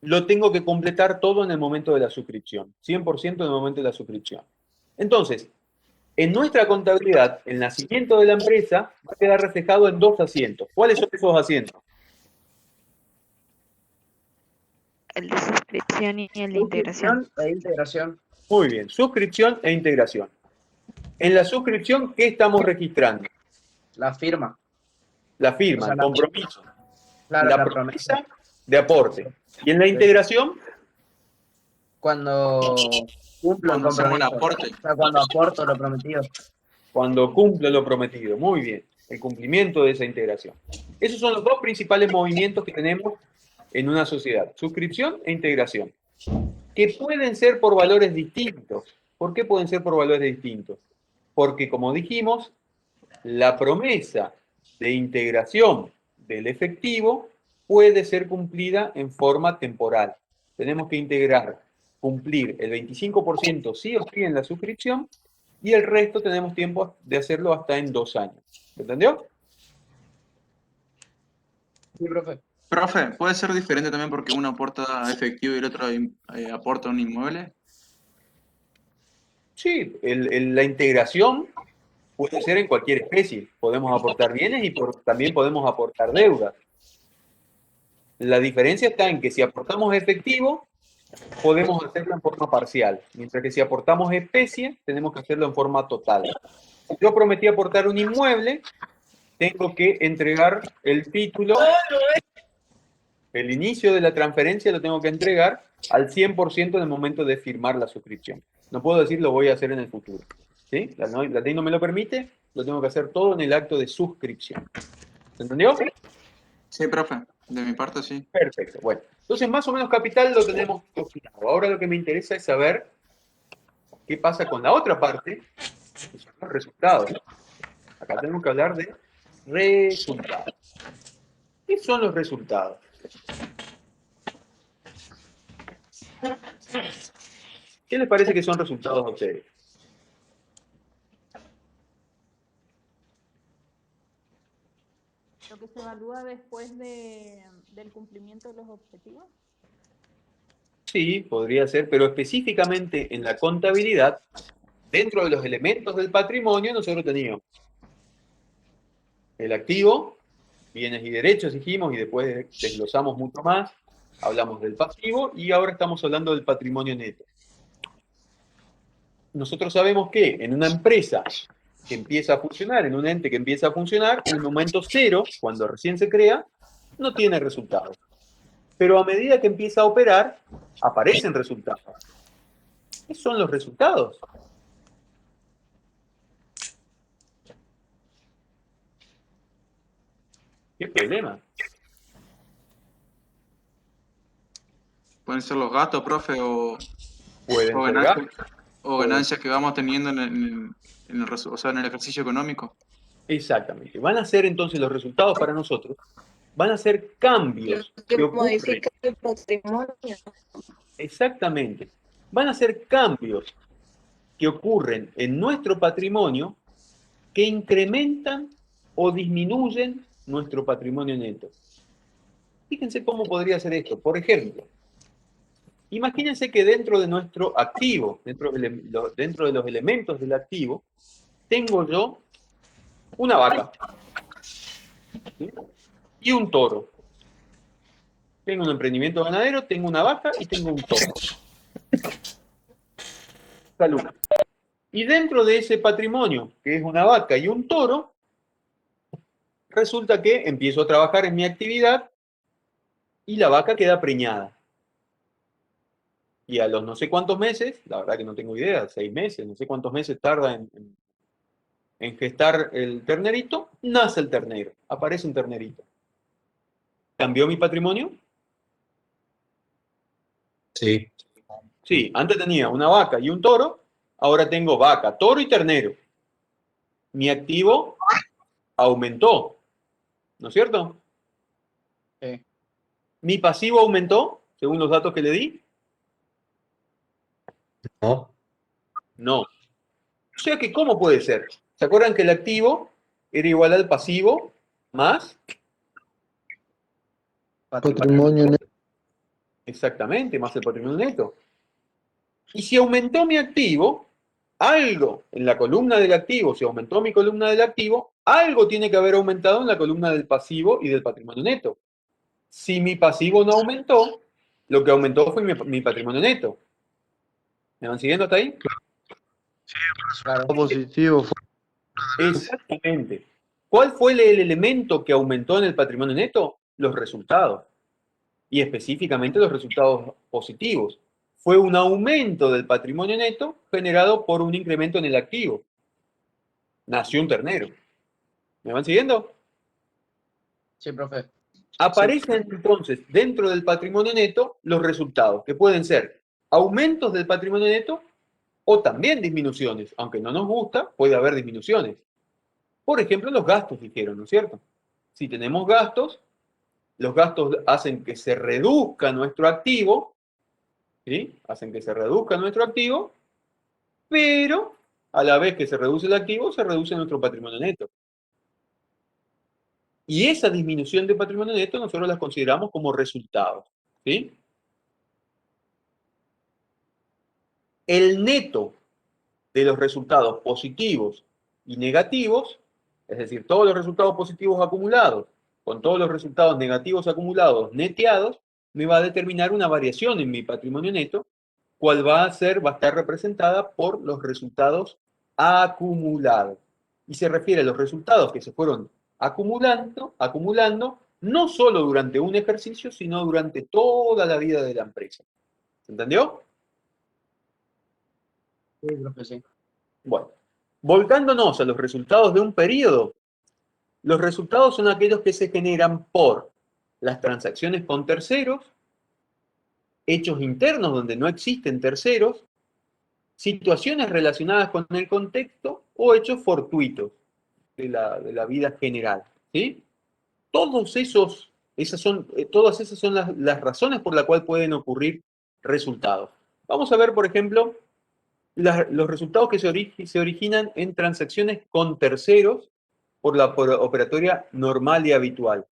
Speaker 1: lo tengo que completar todo en el momento de la suscripción. 100% en el momento de la suscripción. Entonces, en nuestra contabilidad, el nacimiento de la empresa va a quedar reflejado en 2 asientos. ¿Cuáles son esos asientos?
Speaker 11: El de suscripción y el de integración.
Speaker 6: E integración.
Speaker 1: Muy bien, suscripción e integración. En la suscripción, ¿qué estamos registrando?
Speaker 6: La firma.
Speaker 1: La firma,
Speaker 6: O sea,
Speaker 1: el compromiso.
Speaker 6: Claro,
Speaker 1: la promesa de aporte. Y en la integración,
Speaker 6: Cuando cumplo el
Speaker 4: Cuando hacemos el
Speaker 6: compromiso.
Speaker 4: aporte.
Speaker 6: O sea, cuando aporto lo prometido.
Speaker 1: Cuando cumple lo prometido. Muy bien. El cumplimiento de esa integración. Esos son los dos principales movimientos que tenemos en una sociedad. Suscripción e integración. Que pueden ser por valores distintos. ¿Por qué pueden ser por valores distintos? Porque, como dijimos, la promesa de integración del efectivo puede ser cumplida en forma temporal. Tenemos que integrar, cumplir el 25% sí o sí en la suscripción y el resto tenemos tiempo de hacerlo hasta en 2 años. ¿Entendió?
Speaker 6: Sí, profe.
Speaker 4: Profe, ¿puede ser diferente también porque uno aporta efectivo y el otro aporta un inmueble?
Speaker 1: Sí, la integración puede ser en cualquier especie. Podemos aportar bienes y también podemos aportar deudas. La diferencia está en que si aportamos efectivo, podemos hacerlo en forma parcial, mientras que si aportamos especie, tenemos que hacerlo en forma total. Si yo prometí aportar un inmueble, tengo que entregar el título, el inicio de la transferencia lo tengo que entregar al 100% en el momento de firmar la suscripción. No puedo decir lo voy a hacer en el futuro. ¿Sí? La ley no me lo permite, lo tengo que hacer todo en el acto de suscripción. ¿Se entendió?
Speaker 4: Sí, profe. De mi parte, sí.
Speaker 1: Perfecto. Bueno, entonces más o menos capital lo tenemos cocinado. Ahora lo que me interesa es saber qué pasa con la otra parte, que son los resultados. Acá tenemos que hablar de resultados. ¿Qué son los resultados? ¿Qué les parece que son resultados a ustedes?
Speaker 16: Lo que se evalúa después del cumplimiento de los objetivos.
Speaker 1: Sí, podría ser, pero específicamente en la contabilidad, dentro de los elementos del patrimonio, nosotros teníamos el activo, bienes y derechos, dijimos, y después desglosamos mucho más, hablamos del pasivo, y ahora estamos hablando del patrimonio neto. Nosotros sabemos que en una empresa que empieza a funcionar, en un ente que empieza a funcionar, en el momento cero, cuando recién se crea, no tiene resultados. Pero a medida que empieza a operar, aparecen resultados. ¿Qué son los resultados? ¿Qué problema?
Speaker 4: Pueden ser los gastos, profe, o
Speaker 1: Pueden ser
Speaker 4: ganancias que vamos teniendo en el ejercicio económico.
Speaker 1: Exactamente. Van a ser entonces los resultados para nosotros, van a ser cambios que ocurren.
Speaker 12: Modifica el patrimonio.
Speaker 1: Exactamente. Van a ser cambios que ocurren en nuestro patrimonio que incrementan o disminuyen nuestro patrimonio neto. Fíjense cómo podría ser esto. Por ejemplo, imagínense que dentro de nuestro activo, dentro de los elementos del activo, tengo yo una vaca, ¿sí? Y un toro. Tengo un emprendimiento ganadero, tengo una vaca y tengo un toro. Salud. Y dentro de ese patrimonio, que es una vaca y un toro, resulta que empiezo a trabajar en mi actividad y la vaca queda preñada. Y a los no sé cuántos meses, la verdad que no tengo idea, 6 meses, no sé cuántos meses tarda en gestar el ternerito, nace el ternero, aparece un ternerito. ¿Cambió mi patrimonio?
Speaker 9: Sí.
Speaker 1: Sí, antes tenía una vaca y un toro, ahora tengo vaca, toro y ternero. Mi activo aumentó, ¿no es cierto?
Speaker 6: Sí.
Speaker 1: ¿Mi pasivo aumentó, según los datos que le di?
Speaker 9: No.
Speaker 1: No. O sea que, ¿cómo puede ser? ¿Se acuerdan que el activo era igual al pasivo más
Speaker 7: Patrimonio neto.
Speaker 1: Exactamente, más el patrimonio neto. Y si aumentó mi activo, algo en la columna del activo, si aumentó mi columna del activo, algo tiene que haber aumentado en la columna del pasivo y del patrimonio neto. Si mi pasivo no aumentó, lo que aumentó fue mi patrimonio neto. ¿Me van siguiendo hasta ahí?
Speaker 7: Claro. Positivo.
Speaker 1: Exactamente. ¿Cuál fue el elemento que aumentó en el patrimonio neto? Los resultados. Y específicamente los resultados positivos. fue un aumento del patrimonio neto generado por un incremento en el activo. Nació un ternero. ¿Me van siguiendo?
Speaker 6: Sí, profe.
Speaker 1: Aparecen entonces dentro del patrimonio neto los resultados, que pueden ser aumentos del patrimonio neto o también disminuciones. Aunque no nos gusta, puede haber disminuciones. Por ejemplo, los gastos, dijeron, ¿no es cierto? Si tenemos gastos, los gastos hacen que se reduzca nuestro activo, ¿sí? Hacen que se reduzca nuestro activo, pero a la vez que se reduce el activo, se reduce nuestro patrimonio neto. Y esa disminución de patrimonio neto nosotros las consideramos como resultados, ¿sí? El neto de los resultados positivos y negativos, es decir, todos los resultados positivos acumulados con todos los resultados negativos acumulados neteados, me va a determinar una variación en mi patrimonio neto, cual va a estar representada por los resultados acumulados. Y se refiere a los resultados que se fueron acumulando, no solo durante un ejercicio, sino durante toda la vida de la empresa. ¿Se entendió?
Speaker 6: Sí, profe, sí.
Speaker 1: Bueno, volcándonos a los resultados de un periodo, los resultados son aquellos que se generan por las transacciones con terceros, hechos internos donde no existen terceros, situaciones relacionadas con el contexto o hechos fortuitos de la vida general, ¿sí? Todas esas son las razones por las cuales pueden ocurrir resultados. Vamos a ver, por ejemplo, los resultados que se originan en transacciones con terceros por la operatoria normal y habitual.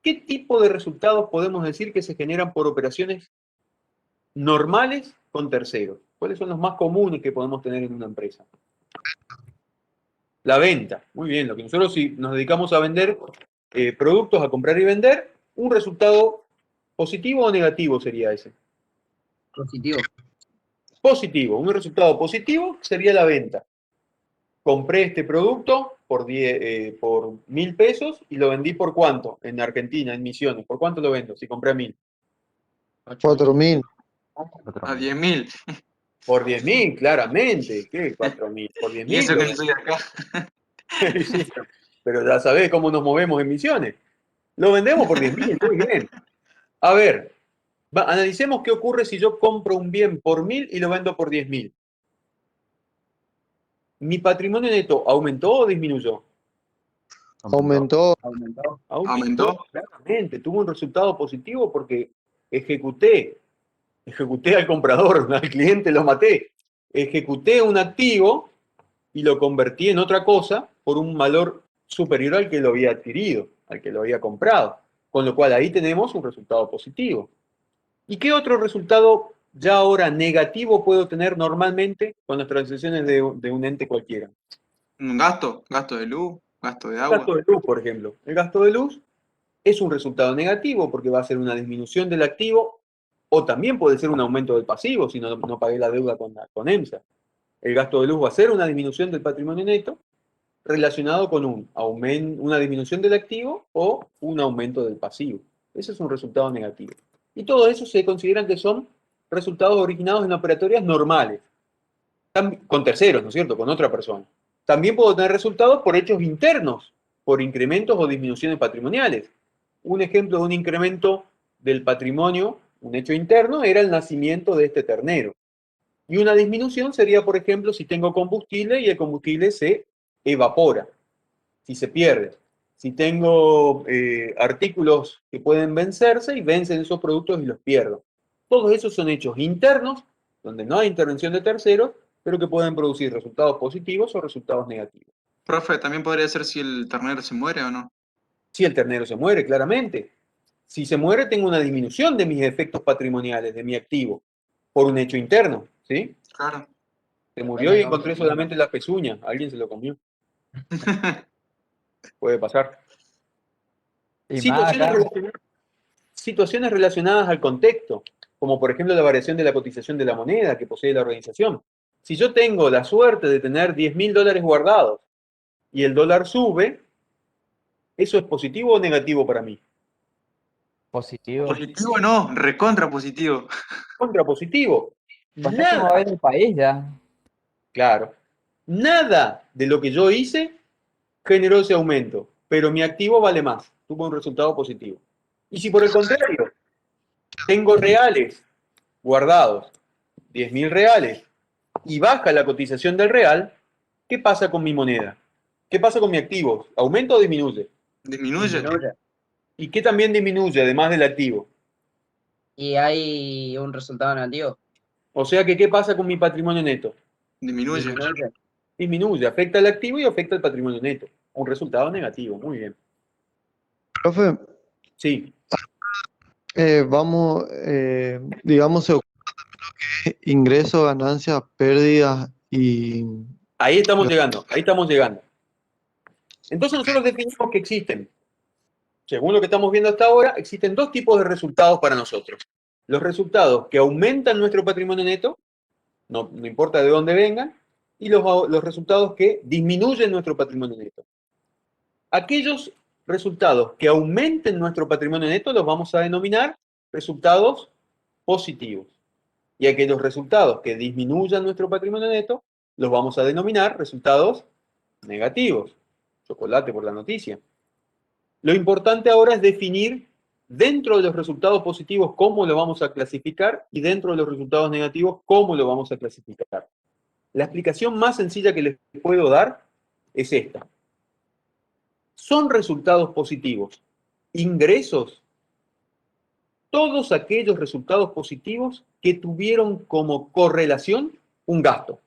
Speaker 1: ¿Qué tipo de resultados podemos decir que se generan por operaciones normales con terceros? ¿Cuáles son los más comunes que podemos tener en una empresa? La venta. Muy bien, lo que nosotros si nos dedicamos a vender productos, a comprar y vender, un resultado positivo o negativo sería ese.
Speaker 6: Positivo.
Speaker 1: Positivo. Un resultado positivo sería la venta. Compré este producto por 1.000 pesos y lo vendí por ¿cuánto? En Argentina, en Misiones. ¿Por cuánto lo vendo si compré a 1.000?
Speaker 7: 4.000.
Speaker 4: A 10.000.
Speaker 1: Por 10.000, claramente. ¿Qué 4.000? Por 10.000.
Speaker 4: Y eso que no soy de acá.
Speaker 1: Sí, pero ya sabés cómo nos movemos en Misiones. Lo vendemos por 10.000, muy bien. A ver, analicemos qué ocurre si yo compro un bien por 1.000 y lo vendo por 10.000. ¿Mi patrimonio neto aumentó o disminuyó?
Speaker 7: Aumentó.
Speaker 4: ¿Aumentó?
Speaker 1: Claramente, tuvo un resultado positivo porque ejecuté al comprador, al cliente lo maté. Ejecuté un activo y lo convertí en otra cosa por un valor superior al que lo había adquirido, al que lo había comprado. Con lo cual ahí tenemos un resultado positivo. ¿Y qué otro resultado ya ahora negativo puedo tener normalmente con las transacciones de un ente cualquiera?
Speaker 4: Un gasto de luz, gasto de agua.
Speaker 1: Gasto de luz, por ejemplo. El gasto de luz es un resultado negativo porque va a ser una disminución del activo o también puede ser un aumento del pasivo si no pagué la deuda con EMSA. El gasto de luz va a ser una disminución del patrimonio neto relacionado con una disminución del activo o un aumento del pasivo. Ese es un resultado negativo. Y todo eso se consideran que son resultados originados en operatorias normales, con terceros, ¿no es cierto?, con otra persona. También puedo tener resultados por hechos internos, por incrementos o disminuciones patrimoniales. Un ejemplo de un incremento del patrimonio, un hecho interno, era el nacimiento de este ternero. Y una disminución sería, por ejemplo, si tengo combustible y el combustible se evapora, si se pierde. Si tengo artículos que pueden vencerse y vencen esos productos y los pierdo. Todos esos son hechos internos, donde no hay intervención de terceros, pero que pueden producir resultados positivos o resultados negativos.
Speaker 4: Profe, también podría ser si el ternero se muere o no.
Speaker 1: Si el ternero se muere, claramente. Si se muere, tengo una disminución de mis efectos patrimoniales, de mi activo, por un hecho interno, ¿sí?
Speaker 4: Claro.
Speaker 1: Se murió y encontré solamente la pezuña. Alguien se lo comió. Puede pasar. Situaciones relacionadas al contexto, como por ejemplo la variación de la cotización de la moneda que posee la organización. Si yo tengo la suerte de tener $10.000 guardados y el dólar sube, ¿eso es positivo o negativo para mí?
Speaker 2: Positivo.
Speaker 4: Positivo no, recontra positivo.
Speaker 1: Contrapositivo.
Speaker 2: Pues es como
Speaker 1: Nada.
Speaker 2: ver el país ya.
Speaker 1: Claro. Nada de lo que yo hice generó ese aumento, pero mi activo vale más. Tuvo un resultado positivo. Y si por el contrario, tengo reales guardados, 10.000 reales, y baja la cotización del real, ¿qué pasa con mi moneda? ¿Qué pasa con mi activo? ¿Aumenta o disminuye?
Speaker 4: Disminuye.
Speaker 1: ¿Y qué también disminuye además del activo?
Speaker 6: Y hay un resultado negativo.
Speaker 1: O sea que, ¿qué pasa con mi patrimonio neto?
Speaker 4: Disminuye.
Speaker 1: Disminuye, afecta al activo y afecta al patrimonio neto. Un resultado negativo, muy bien.
Speaker 7: Profe,
Speaker 1: Sí,
Speaker 7: vamos, digamos, se ocupa lo que es ingresos, ganancias, pérdidas y...
Speaker 1: ahí estamos llegando, ahí estamos llegando. Entonces nosotros definimos que existen, según lo que estamos viendo hasta ahora, existen dos tipos de resultados para nosotros. Los resultados que aumentan nuestro patrimonio neto, no importa de dónde vengan, y los resultados que disminuyen nuestro patrimonio neto. Aquellos resultados que aumenten nuestro patrimonio neto los vamos a denominar resultados positivos. Y aquellos resultados que disminuyan nuestro patrimonio neto los vamos a denominar resultados negativos. Chocolate por la noticia. Lo importante ahora es definir dentro de los resultados positivos cómo lo vamos a clasificar y dentro de los resultados negativos cómo lo vamos a clasificar. La explicación más sencilla que les puedo dar es esta. Son resultados positivos, ingresos, todos aquellos resultados positivos que tuvieron como correlación un gasto.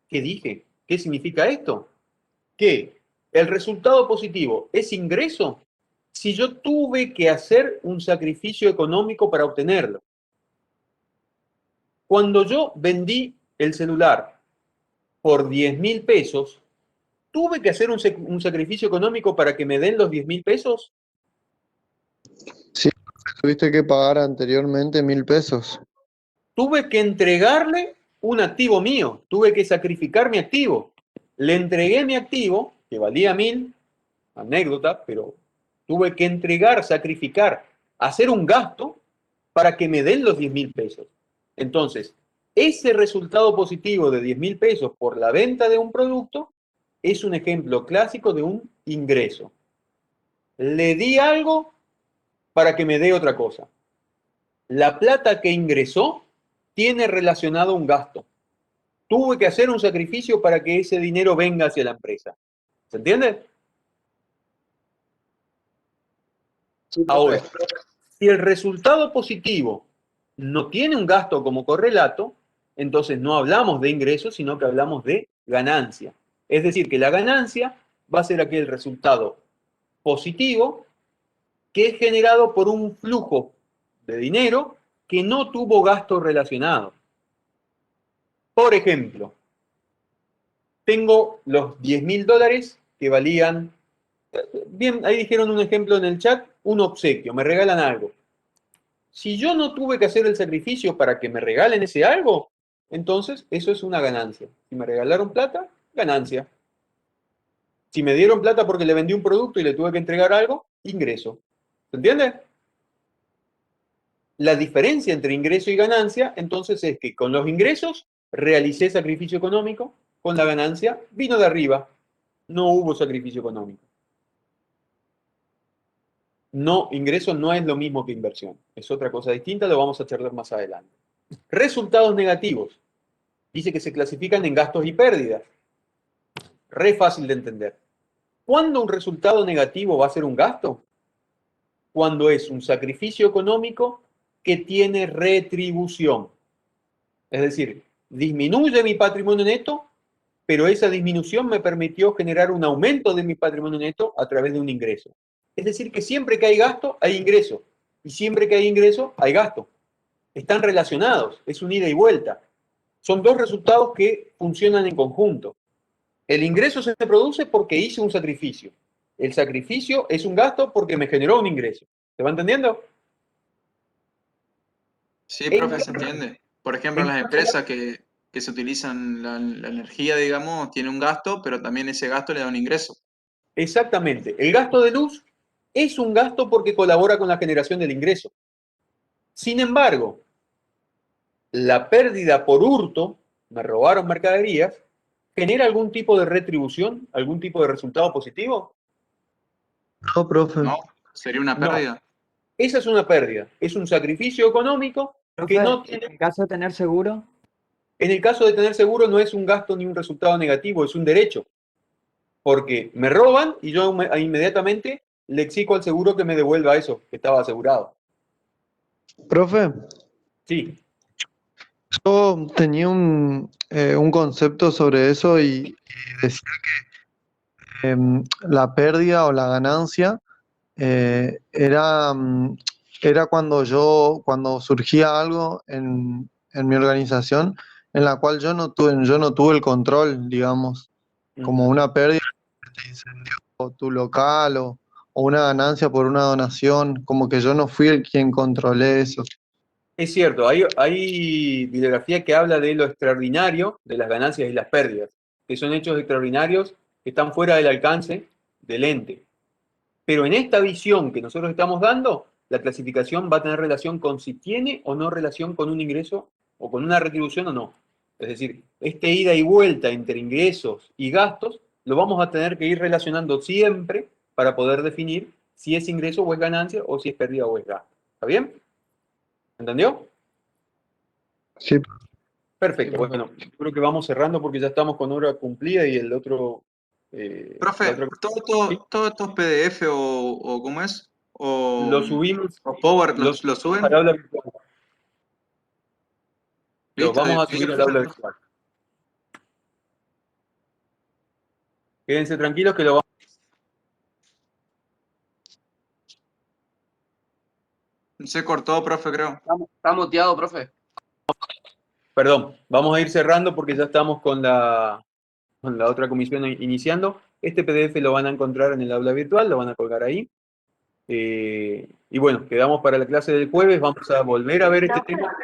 Speaker 1: ¿Qué dije? ¿Qué significa esto? Que el resultado positivo es ingreso si yo tuve que hacer un sacrificio económico para obtenerlo. Cuando yo vendí el celular por 10.000 pesos, ¿tuve que hacer un sacrificio económico para que me den los 10.000 pesos?
Speaker 7: Sí, tuviste que pagar anteriormente 1.000 pesos.
Speaker 1: Tuve que entregarle un activo mío, tuve que sacrificar mi activo. Le entregué mi activo, que valía 1.000, anécdota, pero tuve que entregar, sacrificar, hacer un gasto para que me den los 10.000 pesos. Entonces, ese resultado positivo de 10.000 pesos por la venta de un producto es un ejemplo clásico de un ingreso. Le di algo para que me dé otra cosa. La plata que ingresó tiene relacionado un gasto. Tuve que hacer un sacrificio para que ese dinero venga hacia la empresa. ¿Se entiende? Ahora, si el resultado positivo no tiene un gasto como correlato, entonces no hablamos de ingresos, sino que hablamos de ganancia. Es decir, que la ganancia va a ser aquel resultado positivo que es generado por un flujo de dinero que no tuvo gasto relacionado. Por ejemplo, tengo los 10.000 dólares que valían, bien, ahí dijeron un ejemplo en el chat, un obsequio, me regalan algo. Si yo no tuve que hacer el sacrificio para que me regalen ese algo, entonces eso es una ganancia. Si me regalaron plata, ganancia. Si me dieron plata porque le vendí un producto y le tuve que entregar algo, ingreso. ¿Se entiende? La diferencia entre ingreso y ganancia, entonces, es que con los ingresos realicé sacrificio económico, con la ganancia vino de arriba, no hubo sacrificio económico. No, ingreso no es lo mismo que inversión, es otra cosa distinta, lo vamos a charlar más adelante. Resultados negativos. Dice que se clasifican en gastos y pérdidas. Re fácil de entender. ¿Cuándo un resultado negativo va a ser un gasto? Cuando es un sacrificio económico que tiene retribución. Es decir, disminuye mi patrimonio neto, pero esa disminución me permitió generar un aumento de mi patrimonio neto a través de un ingreso. Es decir, que siempre que hay gasto, hay ingreso. Y siempre que hay ingreso, hay gasto. Están relacionados, es un ida y vuelta. Son dos resultados que funcionan en conjunto. El ingreso se produce porque hice un sacrificio. El sacrificio es un gasto porque me generó un ingreso. ¿Se va entendiendo?
Speaker 4: Sí, profe, se entiende. Por ejemplo, en las empresas que se utilizan la energía, digamos, tiene un gasto, pero también ese gasto le da un ingreso.
Speaker 1: Exactamente. El gasto de luz es un gasto porque colabora con la generación del ingreso. Sin embargo, la pérdida por hurto, me robaron mercaderías, ¿genera algún tipo de retribución? ¿Algún tipo de resultado positivo?
Speaker 7: No, profe.
Speaker 4: No, sería una
Speaker 1: No.
Speaker 4: pérdida.
Speaker 1: Esa es una pérdida. Es un sacrificio económico que no tiene...
Speaker 2: En caso de tener seguro,
Speaker 1: En el caso de tener seguro no es un gasto ni un resultado negativo, es un derecho. Porque me roban y yo inmediatamente le exijo al seguro que me devuelva eso que estaba asegurado.
Speaker 7: Profe,
Speaker 1: Sí.
Speaker 7: yo tenía un concepto sobre eso y decía que la pérdida o la ganancia era cuando surgía algo en mi organización en la cual yo no tuve el control, digamos, como una pérdida que te incendió tu local o una ganancia por una donación, como que yo no fui el quien controlé eso.
Speaker 1: Es cierto, hay bibliografía que habla de lo extraordinario de las ganancias y las pérdidas, que son hechos extraordinarios que están fuera del alcance del ente. Pero en esta visión que nosotros estamos dando, la clasificación va a tener relación con si tiene o no relación con un ingreso o con una retribución o no. Es decir, este ida y vuelta entre ingresos y gastos lo vamos a tener que ir relacionando siempre para poder definir si es ingreso o es ganancia o si es pérdida o es gasto. ¿Está bien? ¿Entendió?
Speaker 7: Sí.
Speaker 1: Perfecto. Bueno, yo creo que vamos cerrando porque ya estamos con hora cumplida y el otro...
Speaker 4: Profe, todos estos PDF o ¿cómo es? O
Speaker 1: lo subimos.
Speaker 4: O Power, ¿los suben?
Speaker 1: Al aula virtual. Los
Speaker 4: Listo,
Speaker 1: vamos a subir al aula virtual. Quédense tranquilos que lo vamos.
Speaker 4: Se cortó, profe, creo.
Speaker 6: Está muteado, profe.
Speaker 1: Perdón, vamos a ir cerrando porque ya estamos con la otra comisión iniciando. Este PDF lo van a encontrar en el aula virtual, lo van a colgar ahí. Y bueno, quedamos para la clase del jueves, vamos a volver a ver este tema.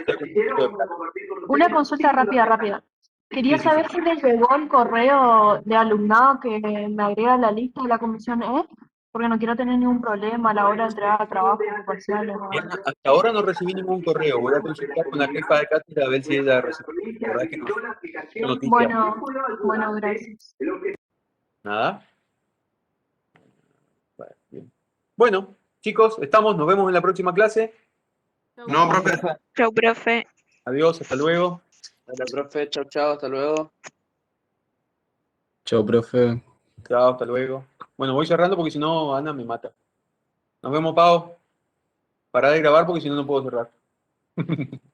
Speaker 16: Una consulta rápida. Quería saber si les llegó el correo de alumnado que me agrega a la lista de la comisión E, porque no quiero tener ningún problema a la hora de entregar trabajos parciales.
Speaker 1: Hasta ahora no recibí ningún correo, voy a consultar con la jefa de cátedra a ver si ella recibió. La verdad que no.
Speaker 16: Bueno, gracias.
Speaker 1: Nada. Bien. Bueno, chicos, nos vemos en la próxima clase.
Speaker 4: No, profe.
Speaker 11: Chau, profe.
Speaker 1: Adiós, hasta luego.
Speaker 6: Hola, profe, chao, hasta luego.
Speaker 9: Chao, profe.
Speaker 1: Chao, hasta luego. Bueno, voy cerrando porque si no, Ana me mata. Nos vemos, Pau. Pará de grabar porque si no, no puedo cerrar.